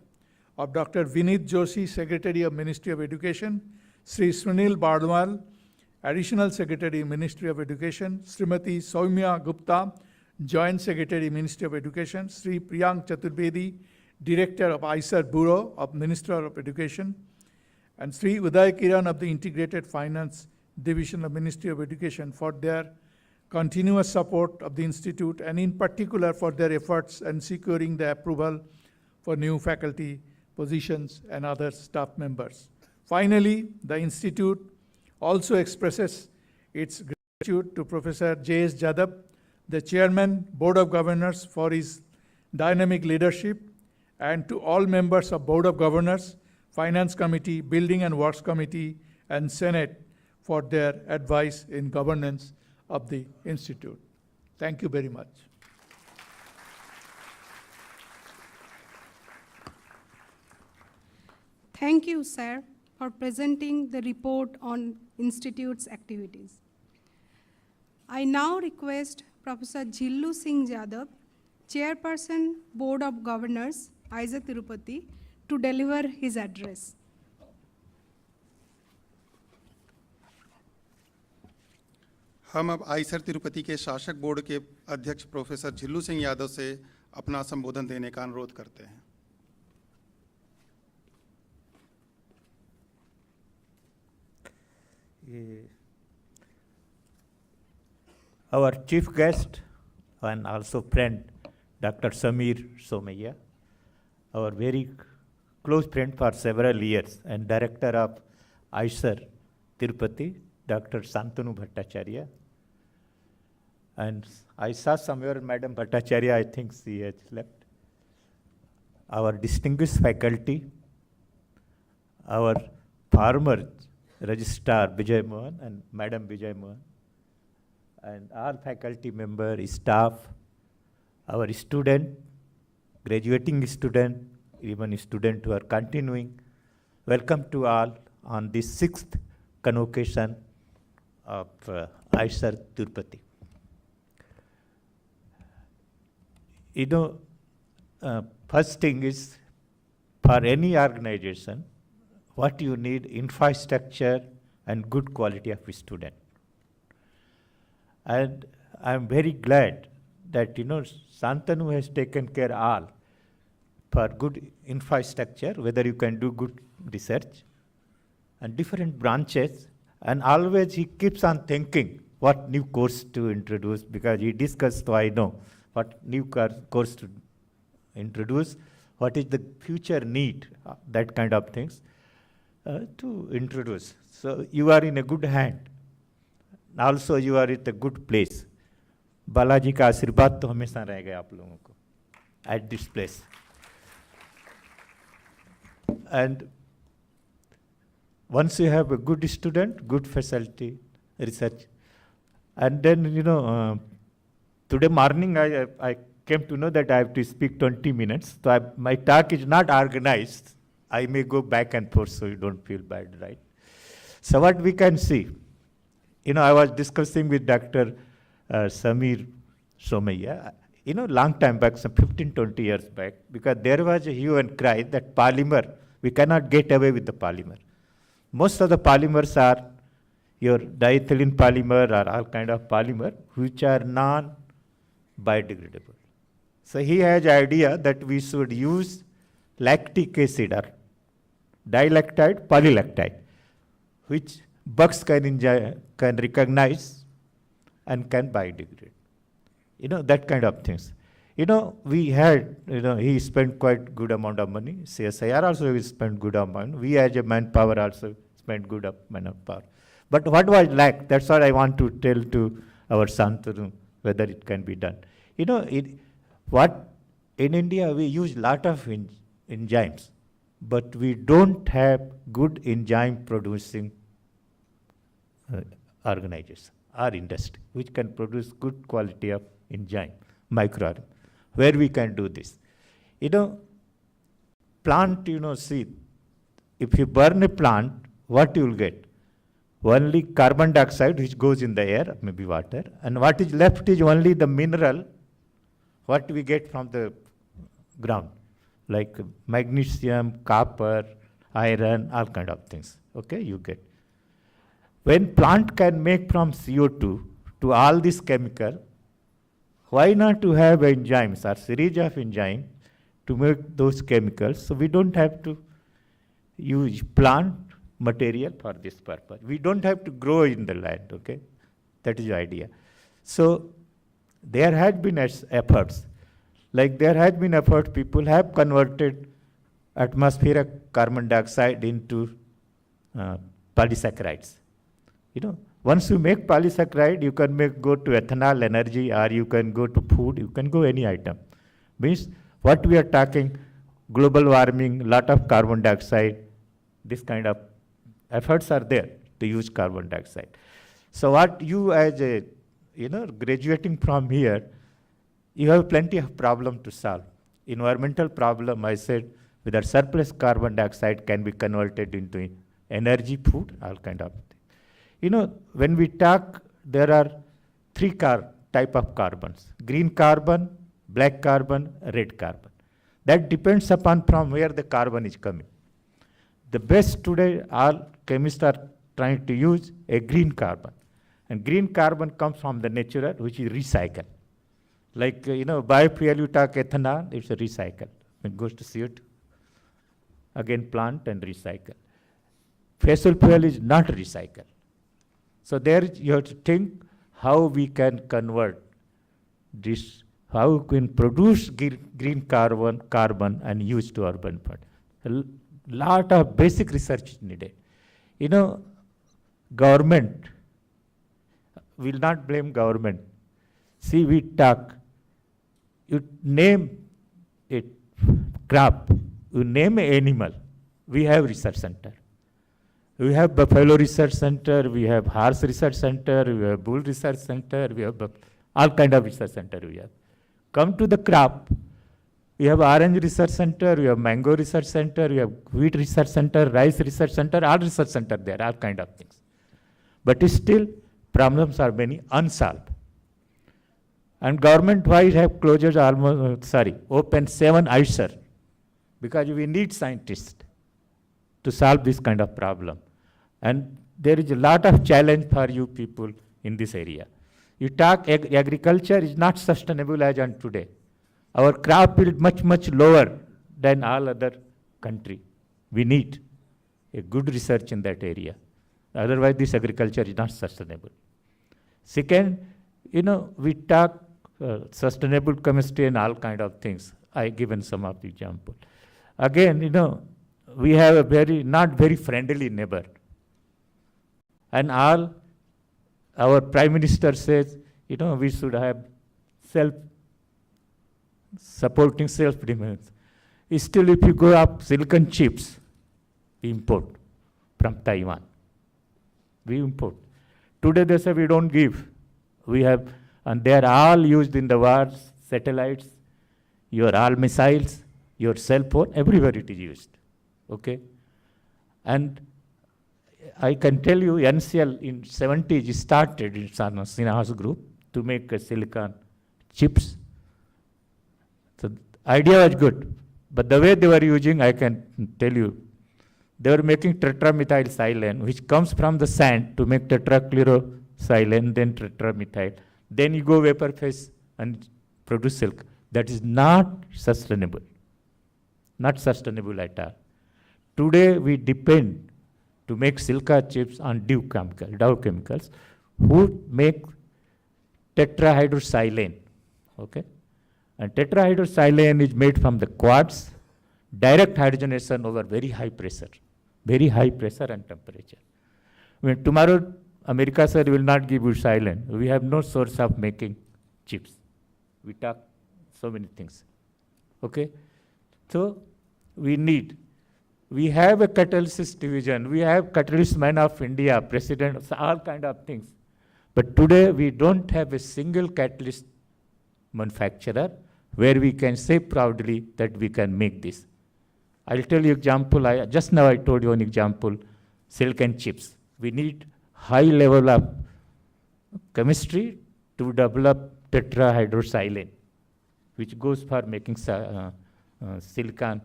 of Dr. Vinit Joshi, Secretary of Ministry of Education, Sri Sunil Bardwal, Additional Secretary, Ministry of Education, Srimati Soumya Gupta, Joint Secretary, Ministry of Education, Sri Priyank Chaturbedi, Director of ISER Bureau of Ministry of Education, and Sri Uday Kiran of the Integrated Finance Division of Ministry of Education for their continuous support of the Institute, and in particular for their efforts in securing the approval for new faculty positions and other staff members. Finally, the Institute also expresses its gratitude to Professor J.S. Jadhav, the Chairman, Board of Governors, for his dynamic leadership, and to all members of Board of Governors, Finance Committee, Building and Works Committee, and Senate for their advice in governance of the Institute. Thank you very much. Thank you, sir, for presenting the report on Institute's activities. I now request Professor Jillu Singh Jadhav, Chairperson, Board of Governors, ISA Tirupati, to deliver his address. हम अब Eicher Tirupati के शासक board के अध्यक्ष professor झिल्लू Singh Yadav से अपना संबोधन देने का अनुरोध करते हैं। Our chief guest and also friend, Dr. Samir Somaiya, our very close friend for several years and director of ISER Tirupati, Dr. Santanu Bhattacharya. And I saw somewhere Madam Bhattacharya, I think she has left. Our distinguished faculty, our former registrar Vijay Mohan and Madam Vijay Mohan, and all faculty members, staff, our student, graduating student, even student who are continuing. Welcome to all on this 6th convocation of ISER Tirupati. You know, first thing is, for any organization, what you need, infrastructure and good quality of student. And I'm very glad that, you know, Santanu has taken care all for good infrastructure, whether you can do good research and different branches, and always he keeps on thinking what new course to introduce, because he discussed, so I know, what new course to introduce, what is the future need, that kind of things to introduce. So you are in a good hand. Also you are at a good place. Balaji का आशीर्वाद तो हमेशा रहेगा आप लोगों को at this place. And once you have a good student, good facility, research, and then, you know, today morning I came to know that I have to speak 20 minutes. So my talk is not organized. I may go back and forth so you don't feel bad, right? So what we can see, you know, I was discussing with Dr. Samir Somaiya, you know, long time back, some 15, 20 years back, because there was a hue and cry that polymer, we cannot get away with the polymer. Most of the polymers are your diethylene polymer or all kind of polymer which are non-biodegradable. So he has idea that we should use lactic acid or dilactide, polylactide, which bugs can recognize and can biodegrade. You know, that kind of things. You know, we had, you know, he spent quite good amount of money. CSIR also we spent good amount. We as a manpower also spent good amount of power. But what was lack? That's what I want to tell to our Santanu, whether it can be done. You know, in India we use lot of enzymes, but we don't have good enzyme producing organization or industry which can produce good quality of enzyme, microorganism. Where we can do this? You know, plant, you know, see, if you burn a plant, what you will get? Only carbon dioxide which goes in the air, maybe water, and what is left is only the mineral, what we get from the ground, like magnesium, copper, iron, all kind of things. Okay, you get. When plant can make from CO2 to all this chemical, why not to have enzymes or series of enzymes to make those chemicals? So we don't have to use plant material for this purpose. We don't have to grow in the land, okay? That is the idea. So there had been efforts. Like there had been effort, people have converted atmospheric carbon dioxide into polysaccharides. You know, once you make polysaccharide, you can go to ethanol energy, or you can go to food, you can go any item. Means what we are talking, global warming, lot of carbon dioxide, this kind of efforts are there to use carbon dioxide. So what you as a, you know, graduating from here, you have plenty of problem to solve. Environmental problem, I said, whether surplus carbon dioxide can be converted into energy, food, all kind of things. You know, when we talk, there are three type of carbons: green carbon, black carbon, red carbon. That depends upon from where the carbon is coming. The best today, all chemists are trying to use a green carbon. And green carbon comes from the natural, which is recycled. Like, you know, biofuel, you talk ethanol, it's a recycle. It goes to CO2. Again, plant and recycle. Fossil fuel is not recycled. So there you have to think how we can convert this, how we can produce green carbon and use to urban part. lot of basic research is needed. You know, government, will not blame government. See, we talk, you name a crop, you name an animal, we have research center. We have buffalo research center, we have horse research center, we have bull research center, we have all kind of research center we have. Come to the crop, we have orange research center, we have mango research center, we have wheat research center, rice research center, all research center there, all kind of things. But still, problems are many unsolved. And government-wise have closures almost, open 7 ISER, because we need scientists to solve this kind of problem. And there is a lot of challenge for you people in this area. You talk agriculture is not sustainable as on today. Our crop yield much lower than all other country. We need a good research in that area. Otherwise, this agriculture is not sustainable. Second, you know, we talk sustainable chemistry and all kind of things. I given some of the example. Again, you know, we have a not very friendly neighbor. And all our Prime Minister says, you know, we should have supporting self-defense. Still, if you go up silicon chips, we import from Taiwan. We import. Today they say we don't give. We have, and they are all used in the wars, satellites, your all missiles, your cell phone, everywhere it is used. Okay? And I can tell you, NCL in 70s started in Sinha's group to make silicon chips. So the idea was good, but the way they were using, I can tell you, they were making tetramethylsilane, which comes from the sand to make tetrachlorosilane, then tetramethyl. Then you go vapor phase and produce silk. That is not sustainable. Not sustainable at all. Today we depend to make silica chips on Dow Chemicals, who make tetrahydrosilane. Okay? And tetrahydrosilane is made from the quartz, direct hydrogenation over very high pressure and temperature. When tomorrow America said will not give you silane, we have no source of making chips. We talk so many things. Okay? So we have a catalyst division, we have catalyst man of India, president, all kind of things. But today we don't have a single catalyst manufacturer where we can say proudly that we can make this. I'll tell you example, just now I told you an example, silicon chips. We need high level of chemistry to develop tetrahydrosilane, which goes for making silicon,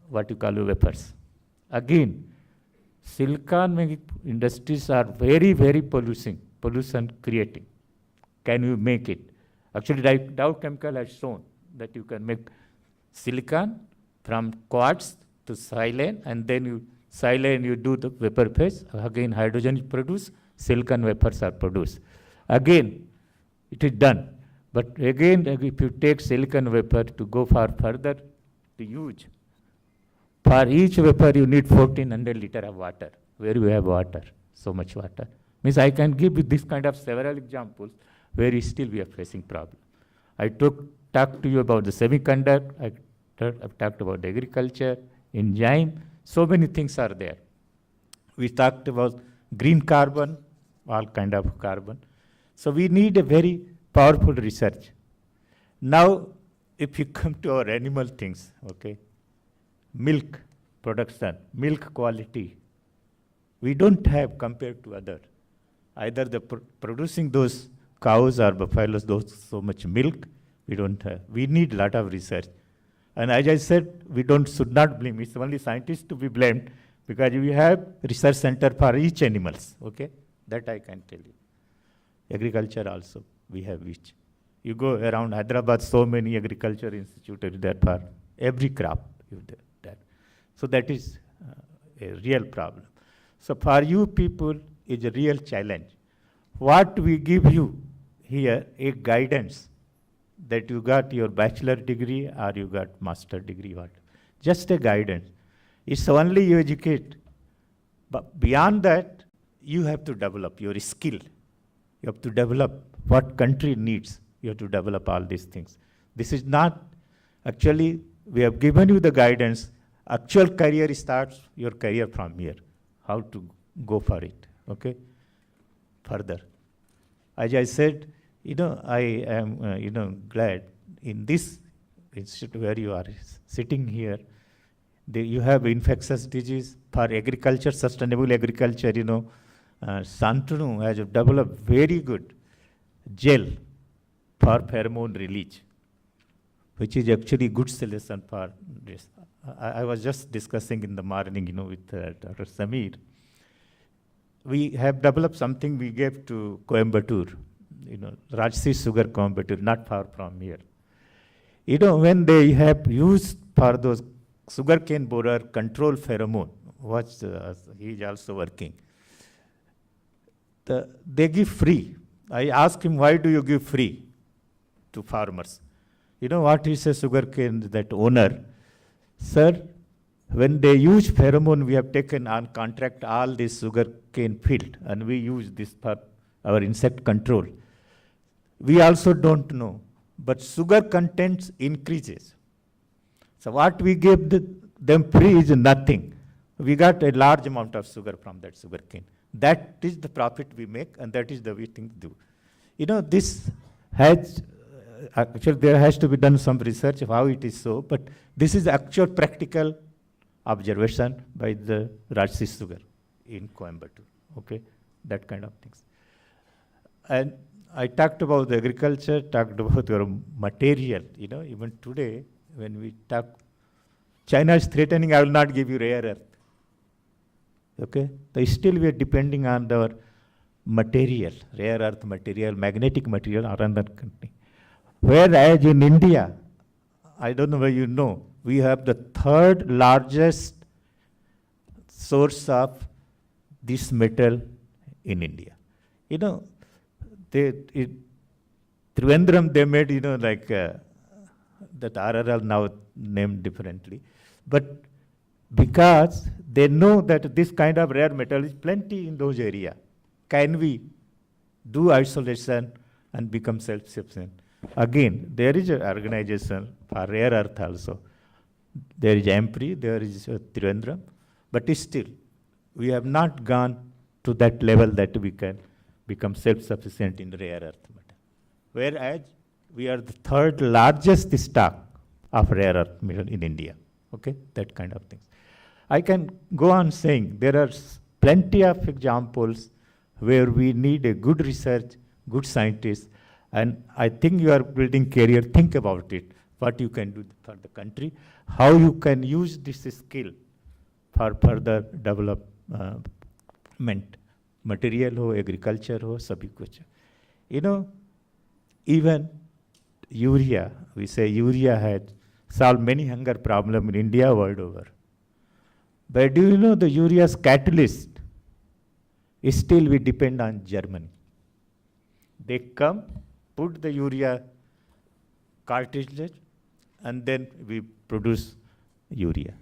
what you call wafers. Again, silicon making industries are very pollution creating. Can you make it? Actually, Dow Chemical has shown that you can make silicon from quartz to silane, and then you do the vapor phase. Again, hydrogen is produced, silicon wafers are produced. Again, it is done. But again, if you take silicon vapor to go for further to use, for each vapor you need 1400 liters of water. Where you have water, so much water. Means I can give you this kind of several examples where still we are facing problem. I talked to you about the semiconductor, I've talked about agriculture, enzyme, so many things are there. We talked about green carbon, all kind of carbon. So we need a very powerful research. Now, if you come to our animal things, okay, milk production, milk quality, we don't have compared to other. Either the producing those cows or buffaloes, those so much milk, we don't have. We need a lot of research. And as I said, should not blame. It's only scientists to be blamed because we have research center for each animals. Okay, that I can tell you. Agriculture also, we have each. You go around Hyderabad, so many agriculture institutes are there for every crop. So that is a real problem. So for you people, is a real challenge. What we give you here, a guidance that you got your bachelor degree or you got master degree, what? Just a guidance. It's only you educate. But beyond that, you have to develop your skill. You have to develop what country needs. You have to develop all these things. This is not, actually, we have given you the guidance. Actual career starts your career from here. How to go for it, okay? Further. As I said, I am, glad in this institute where you are sitting here, you have infectious disease for agriculture, sustainable agriculture, Santanu has developed very good gel for pheromone release, which is actually good solution for this. I was just discussing in the morning, with Dr. Samir. We have developed something we gave to Coimbatore, Rajsi sugar Coimbatore, not far from here. When they have used for those sugarcane borer control pheromone, he is also working. They give free. I asked him, why do you give free to farmers? What he says, sugarcane, that owner, sir, when they use pheromone, we have taken on contract all this sugarcane field, and we use this for our insect control. We also don't know, but sugar content increases. So what we give them free is nothing. We got a large amount of sugar from that sugarcane. That is the profit we make, and that is the way things do. This has, actually there has to be done some research of how it is so, but this is actual practical observation by the Rajsi sugar in Coimbatore, okay? That kind of things. And I talked about the agriculture, talked about your material, even today when we talk, China is threatening, I will not give you rare earth. Okay? So still we are depending on our material, rare earth material, magnetic material or another country. Whereas in India, I don't know whether you know, we have the third largest source of this metal in India. Trivandrum, they made, like that RRL now named differently. But because they know that this kind of rare metal is plenty in those areas, can we do isolation and become self-sufficient? Again, there is an organization for rare earth also. There is AMPRI, there is Trivandrum, but still, we have not gone to that level that we can become self-sufficient in rare earth metal. Whereas, we are the third largest stock of rare earth metal in India. Okay, that kind of things. I can go on saying there are plenty of examples where we need a good research, good scientists, and I think you are building career, think about it, what you can do for the country, how you can use this skill for further development, material ho, agriculture ho, sabhi kuch. Even urea, we say urea had solved many hunger problems in India world over. But do you know the urea's catalyst? Still we depend on Germany. They come, put the urea cartridge, and then we produce urea.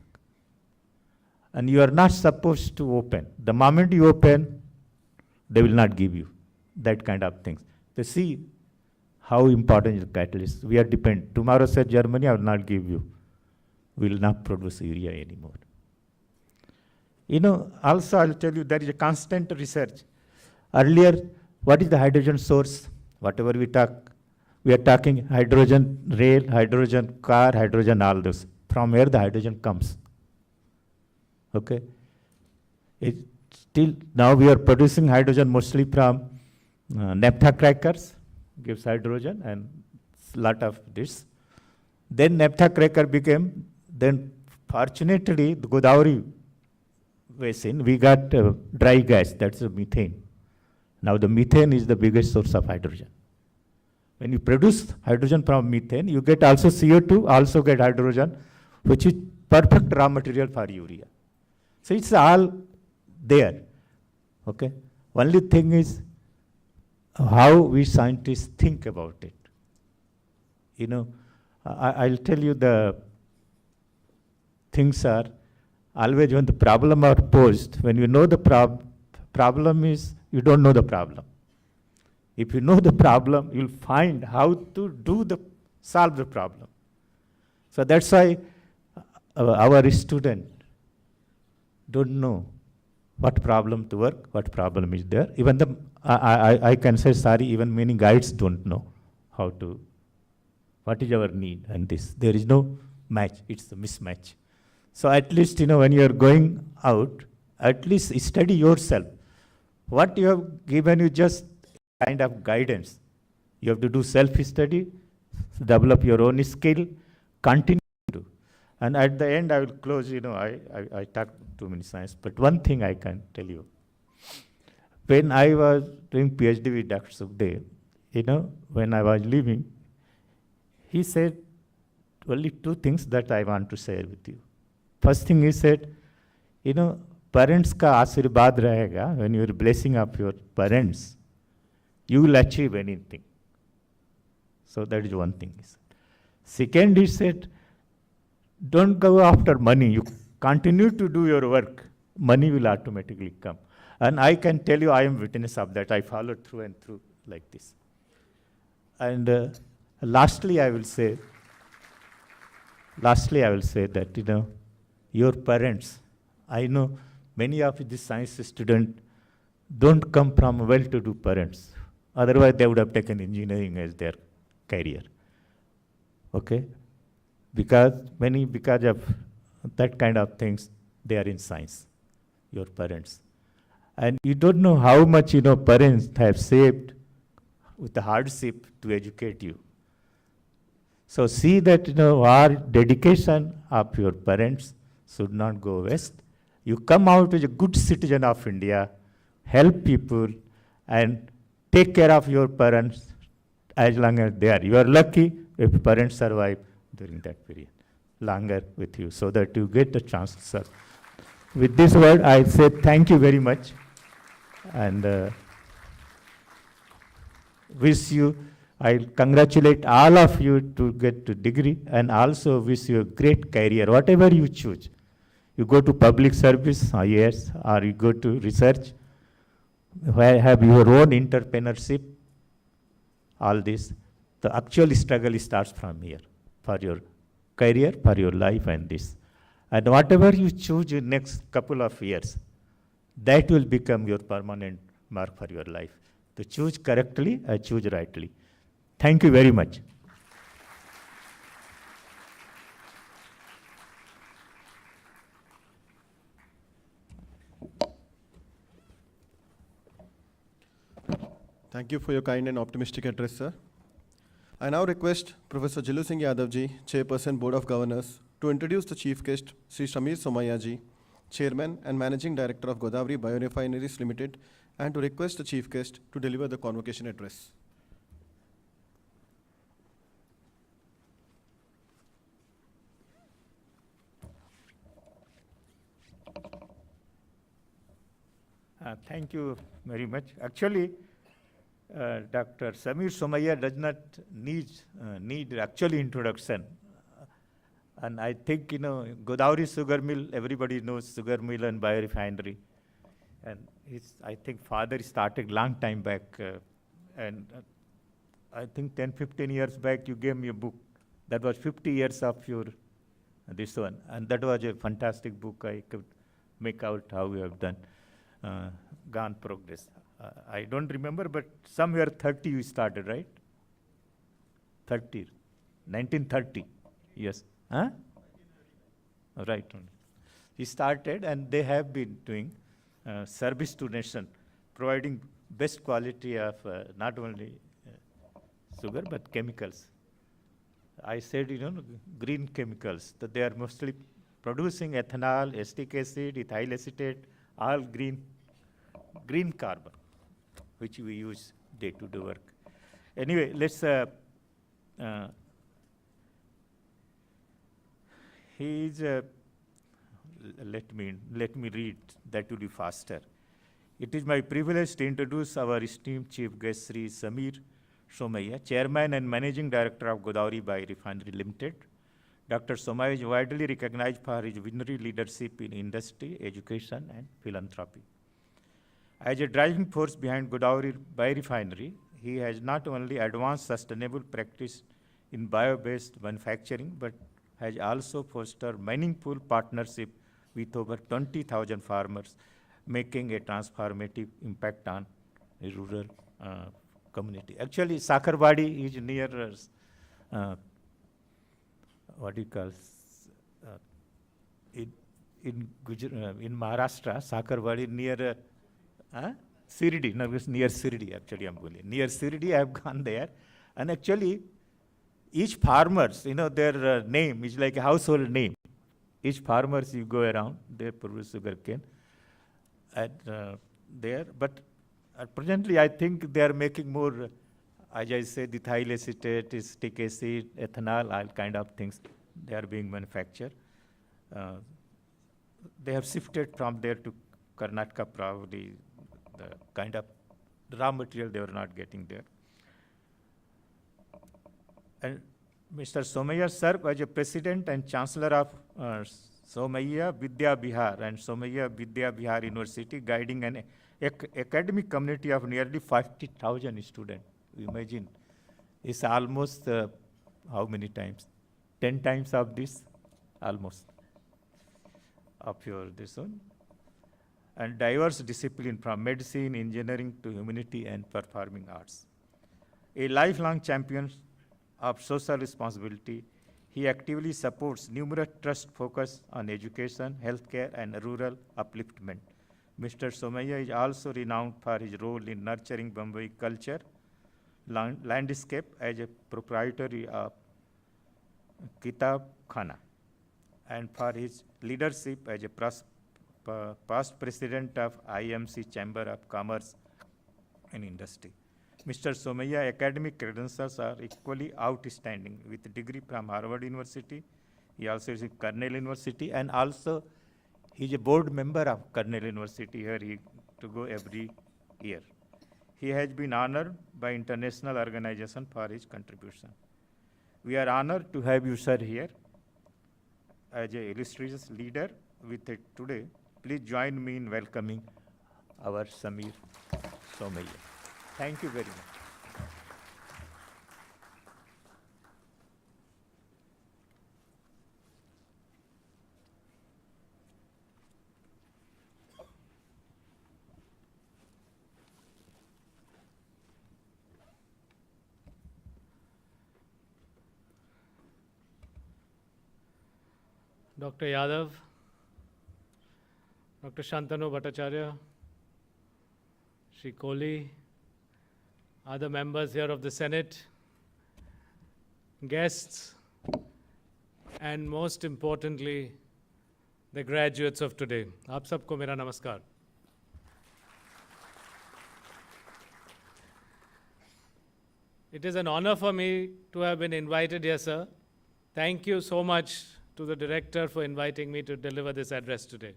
And you are not supposed to open. The moment you open, they will not give you that kind of things. They see how important is the catalyst. We are dependent. Tomorrow said Germany, I will not give you. We will not produce urea anymore. Also I'll tell you there is a constant research. Earlier, what is the hydrogen source? Whatever we talk, we are talking hydrogen rail, hydrogen car, hydrogen all this. From where the hydrogen comes. Okay? Still, now we are producing hydrogen mostly from naphtha crackers, gives hydrogen and lot of this. Then naphtha cracker became, then fortunately, the Godavari basin, we got dry gas, that's the methane. Now the methane is the biggest source of hydrogen. When you produce hydrogen from methane, you get also CO2, also get hydrogen, which is perfect raw material for urea. So it's all there, okay? Only thing is how we scientists think about it. I'll tell you the things are, always when the problem are posed, when you know the problem is, you don't know the problem. If you know the problem, you'll find how to solve the problem. So that's why our student don't know what problem to work, what problem is there. Even I can say, sorry, even many guides don't know what is our need and this. There is no match, it's a mismatch. So at least, when you're going out, at least study yourself. What you have given you just kind of guidance. You have to do self-study, develop your own skill, continue to do. And at the end, I will close, I talked too many science, but one thing I can tell you. When I was doing PhD with Dr. Sukhdev, when I was leaving, he said only two things that I want to share with you. First thing he said, parents ka आशीर्वाद रहेगा, when you are blessing of your parents, you will achieve anything. So that is one thing he said. Second, he said, don't go after money. You continue to do your work. Money will automatically come. And I can tell you, I am witness of that. I followed through and through like this. And lastly, I will say that, your parents, I know many of these science students don't come from well-to-do parents. Otherwise, they would have taken engineering as their career. Okay? Because of that kind of things, they are in science, your parents. And you don't know how much, parents have saved with the hardship to educate you. So see that, our dedication of your parents should not go waste. You come out as a good citizen of India, help people, and take care of your parents as long as they are. You are lucky if parents survive during that period, longer with you, so that you get the chance to serve. With this word, I say thank you very much, and I congratulate all of you to get to degree, and also wish you a great career, whatever you choose. You go to public service, IAS, or you go to research, where have your own entrepreneurship, all this. The actual struggle starts from here, for your career, for your life, and this. And whatever you choose in next couple of years, that will become your permanent mark for your life. To choose correctly, choose rightly. Thank you very much. Thank you for your kind and optimistic address, sir. I now request Professor Jilu Singh Yadav ji, Chairperson, Board of Governors, to introduce the Chief Guest, Sri Samir Somaiya ji, Chairman and Managing Director of Godavari Biorefineries Limited, and to request the Chief Guest to deliver the convocation address. Thank you very much. Actually, Dr. Samir Somaiya does not need actually introduction. And I think, Godavari Sugar Mill, everybody knows sugar mill and biorefinery. And his, I think, father started long time back. And I think 10, 15 years back, you gave me a book. That was 50 years of your, this one. And that was a fantastic book. I could make out how you have done, gone progress. I don't remember, but somewhere 30 you started, right? 1930, yes. Huh? Right. He started, and they have been doing service to nation, providing best quality of not only sugar, but chemicals. I said, green chemicals, that they are mostly producing ethanol, acetic acid, ethyl acetate, all green carbon, which we use day-to-day work. Anyway, let's, let me read, that will be faster. It is my privilege to introduce our esteemed Chief Guest, Sri Samir Somaiya, Chairman and Managing Director of Godavari Biorefinery Limited. Dr. Somaiya is widely recognized for his visionary leadership in industry, education, and philanthropy. As a driving force behind Godavari Biorefinery, he has not only advanced sustainable practice in bio-based manufacturing, but has also fostered meaningful partnership with over 20,000 farmers, making a transformative impact on a rural community. Actually, Sakarwadi is near, what do you call, in Maharashtra, Sakarwadi near Sirdi, no, it's near Sirdi, actually, I'm going. Near Sirdi, I have gone there, and actually, each farmers, their name is like a household name. Each farmers you go around, they produce sugarcane there. But presently, I think they are making more, as I say, ethyl acetate, stick acid, ethanol, all kind of things. They are being manufactured. They have shifted from there to Karnataka, probably the kind of raw material they were not getting there. And Mr. Somaiya served as a president and chancellor of Somaiya Vidya Bihar and Somaiya Vidya Bihar University, guiding an academic community of nearly 40,000 students. Imagine, it's almost how many times? 10 times of this, almost, of your this one. And diverse discipline from medicine, engineering to humanity and performing arts. A lifelong champion of social responsibility, he actively supports numerous trusts focused on education, healthcare, and rural upliftment. Mr. Somaiya is also renowned for his role in nurturing Bombay culture, landscape as a proprietary of Kitab Khana, and for his leadership as a past president of IMC Chamber of Commerce and Industry. Mr. Somaiya academic credentials are equally outstanding, with a degree from Harvard University. He also is in Cornell University, and also he is a board member of Cornell University. Here he to go every year. He has been honored by international organization for his contribution. We are honored to have you, sir, here as an illustrious leader with it today. Please join me in welcoming our Samir Somaiya. Thank you very much. Dr. Yadav, Dr. Shantanu Bhattacharya, Shri Kohli, other members here of the Senate, guests, and most importantly, the graduates of today. Aap sabko mera namaskar. It is an honor for me to have been invited here, sir. Thank you so much to the director for inviting me to deliver this address today.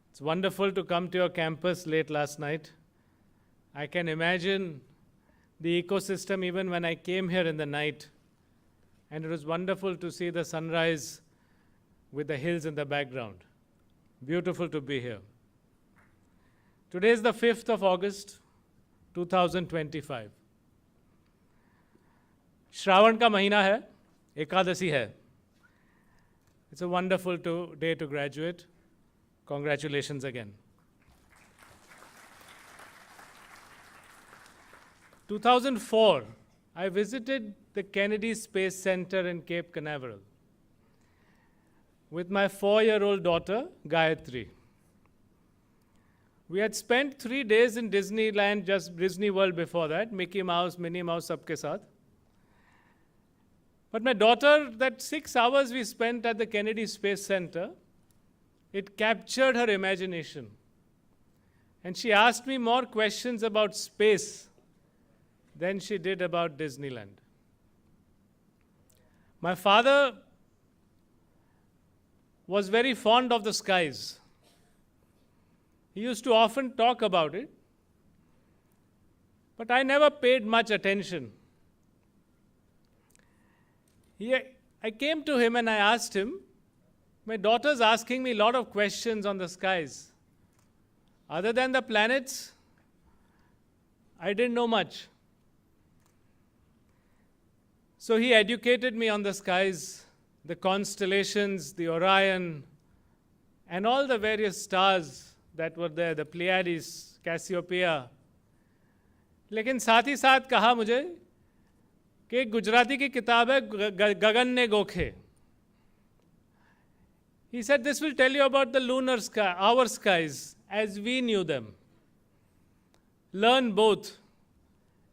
It's wonderful to come to your campus late last night. I can imagine the ecosystem even when I came here in the night. And it was wonderful to see the sunrise with the hills in the background. Beautiful to be here. Today is the 5th of August, 2025. Shravan का महीना है, एकादशी है. It's a wonderful day to graduate. Congratulations again. 2004, I visited the Kennedy Space Center in Cape Canaveral with my 4-year-old daughter, Gayatri. We had spent 3 days in Disneyland, just Disney World before that, Mickey Mouse, Minnie Mouse, sabke saath. But my daughter, that 6 hours we spent at the Kennedy Space Center, it captured her imagination. And she asked me more questions about space than she did about Disneyland. My father was very fond of the skies. He used to often talk about it, but I never paid much attention. I came to him and I asked him, my daughter's asking me a lot of questions on the skies. Other than the planets, I didn't know much. So he educated me on the skies, the constellations, the Orion, and all the various stars that were there, the Pleiades, Cassiopeia. लेकिन साथ ही साथ कहा मुझे कि एक गुजराती की किताब है गगन ने गोखे. He said, this will tell you about the lunar sky, our skies, as we knew them. Learn both.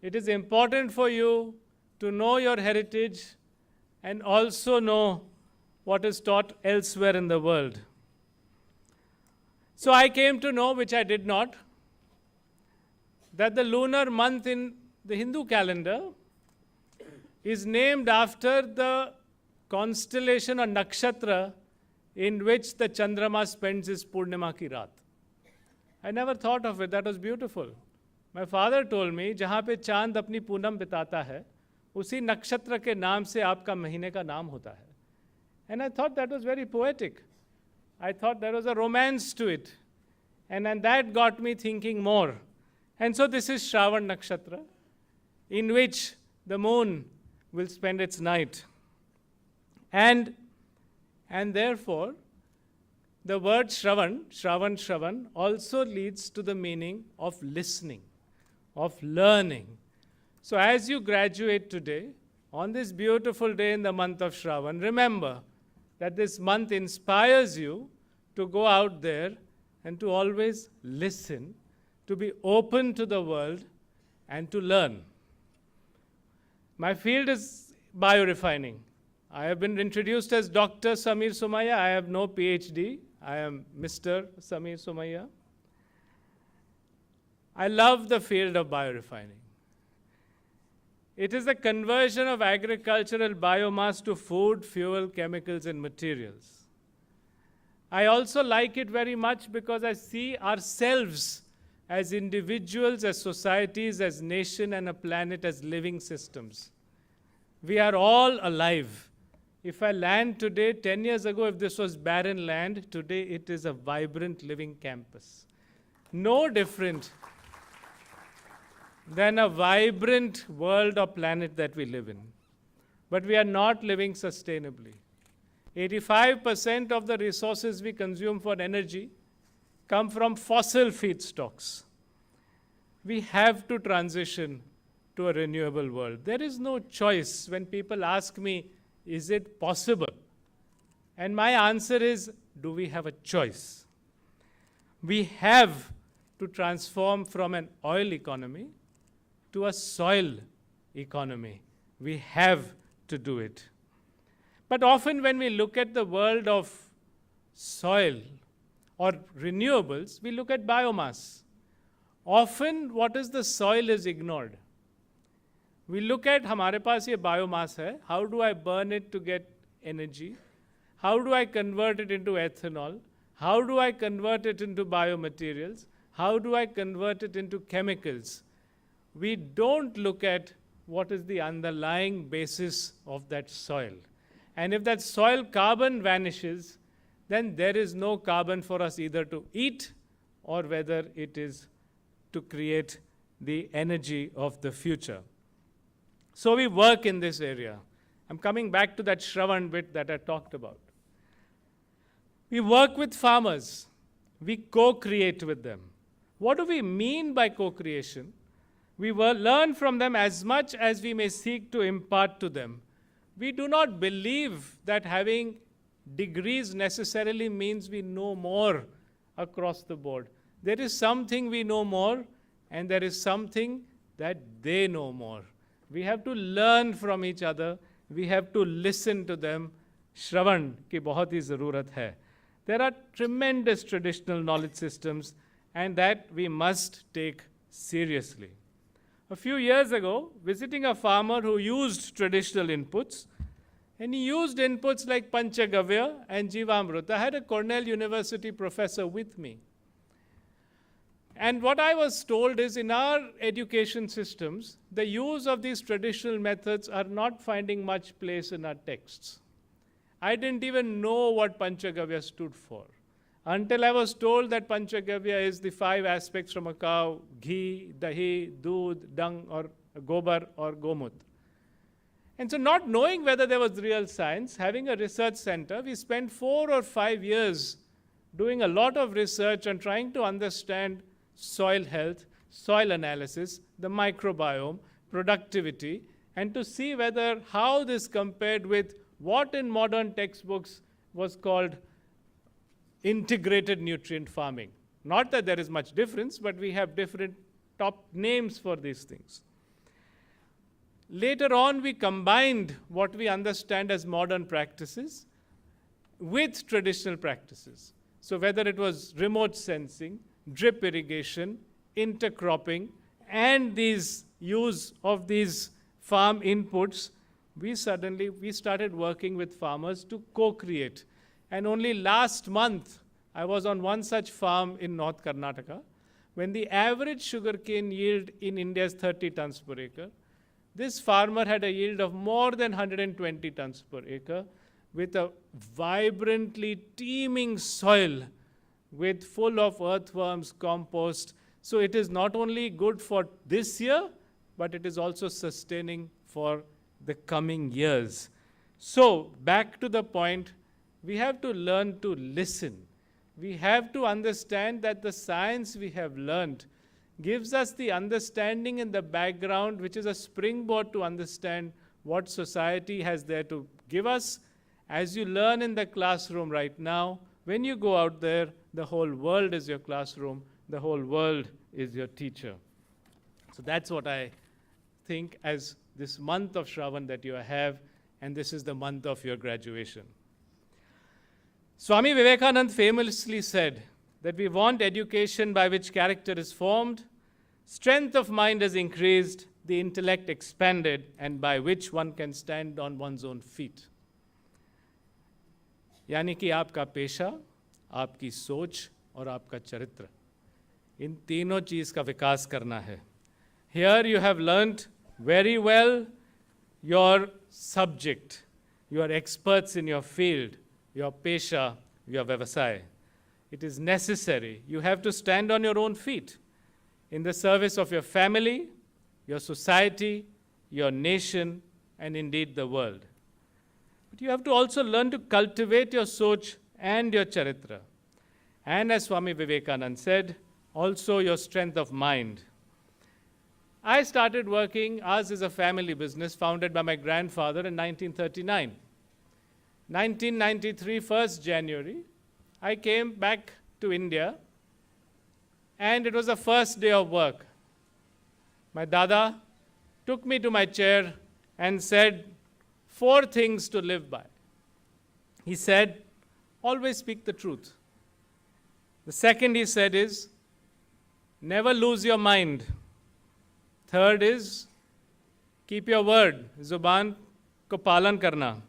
It is important for you to know your heritage and also know what is taught elsewhere in the world. So I came to know, which I did not, that the lunar month in the Hindu calendar is named after the constellation or nakshatra in which the Chandrama spends his Purnima ki raat. I never thought of it. That was beautiful. My father told me, जहाँ पे चांद अपनी पूनम बिताता है, उसी नक्षत्र के नाम से आपका महीने का नाम होता है. And I thought that was very poetic. I thought there was a romance to it. And that got me thinking more. And so this is Shravan Nakshatra, in which the moon will spend its night. And therefore, the word Shravan, also leads to the meaning of listening, of learning. So as you graduate today, on this beautiful day in the month of Shravan, remember that this month inspires you to go out there and to always listen, to be open to the world, and to learn. My field is biorefining. I have been introduced as Dr. Samir Somaiya. I have no PhD. I am Mr. Samir Somaiya. I love the field of biorefining. It is the conversion of agricultural biomass to food, fuel, chemicals, and materials. I also like it very much because I see ourselves as individuals, as societies, as nation, and a planet as living systems. We are all alive. If I land today, 10 years ago, if this was barren land, today it is a vibrant living campus. No different than a vibrant world or planet that we live in. But we are not living sustainably. 85% of the resources we consume for energy come from fossil feedstocks. We have to transition to a renewable world. There is no choice. When people ask me, is it possible? And my answer is, do we have a choice? We have to transform from an oil economy to a soil economy. We have to do it. But often when we look at the world of soil or renewables, we look at biomass. Often what is the soil is ignored. We look at हमारे पास ये biomass है, how do I burn it to get energy? How do I convert it into ethanol? How do I convert it into biomaterials? How do I convert it into chemicals? We don't look at what is the underlying basis of that soil. And if that soil carbon vanishes, then there is no carbon for us either to eat or whether it is to create the energy of the future. So we work in this area. I'm coming back to that Shravan bit that I talked about. We work with farmers. We co-create with them. What do we mean by co-creation? We will learn from them as much as we may seek to impart to them. We do not believe that having degrees necessarily means we know more across the board. There is something we know more, and there is something that they know more. We have to learn from each other. We have to listen to them. Shravan ki bahut hi zarurat hai. There are tremendous traditional knowledge systems, and that we must take seriously. A few years ago, visiting a farmer who used traditional inputs, and he used inputs like Panchagavya and Jivamrut. I had a Cornell University professor with me. And what I was told is in our education systems, the use of these traditional methods are not finding much place in our texts. I didn't even know what Panchagavya stood for until I was told that Panchagavya is the 5 aspects from a cow: ghee, dahi, doodh, dung, or gobar, or gomut. And so, not knowing whether there was real science, having a research center, we spent 4 or 5 years doing a lot of research and trying to understand soil health, soil analysis, the microbiome, productivity, and to see whether how this compared with what in modern textbooks was called integrated nutrient farming. Not that there is much difference, but we have different top names for these things. Later on, we combined what we understand as modern practices with traditional practices. So whether it was remote sensing, drip irrigation, intercropping, and these use of these farm inputs, we started working with farmers to co-create. And only last month, I was on one such farm in North Karnataka, when the average sugarcane yield in India is 30 tons per acre. This farmer had a yield of more than 120 tons per acre, with a vibrantly teeming soil with full of earthworms, compost. So it is not only good for this year, but it is also sustaining for the coming years. So back to the point, we have to learn to listen. We have to understand that the science we have learned gives us the understanding in the background, which is a springboard to understand what society has there to give us. As you learn in the classroom right now, when you go out there, the whole world is your classroom, the whole world is your teacher. So that's what I think as this month of Shravan that you have, and this is the month of your graduation. Swami Vivekananda famously said that we want education by which character is formed, strength of mind is increased, the intellect expanded, and by which one can stand on one's own feet. यानी कि आपका पेशा, आपकी सोच और आपका चरित्र, इन तीनों चीज़ का विकास करना है. Here you have learned very well your subject. You are experts in your field, your pesha, your vyavasai. It is necessary. You have to stand on your own feet in the service of your family, your society, your nation, and indeed the world. But you have to also learn to cultivate your soch and your charitra. And as Swami Vivekananda said, also your strength of mind. I started working, ours is a family business founded by my grandfather in 1939. 1993, 1st January, I came back to India, and it was the first day of work. My Dada took me to my chair and said 4 things to live by. He said, always speak the truth. The second he said is, never lose your mind. Third is, keep your word, zuban ko palan karna.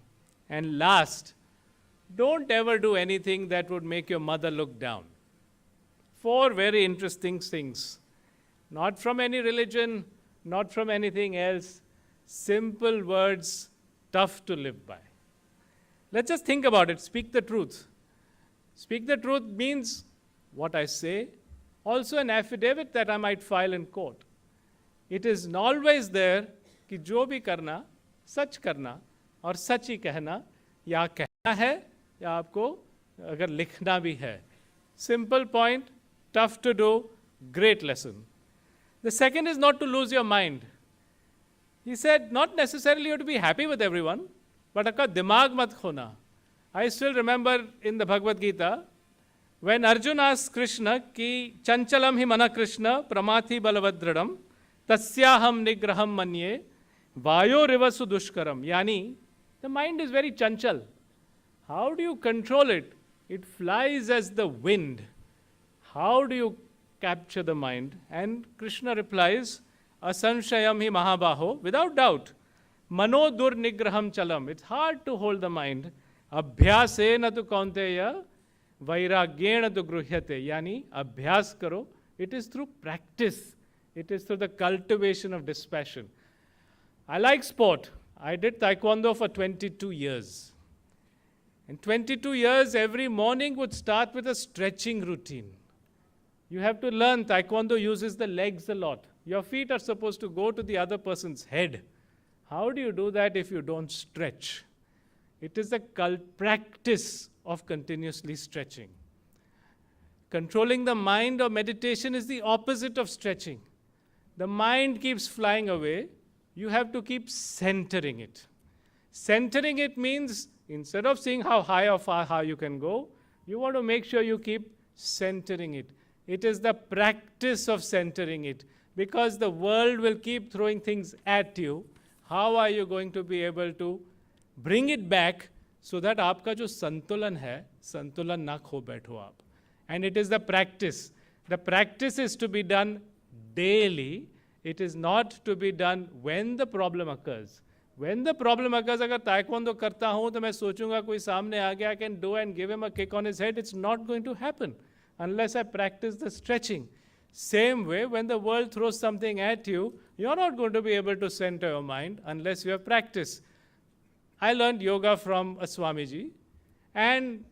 And last, don't ever do anything that would make your mother look down. 4 very interesting things. Not from any religion, not from anything else. Simple words, tough to live by. Let's just think about it. Speak the truth. Speak the truth means what I say, also an affidavit that I might file in court. It is always there कि जो भी करना, सच करना और सच ही कहना, या कहना है या आपको अगर लिखना भी है. Simple point, tough to do, great lesson. The second is not to lose your mind. He said, not necessarily you have to be happy with everyone, but आपका दिमाग मत खोना. I still remember in the Bhagavad Gita, when Arjuna asked Krishna कि चंचलम ही मना कृष्ण प्रमाथि बलवद्रढ़म तस्याहम निग्रहम मन्ये वायो रिवसु दुष्करम. यानी the mind is very chanchal. How do you control it? It flies as the wind. How do you capture the mind? And Krishna replies, asanshayam hi mahabaho, without doubt. Mano dur nigraham chalam. It's hard to hold the mind. Abhyasena tu kaunteya vairagyena tu gruhyate. Yani, abhyas karo. It is through practice. It is through the cultivation of dispassion. I like sport. I did taekwondo for 22 years. In 22 years, every morning would start with a stretching routine. You have to learn, Taekwondo uses the legs a lot. Your feet are supposed to go to the other person's head. How do you do that if you don't stretch? It is the practice of continuously stretching. Controlling the mind or meditation is the opposite of stretching. The mind keeps flying away. You have to keep centering it. Centering it means instead of seeing how high or far how you can go, you want to make sure you keep centering it. It is the practice of centering it, because the world will keep throwing things at you. How are you going to be able to bring it back so that आपका जो संतुलन है, संतुलन ना खो बैठो आप? And it is the practice. The practice is to be done daily. It is not to be done when the problem occurs. When the problem occurs, अगर taekwondo करता हूँ तो मैं सोचूंगा कोई सामने आ गया, I can do and give him a kick on his head. It's not going to happen unless I practice the stretching. Same way, when the world throws something at you, you're not going to be able to center your mind unless you have practice. I learned yoga from a Swamiji, and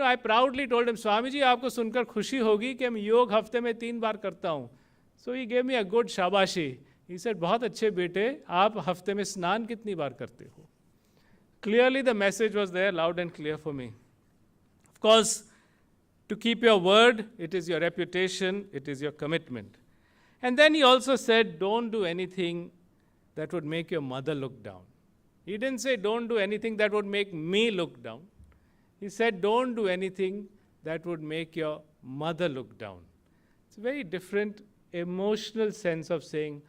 I proudly told him, Swamiji, आपको सुनकर खुशी होगी कि मैं योग हफ्ते में 3 बार करता हूँ. So he gave me a good shabashi. He said, बहुत अच्छे बेटे, आप हफ्ते में स्नान कितनी बार करते हो? Clearly the message was there, loud and clear for me. Of course, to keep your word, it is your reputation, it is your commitment. And then he also said, don't do anything that would make your mother look down. He didn't say, don't do anything that would make me look down. He said, don't do anything that would make your mother look down. It's a very different emotional sense of saying,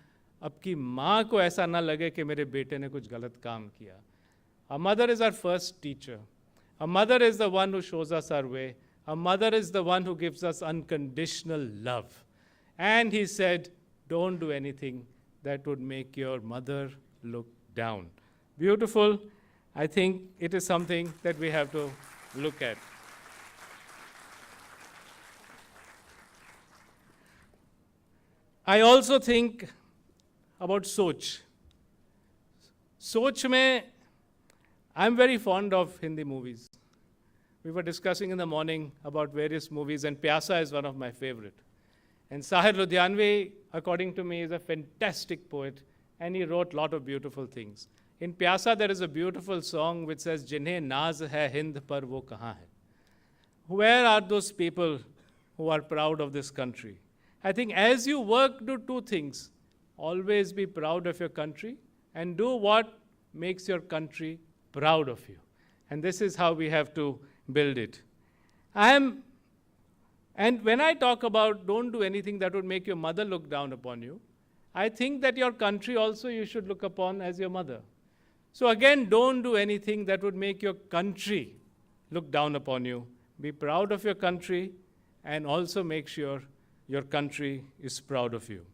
आपकी माँ को ऐसा ना लगे कि मेरे बेटे ने कुछ गलत काम किया. Our mother is our first teacher. Our mother is the one who shows us our way. Our mother is the one who gives us unconditional love. And he said, don't do anything that would make your mother look down. Beautiful. I think it is something that we have to look at. I also think about Soch. Soch mein, I'm very fond of Hindi movies. We were discussing in the morning about various movies, and Pyasa is one of my favorite. And Sahir Ludhianvi, according to me, is a fantastic poet, and he wrote a lot of beautiful things. In Pyasa, there is a beautiful song which says, Jinhe naaz hai Hind par wo kahan hai? Where are those people who are proud of this country? I think as you work, do 2 things. Always be proud of your country and do what makes your country proud of you. And this is how we have to build it. And when I talk about don't do anything that would make your mother look down upon you, I think that your country also you should look upon as your mother. So again, don't do anything that would make your country look down upon you. Be proud of your country and also make sure your country is proud of you.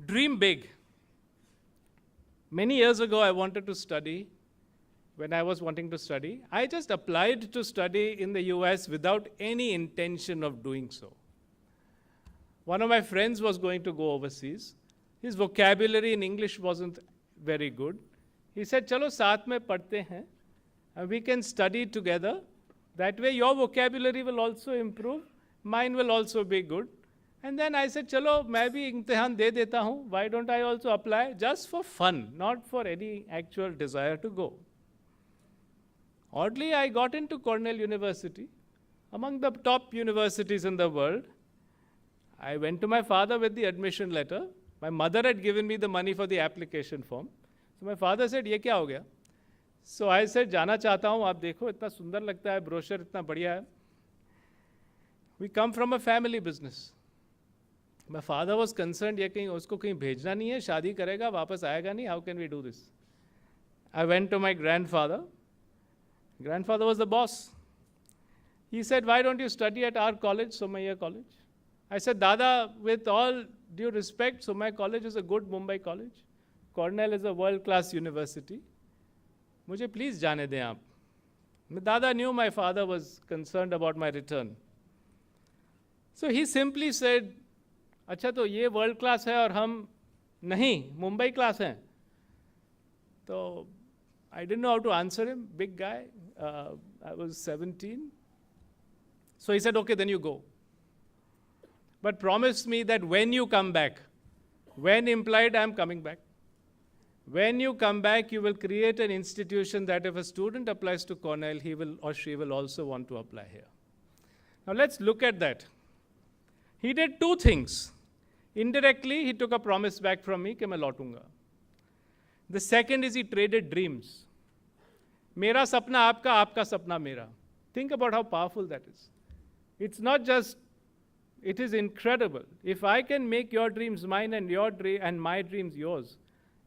Dream big. Many years ago, I wanted to study. When I was wanting to study, I just applied to study in the US without any intention of doing so. One of my friends was going to go overseas. His vocabulary in English wasn't very good. He said, Chalo, saath mein padhte hain, and we can study together. That way your vocabulary will also improve, mine will also be good. And then I said, Chalo, main bhi imtihan de deta hu. Why don't I also apply? Just for fun, not for any actual desire to go. Oddly, I got into Cornell University, among the top universities in the world. I went to my father with the admission letter. My mother had given me the money for the application form. So my father said, ये क्या हो गया? So I said, जाना चाहता हूँ, आप देखो, इतना सुंदर लगता है, brochure इतना बढ़िया है. We come from a family business. My father was concerned, ये कहीं उसको कहीं भेजना नहीं है, शादी करेगा, वापस आएगा नहीं, how can we do this? I went to my grandfather. Grandfather was the boss. He said, why don't you study at our college, Somaiya College? I said, Dada, with all due respect, Somaiya College is a good Mumbai college. Cornell is a world-class university. मुझे please जाने दें आप. Dada knew my father was concerned about my return. So he simply said, अच्छा तो ये world class है और हम नहीं, Mumbai class हैं. तो I didn't know how to answer him, big guy. I was 17. So he said, okay, then you go. But promise me that when you come back, when implied I'm coming back, when you come back, you will create an institution that if a student applies to Cornell, he will or she will also want to apply here. Now let's look at that. He did two things. Indirectly, he took a promise back from me, कि मैं लौटूंगा. The second is he traded dreams. मेरा सपना आपका, आपका सपना मेरा. Think about how powerful that is. It's not just, it is incredible. If I can make your dreams mine and my dreams yours,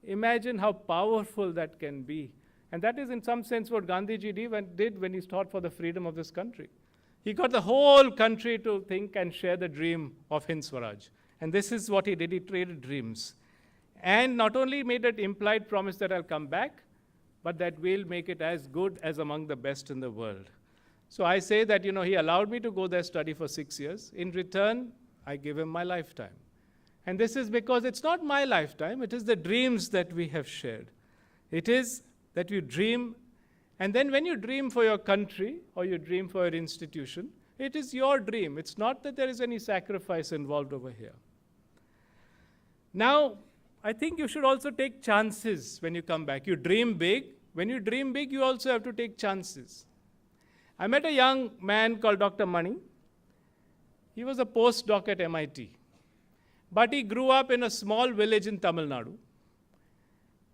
imagine how powerful that can be. And that is in some sense what Gandhiji did when he fought for the freedom of this country. He got the whole country to think and share the dream of Hind Swaraj. And this is what he did, he traded dreams. And not only made an implied promise that I'll come back, but that we'll make it as good as among the best in the world. So I say that, he allowed me to go there study for 6 years. In return, I give him my lifetime. And this is because it's not my lifetime, it is the dreams that we have shared. It is that you dream, and then when you dream for your country or you dream for your institution, it is your dream. It's not that there is any sacrifice involved over here. Now, I think you should also take chances when you come back. You dream big. When you dream big, you also have to take chances. I met a young man called Dr. Mani. He was a postdoc at MIT. But he grew up in a small village in Tamil Nadu.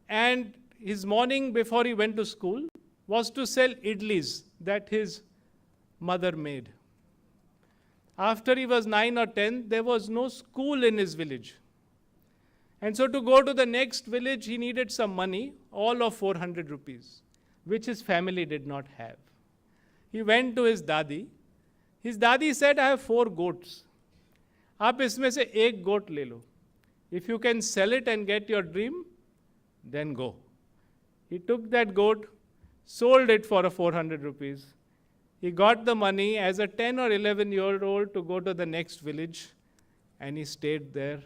And his morning before he went to school was to sell idlis that his mother made. After he was 9 or 10, there was no school in his village. And so to go to the next village, he needed some money, all of 400 rupees, which his family did not have. He went to his dadi. His dadi said, I have 4 goats. आप इसमें से एक goat ले लो. If you can sell it and get your dream, then go. He took that goat, sold it for 400 rupees. He got the money as a 10 or 11-year-old to go to the next village, and he stayed there.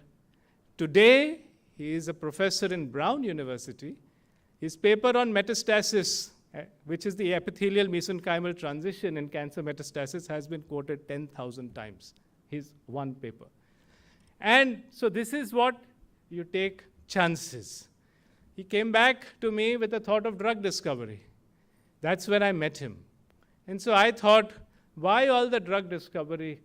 Today, he is a professor in Brown University. His paper on metastasis, which is the epithelial mesenchymal transition in cancer metastasis, has been quoted 10,000 times. His one paper. And so this is what you take chances. He came back to me with the thought of drug discovery. That's when I met him. And so I thought, why all the drug discovery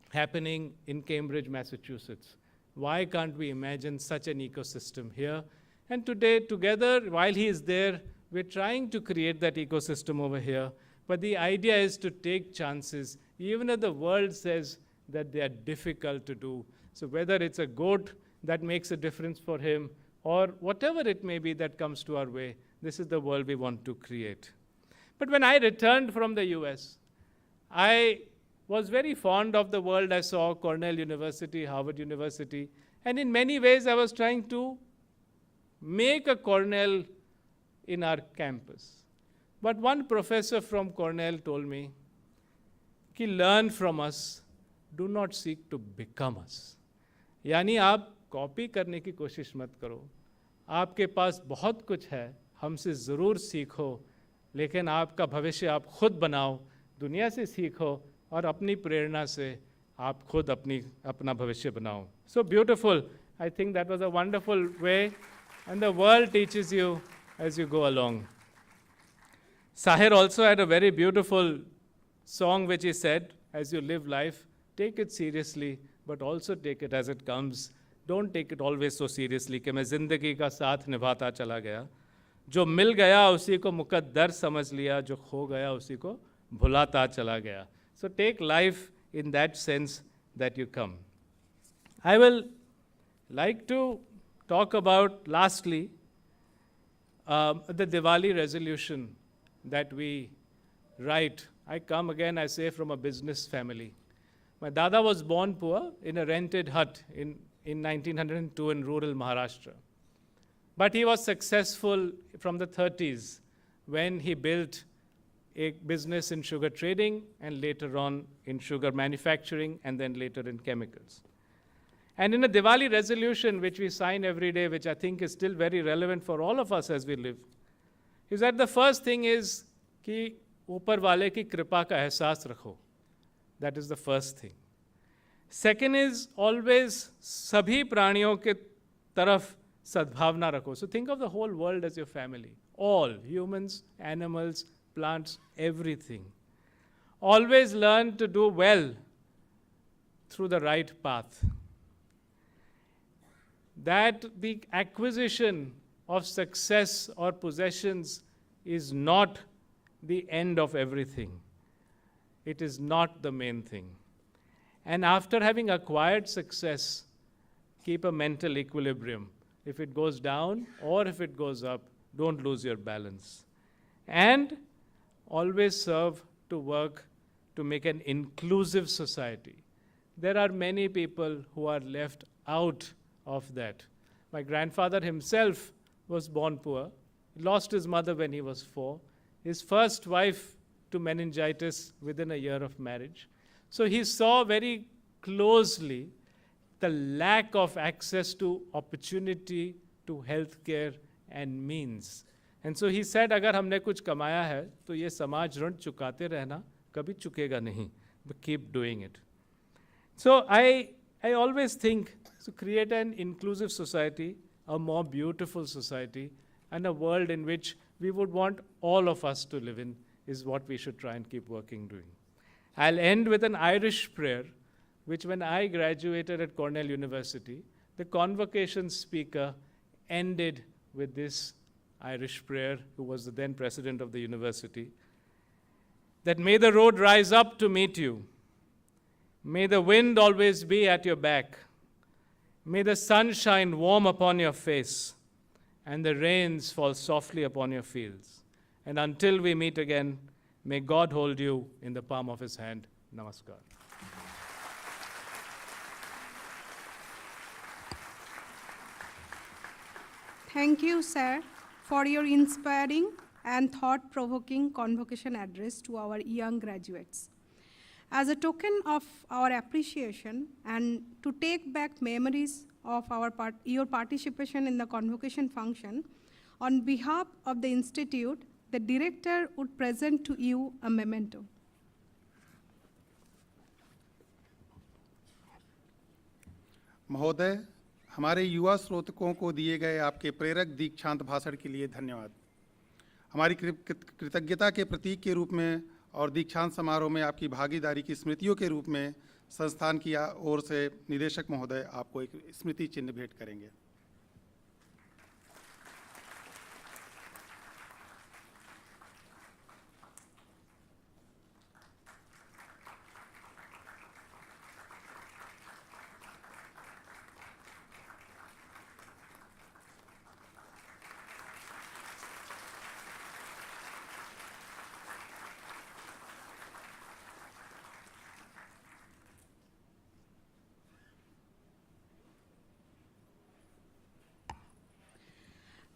happening in Cambridge, Massachusetts? Why can't we imagine such an ecosystem here? And today, together, while he is there, we're trying to create that ecosystem over here. But the idea is to take chances, even if the world says that they are difficult to do. So whether it's a goat that makes a difference for him, or whatever it may be that comes to our way, this is the world we want to create. But when I returned from the US, I was very fond of the world I saw, Cornell University, Harvard University, and in many ways I was trying to make a Cornell in our campus. But one professor from Cornell told me, learn from us, do not seek to become us. यानी आप copy करने की कोशिश मत करो. आपके पास बहुत कुछ है, हमसे ज़रूर सीखो, लेकिन आपका भविष्य आप खुद बनाओ, दुनिया से सीखो और अपनी प्रेरणा से आप खुद अपना भविष्य बनाओ. So beautiful. I think that was a wonderful way, and the world teaches you as you go along. Sahir also had a very beautiful song which he said, as you live life, take it seriously, but also take it as it comes. Don't take it always so seriously कि मैं ज़िंदगी का साथ निभाता चला गया. जो मिल गया उसी को मुकद्दर समझ लिया, जो खो गया उसी को भुलाता चला गया. So take life in that sense that you come. I will like to talk about, lastly, the Diwali resolution that we write. I come again, I say, from a business family. My dada was born poor in a rented hut in 1902 in rural Maharashtra. But he was successful from the 30s when he built a business in sugar trading and later on in sugar manufacturing and then later in chemicals. And in a Diwali resolution, which we sign every day, which I think is still very relevant for all of us as we live, is that the first thing is कि ऊपर वाले की कृपा का एहसास रखो. That is the first thing. Second is always सभी प्राणियों के तरफ सद्भावना रखो. So think of the whole world as your family. All, humans, animals, plants, everything. Always learn to do well through the right path. That the acquisition of success or possessions is not the end of everything. It is not the main thing. And after having acquired success, keep a mental equilibrium. If it goes down or if it goes up, don't lose your balance. And always serve to work to make an inclusive society. There are many people who are left out of that. My grandfather himself was born poor. He lost his mother when he was 4. His first wife to meningitis within a year of marriage. So he saw very closely the lack of access to opportunity, to healthcare and means. And so he said, अगर हमने कुछ कमाया है तो ये समाज ऋण चुकाते रहना, कभी चुकेगा नहीं. But keep doing it. So I always think to create an inclusive society, a more beautiful society, and a world in which we would want all of us to live in is what we should try and keep working doing. I'll end with an Irish prayer, which when I graduated at Cornell University, the convocation speaker ended with this Irish prayer, who was the then president of the university, that may the road rise up to meet you. May the wind always be at your back. May the sun shine warm upon your face and the rains fall softly upon your fields. And until we meet again, may God hold you in the palm of his hand. Namaskar. Thank you, sir, for your inspiring and thought-provoking convocation address to our young graduates. As a token of our appreciation and to take back memories of your participation in the convocation function, on behalf of the Institute, the director would present to you a memento. महोदय, हमारे युवा श्रोतकों को दिए गए आपके प्रेरक दीक्षांत भाषण के लिए धन्यवाद. हमारी कृतज्ञता के प्रतीक के रूप में और दीक्षांत समारोह में आपकी भागीदारी की स्मृतियों के रूप में संस्थान की ओर से निदेशक महोदय आपको एक स्मृति चिन्ह भेंट करेंगे.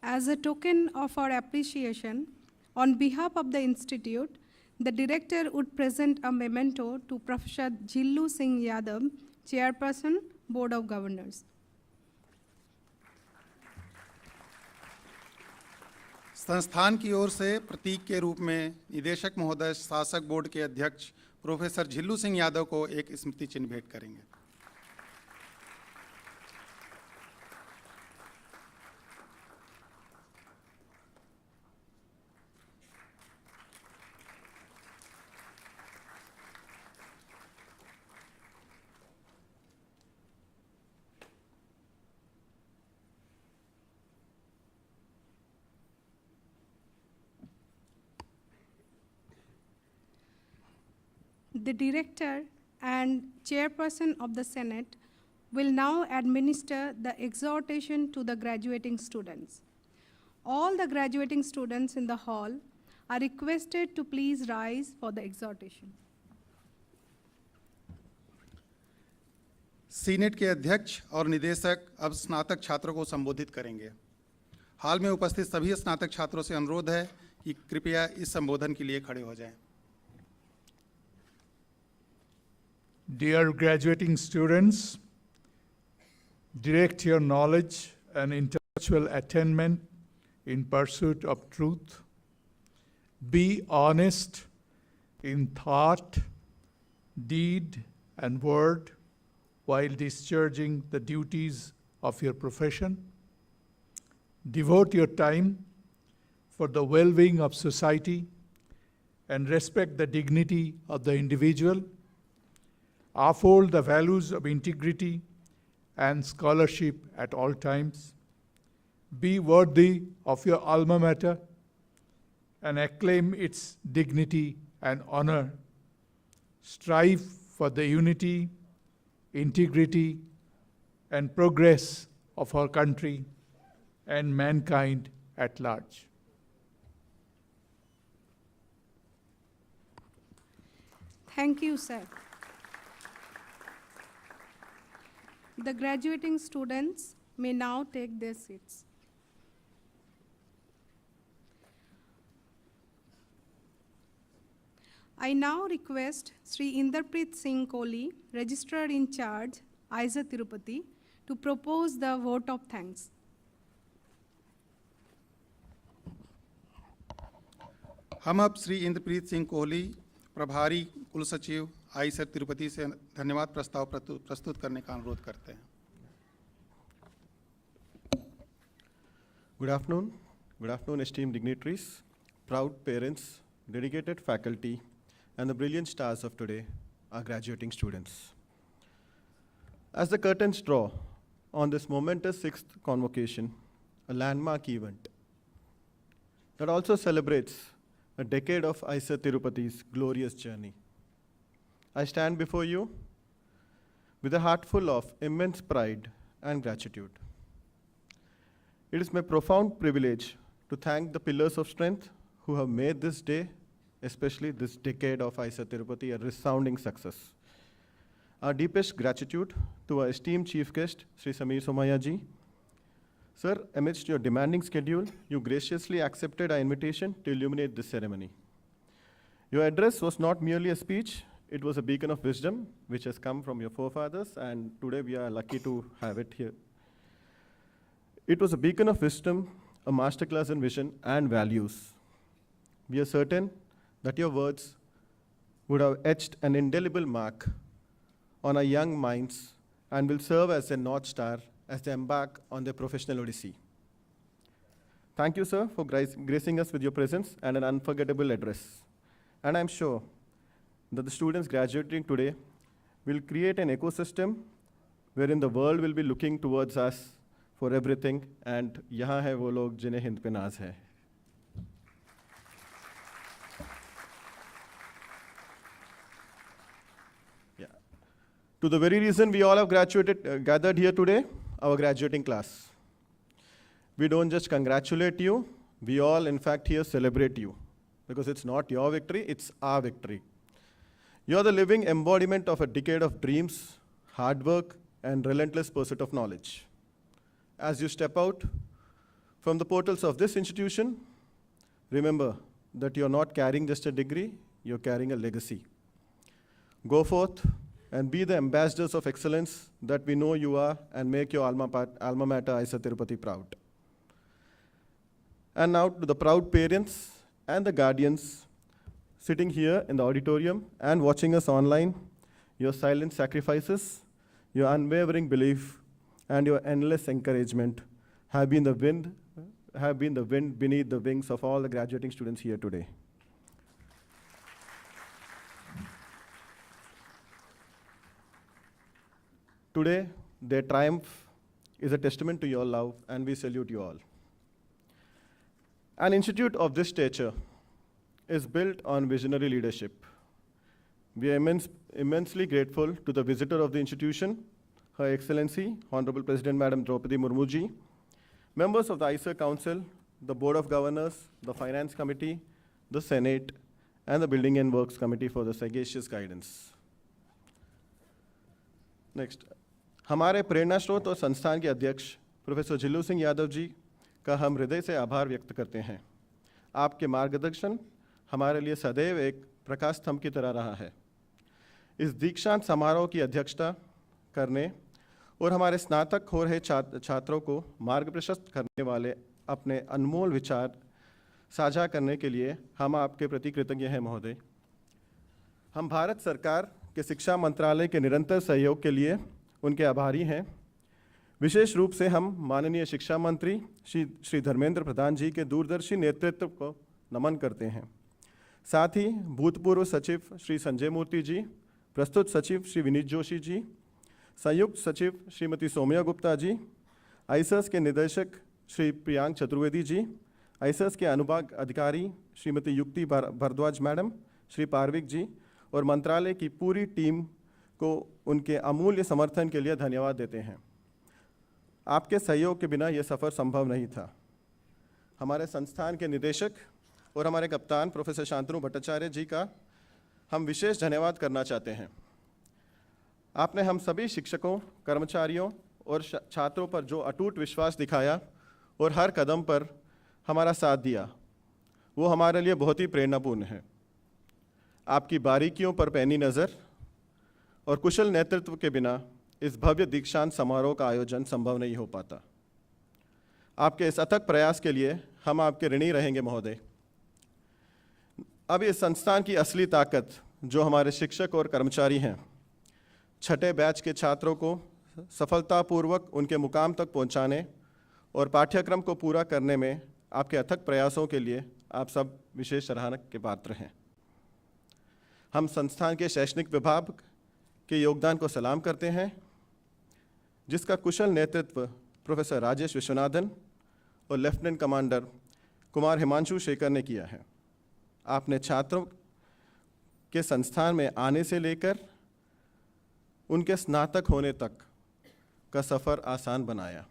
As a token of our appreciation, on behalf of the Institute, the director would present a memento to Professor Jillu Singh Yadav, Chairperson, Board of Governors. संस्थान की ओर से प्रतीक के रूप में निदेशक महोदय शासक बोर्ड के अध्यक्ष प्रोफेसर झिल्लू सिंह यादव को एक स्मृति चिन्ह भेंट करेंगे. The director and chairperson of the Senate will now administer the exhortation to the graduating students. All the graduating students in the hall are requested to please rise for the exhortation. Senate के अध्यक्ष और निदेशक अब स्नातक छात्रों को संबोधित करेंगे. हाल में उपस्थित सभी स्नातक छात्रों से अनुरोध है कि कृपया इस संबोधन के लिए खड़े हो जाएं. Dear graduating students, direct your knowledge and intellectual attainment in pursuit of truth, Be honest in thought, deed, and word while discharging the duties of your profession. Devote your time for the well-being of society and respect the dignity of the individual. Uphold the values of integrity and scholarship at all times. Be worthy of your alma mater and acclaim its dignity and honor. Strive for the unity, integrity, and progress of our country and mankind at large. Thank you, sir. The graduating students may now take their seats. I now request Sri Inderpreet Singh Kohli, Registrar in Charge, IISER Tirupati, to propose the vote of thanks. हम अब श्री इंद्रप्रीत सिंह कोहली, प्रभारी कुल सचिव Eicher Tirupati से धन्यवाद प्रस्ताव प्रस्तुत करने का अनुरोध करते हैं। Good afternoon, esteemed dignitaries, proud parents, dedicated faculty, and the brilliant stars of today, our graduating students. As the curtains draw on this momentous 6th convocation, a landmark event that also celebrates a decade of IISER Tirupati's glorious journey, I stand before you with a heart full of immense pride and gratitude. It is my profound privilege to thank the pillars of strength who have made this day, especially this decade of IISER Tirupati, a resounding success. Our deepest gratitude to our esteemed chief guest, Sri Sameer Somaya ji. Sir, amidst your demanding schedule, you graciously accepted our invitation to illuminate this ceremony. Your address was not merely a speech, it was a beacon of wisdom which has come from your forefathers, and today we are lucky to have it here. It was a beacon of wisdom, a masterclass in vision and values. We are certain that your words would have etched an indelible mark on our young minds and will serve as a North Star as they embark on their professional odyssey. Thank you, sir, for gracing us with your presence and an unforgettable address. And I'm sure that the students graduating today will create an ecosystem wherein the world will be looking towards us for everything, and यहाँ है वो लोग जिन्हें हिंद पे नाज है. To the very reason we all have gathered here today, our graduating class. We don't just congratulate you, we all in fact here celebrate you, because it's not your victory, it's our victory. You're the living embodiment of a decade of dreams, hard work, and relentless pursuit of knowledge. As you step out from the portals of this institution, remember that you're not carrying just a degree, you're carrying a legacy. Go forth and be the ambassadors of excellence that we know you are, and make your alma mater IISER Tirupati proud. And now to the proud parents and the guardians sitting here in the auditorium and watching us online, your silent sacrifices, your unwavering belief, and your endless encouragement have been the wind beneath the wings of all the graduating students here today. Today, their triumph is a testament to your love, and we salute you all. An institute of this stature is built on visionary leadership. We are immensely grateful to the visitor of the institution, Her Excellency, Honorable President Madam Draupadi Murmu ji, members of the IISER Council, the Board of Governors, the Finance Committee, the Senate, and the Building and Works Committee for the sagacious guidance. Next, हमारे प्रेरणा स्रोत और संस्थान के अध्यक्ष professor जिल्लू Singh Yadav ji का हम हृदय से आभार व्यक्त करते हैं. आपके मार्गदर्शन हमारे लिए सदैव एक प्रकाश स्तंभ की तरह रहा है. इस दीक्षांत समारोह की अध्यक्षता करने और हमारे स्नातक हो रहे छात्रों को मार्ग प्रशस्त करने वाले अपने अनमोल विचार साझा करने के लिए हम आपके प्रति कृतज्ञ हैं महोदय। हम भारत सरकार के शिक्षा मंत्रालय के निरंतर सहयोग के लिए उनके आभारी हैं। विशेष रूप से हम माननीय शिक्षा मंत्री श्री धर्मेंद्र प्रधान जी के दूरदर्शी नेतृत्व को नमन करते हैं। साथ ही भूतपूर्व सचिव श्री संजय मूर्ति जी, प्रस्तुत सचिव श्री विनीत जोशी जी, संयुक्त सचिव श्रीमती सौम्या गुप्ता जी, आईसर्स के निदेशक श्री प्रियांक चतुर्वेदी जी, आईसर्स के अनुभाग अधिकारी श्रीमती युक्ति भारद्वाज मैडम, श्री पार्विक जी और मंत्रालय की पूरी टीम को उनके अमूल्य समर्थन के लिए धन्यवाद देते हैं। आपके सहयोग के बिना यह सफ़र संभव नहीं था। हमारे संस्थान के निदेशक और हमारे कप्तान प्रोफेसर शांतनु भट्टाचार्य जी का हम विशेष धन्यवाद करना चाहते हैं। आपने हम सभी शिक्षकों, कर्मचारियों और छात्रों पर जो अटूट विश्वास दिखाया और हर कदम पर हमारा साथ दिया, वो हमारे लिए बहुत ही प्रेरणापूर्ण है। आपकी बारीकियों पर पैनी नज़र और कुशल नेतृत्व के बिना इस भव्य दीक्षांत समारोह का आयोजन संभव नहीं हो पाता। आपके इस अथक प्रयास के लिए हम आपके ऋणी रहेंगे महोदय। अब इस संस्थान की असली ताकत जो हमारे शिक्षक और कर्मचारी हैं, छठे बैच के छात्रों को सफलतापूर्वक उनके मुकाम तक पहुंचाने और पाठ्यक्रम को पूरा करने में आपके अथक प्रयासों के लिए आप सब विशेष सराहना के पात्र हैं। हम संस्थान के शैक्षणिक विभाग के योगदान को सलाम करते हैं, जिसका कुशल नेतृत्व प्रोफेसर राजेश विश्वनाथन और लेफ्टिनेंट कमांडर कुमार हिमांशु शेखर ने किया है। आपने छात्रों के संस्थान में आने से लेकर उनके स्नातक होने तक का सफ़र आसान बनाया।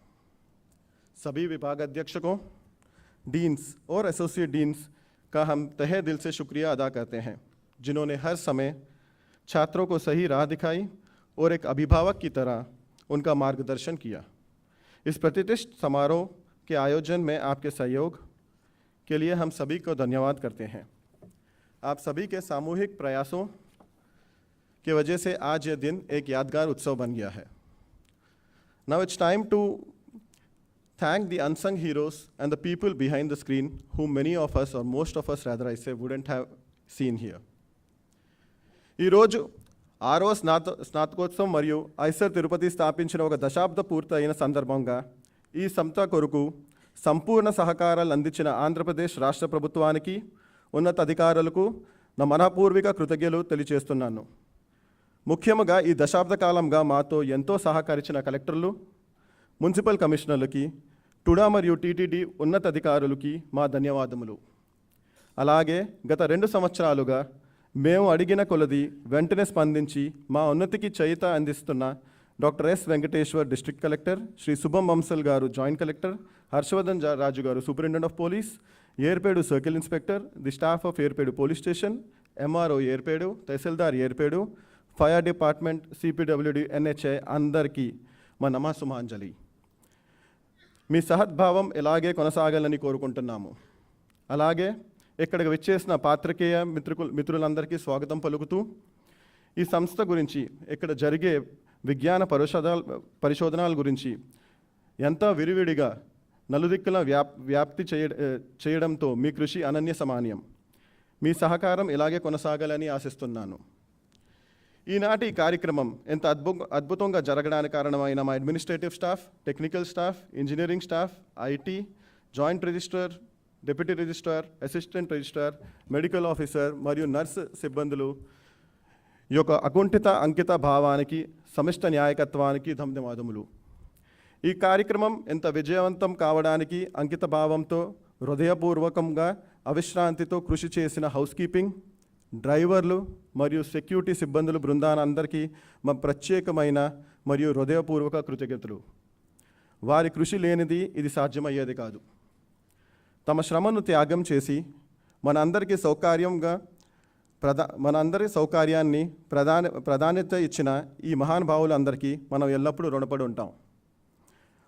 सभी विभागाध्यक्षकों, डीन्स और एसोसिएट डीन्स का हम तहे दिल से शुक्रिया अदा करते हैं, जिन्होंने हर समय छात्रों को सही राह दिखाई और एक अभिभावक की तरह उनका मार्गदर्शन किया। इस प्रतिष्ठित समारोह के आयोजन में आपके सहयोग के लिए हम सभी को धन्यवाद करते हैं। आप सभी के सामूहिक प्रयासों की वजह से आज यह दिन एक यादगार उत्सव बन गया है। Now it's time to thank the unsung heroes and the people behind the screen whom many of us, or most of us rather I say, wouldn't have seen here. ఈరోజు 6వ స్నాతకోత్సవం మరియు ఐసర్ తిరుపతి స్థాపించిన ఒక దశాబ్ద పూర్తయిన సందర్భంగా ఈ సంస్థ కొరకు సంపూర్ణ సహకారాలు అందించిన ఆంధ్రప్రదేశ్ రాష్ట్ర ప్రభుత్వానికి, ఉన్నత అధికారులకు నా మనపూర్వక కృతజ్ఞతలు తెలియజేస్తున్నాను. ముఖ్యంగా ఈ దశాబ్ద కాలంగా మాతో ఎంతో సహకరించిన కలెక్టర్లు, మున్సిపల్ కమిషనర్లకి, టుడా మరియు టీటీడీ ఉన్నత అధికారులకి మా ధన్యవాదములు. అలాగే గత 2 సంవత్సరాలుగా మేము అడిగిన కొలది వెంటనే స్పందించి మా ఉన్నతికి చేయూత అందిస్తున్న doctor S Venkateshwar district collector, Shri Shubham Bansal గారు జాయింట్ కలెక్టర్, హర్షవర్ధన్ రాజు గారు superintendent of police, Yerpedu circle inspector, the staff of Yerpedu police station, MRO Yerpedu, tahsildar Yerpedu, fire department, CPWD, NHI అందరికీ మా నమస్సుమాంజలి. మీ సహద్భావం ఇలాగే కొనసాగాలని కోరుకుంటున్నాము. అలాగే ఇక్కడికి విచ్చేసిన పాత్రికేయ మిత్రులందరికీ స్వాగతం పలుకుతూ, ఈ సంస్థ గురించి, ఇక్కడ జరిగే విజ్ఞాన పరిశోధనల గురించి ఎంత విరివిడిగా నలుదిక్కుల వ్యాప్తి చేయడంతో మీ కృషి అనన్య సమాన్యం. మీ సహకారం ఇలాగే కొనసాగాలని ఆశిస్తున్నాను. ఈనాటి కార్యక్రమం ఎంత అద్భుతంగా జరగడానికి కారణమైన మా administrative staff, technical staff, engineering staff, IT, joint registrar, deputy registrar, assistant registrar, medical officer మరియు నర్స్ సిబ్బందులు యొక్క అకుంఠిత అంకిత భావానికి, సమిష్ట న్యాయకత్వానికి ధన్యవాదములు. ఈ కార్యక్రమం ఎంత విజయవంతం కావడానికి అంకిత భావంతో, హృదయపూర్వకంగా, అవిశ్రాంతితో కృషి చేసిన హౌస్ కీపింగ్, డ్రైవర్లు మరియు సెక్యూరిటీ సిబ్బందులు బృందానందరికీ మా ప్రత్యేకమైన మరియు హృదయపూర్వక కృతజ్ఞతలు. వారి కృషి లేనిది ఇది సాధ్యమయ్యేది కాదు. తమ శ్రమను త్యాగం చేసి మనందరి సౌకర్యాన్ని ప్రాధాన్యత ఇచ్చిన ఈ మహానుభావులందరికీ మనం ఎల్లప్పుడూ రుణపడి ఉంటాం.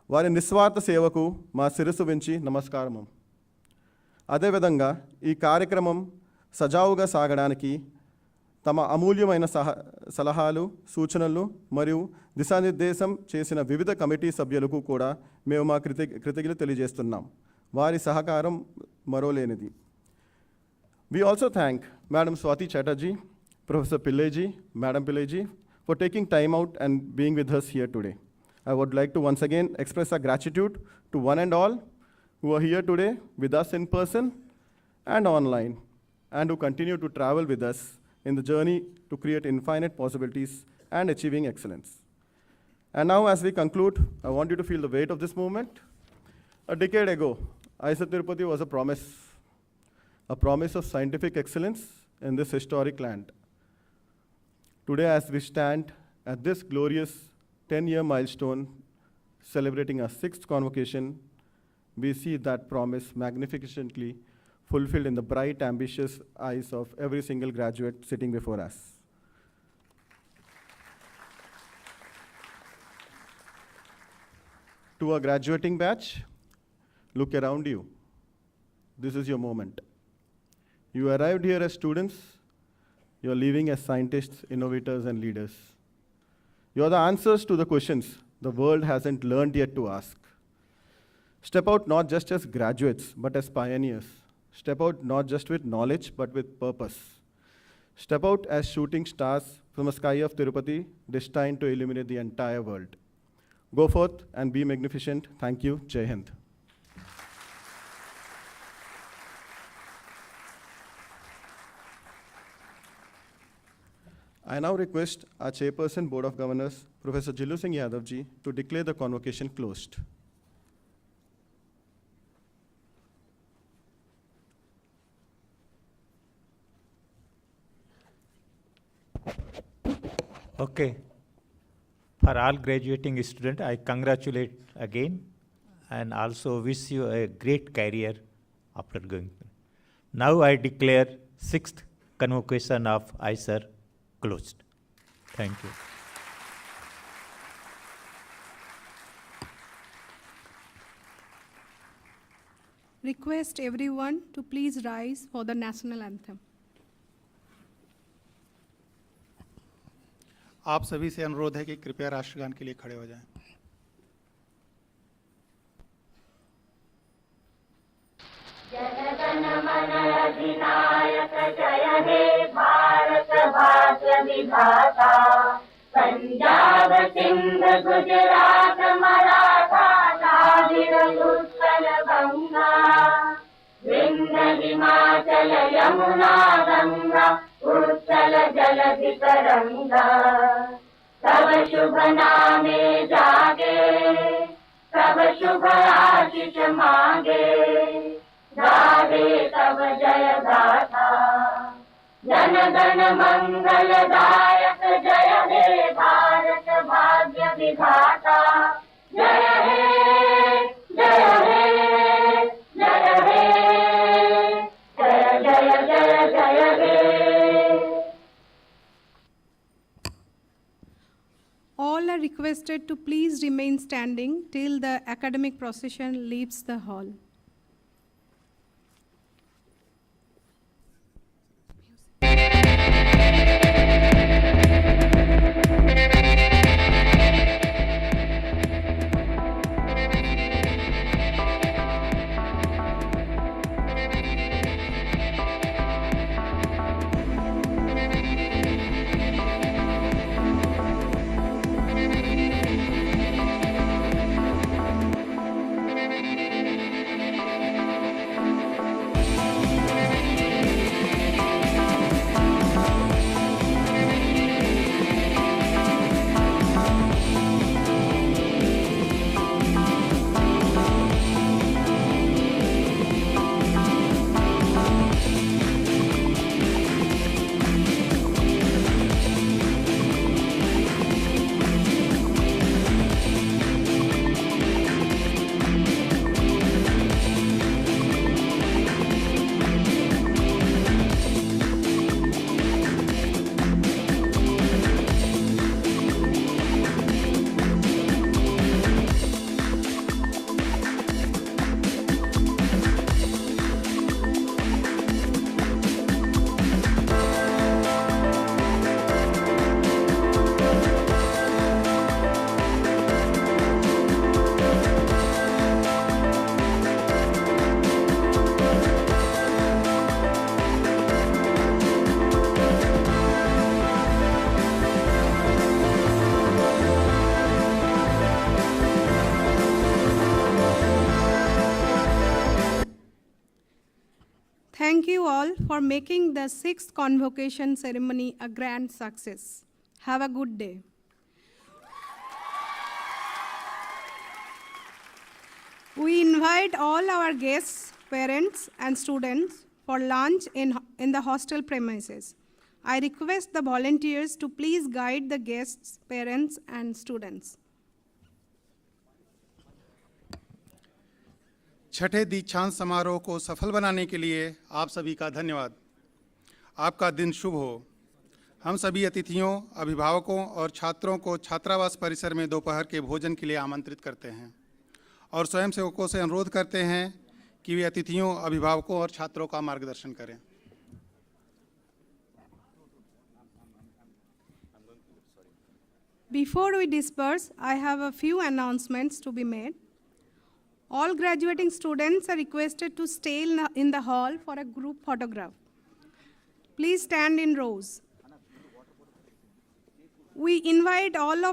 వారి నిస్వార్థ సేవకు మా శిరస్సు వంచి నమస్కారము. అదేవిధంగా ఈ కార్యక్రమం సజావుగా సాగడానికి తమ అమూల్యమైన సలహాలు, సూచనలు మరియు దిశానిర్దేశం చేసిన వివిధ కమిటీ సభ్యులకు కూడా మేము మా కృతజ్ఞతలు తెలియజేస్తున్నాం. వారి సహకారం మరోలేనిది. We also thank Madam Swati Chatterjee, Professor Pillai, Madam Pillai, for taking time out and being with us here today. I would like to once again express our gratitude to one and all who are here today with us in person and online, and who continue to travel with us in the journey to create infinite possibilities and achieving excellence. And now, as we conclude, I want you to feel the weight of this movement. A decade ago, IISER Tirupati was a promise of scientific excellence in this historic land. Today, as we stand at this glorious 10-year milestone, celebrating our 6th convocation, we see that promise magnificently fulfilled in the bright, ambitious eyes of every single graduate sitting before us. To our graduating batch, look around you. This is your moment. You arrived here as students. You're leaving as scientists, innovators, and leaders. You're the answers to the questions the world hasn't learned yet to ask. Step out not just as graduates, but as pioneers. Step out not just with knowledge, but with purpose. Step out as shooting stars from the sky of Tirupati, destined to illuminate the entire world. Go forth and be magnificent. Thank you. Jai Hind. I now request our Chairperson, Board of Governors, Professor Jillu Singh Yadav ji, to declare the convocation closed. Okay. For all graduating students, I congratulate again and also wish you a great career after going. Now I declare 6th convocation of IISER closed. Thank you. Request everyone to please rise for the national anthem. आप सभी से अनुरोध है कि कृपया राष्ट्रगान के लिए खड़े हो जाएं। जनगण मन अधिनायक जय हे भारत भाग्य विधाता, पंजाब सिंध गुजरात मराठा द्राविड़ उत्कल बंगा, विंध्य हिमाचल यमुना गंगा उत्कल जलधि तरंगा, तब शुभ नामे जागे, तब शुभ आशीष मांगे, गावे तब जय गाथा, जन गण मंगलदायक जय हे भारत भाग्य विधाता, जय हे जय हे जय हे जय जय जय जय हे। All are requested to please remain standing till the academic procession leaves the hall. thank you all for making the 6th convocation ceremony a grand success. Have a good day. We invite all our guests, parents, and students for lunch in the hostel premises. I request the volunteers to please guide the guests, parents, and students. छठे दीक्षांत समारोह को सफल बनाने के लिए आप सभी का धन्यवाद। आपका दिन शुभ हो। हम सभी अतिथियों, अभिभावकों और छात्रों को छात्रावास परिसर में दोपहर के भोजन के लिए आमंत्रित करते हैं और स्वयंसेवकों से अनुरोध करते हैं कि वे अतिथियों, अभिभावकों और छात्रों का मार्गदर्शन करें। Before we disperse, I have a few announcements to be made. All graduating students are requested to stay in the hall for a group photograph. Please stand in rows. We invite all of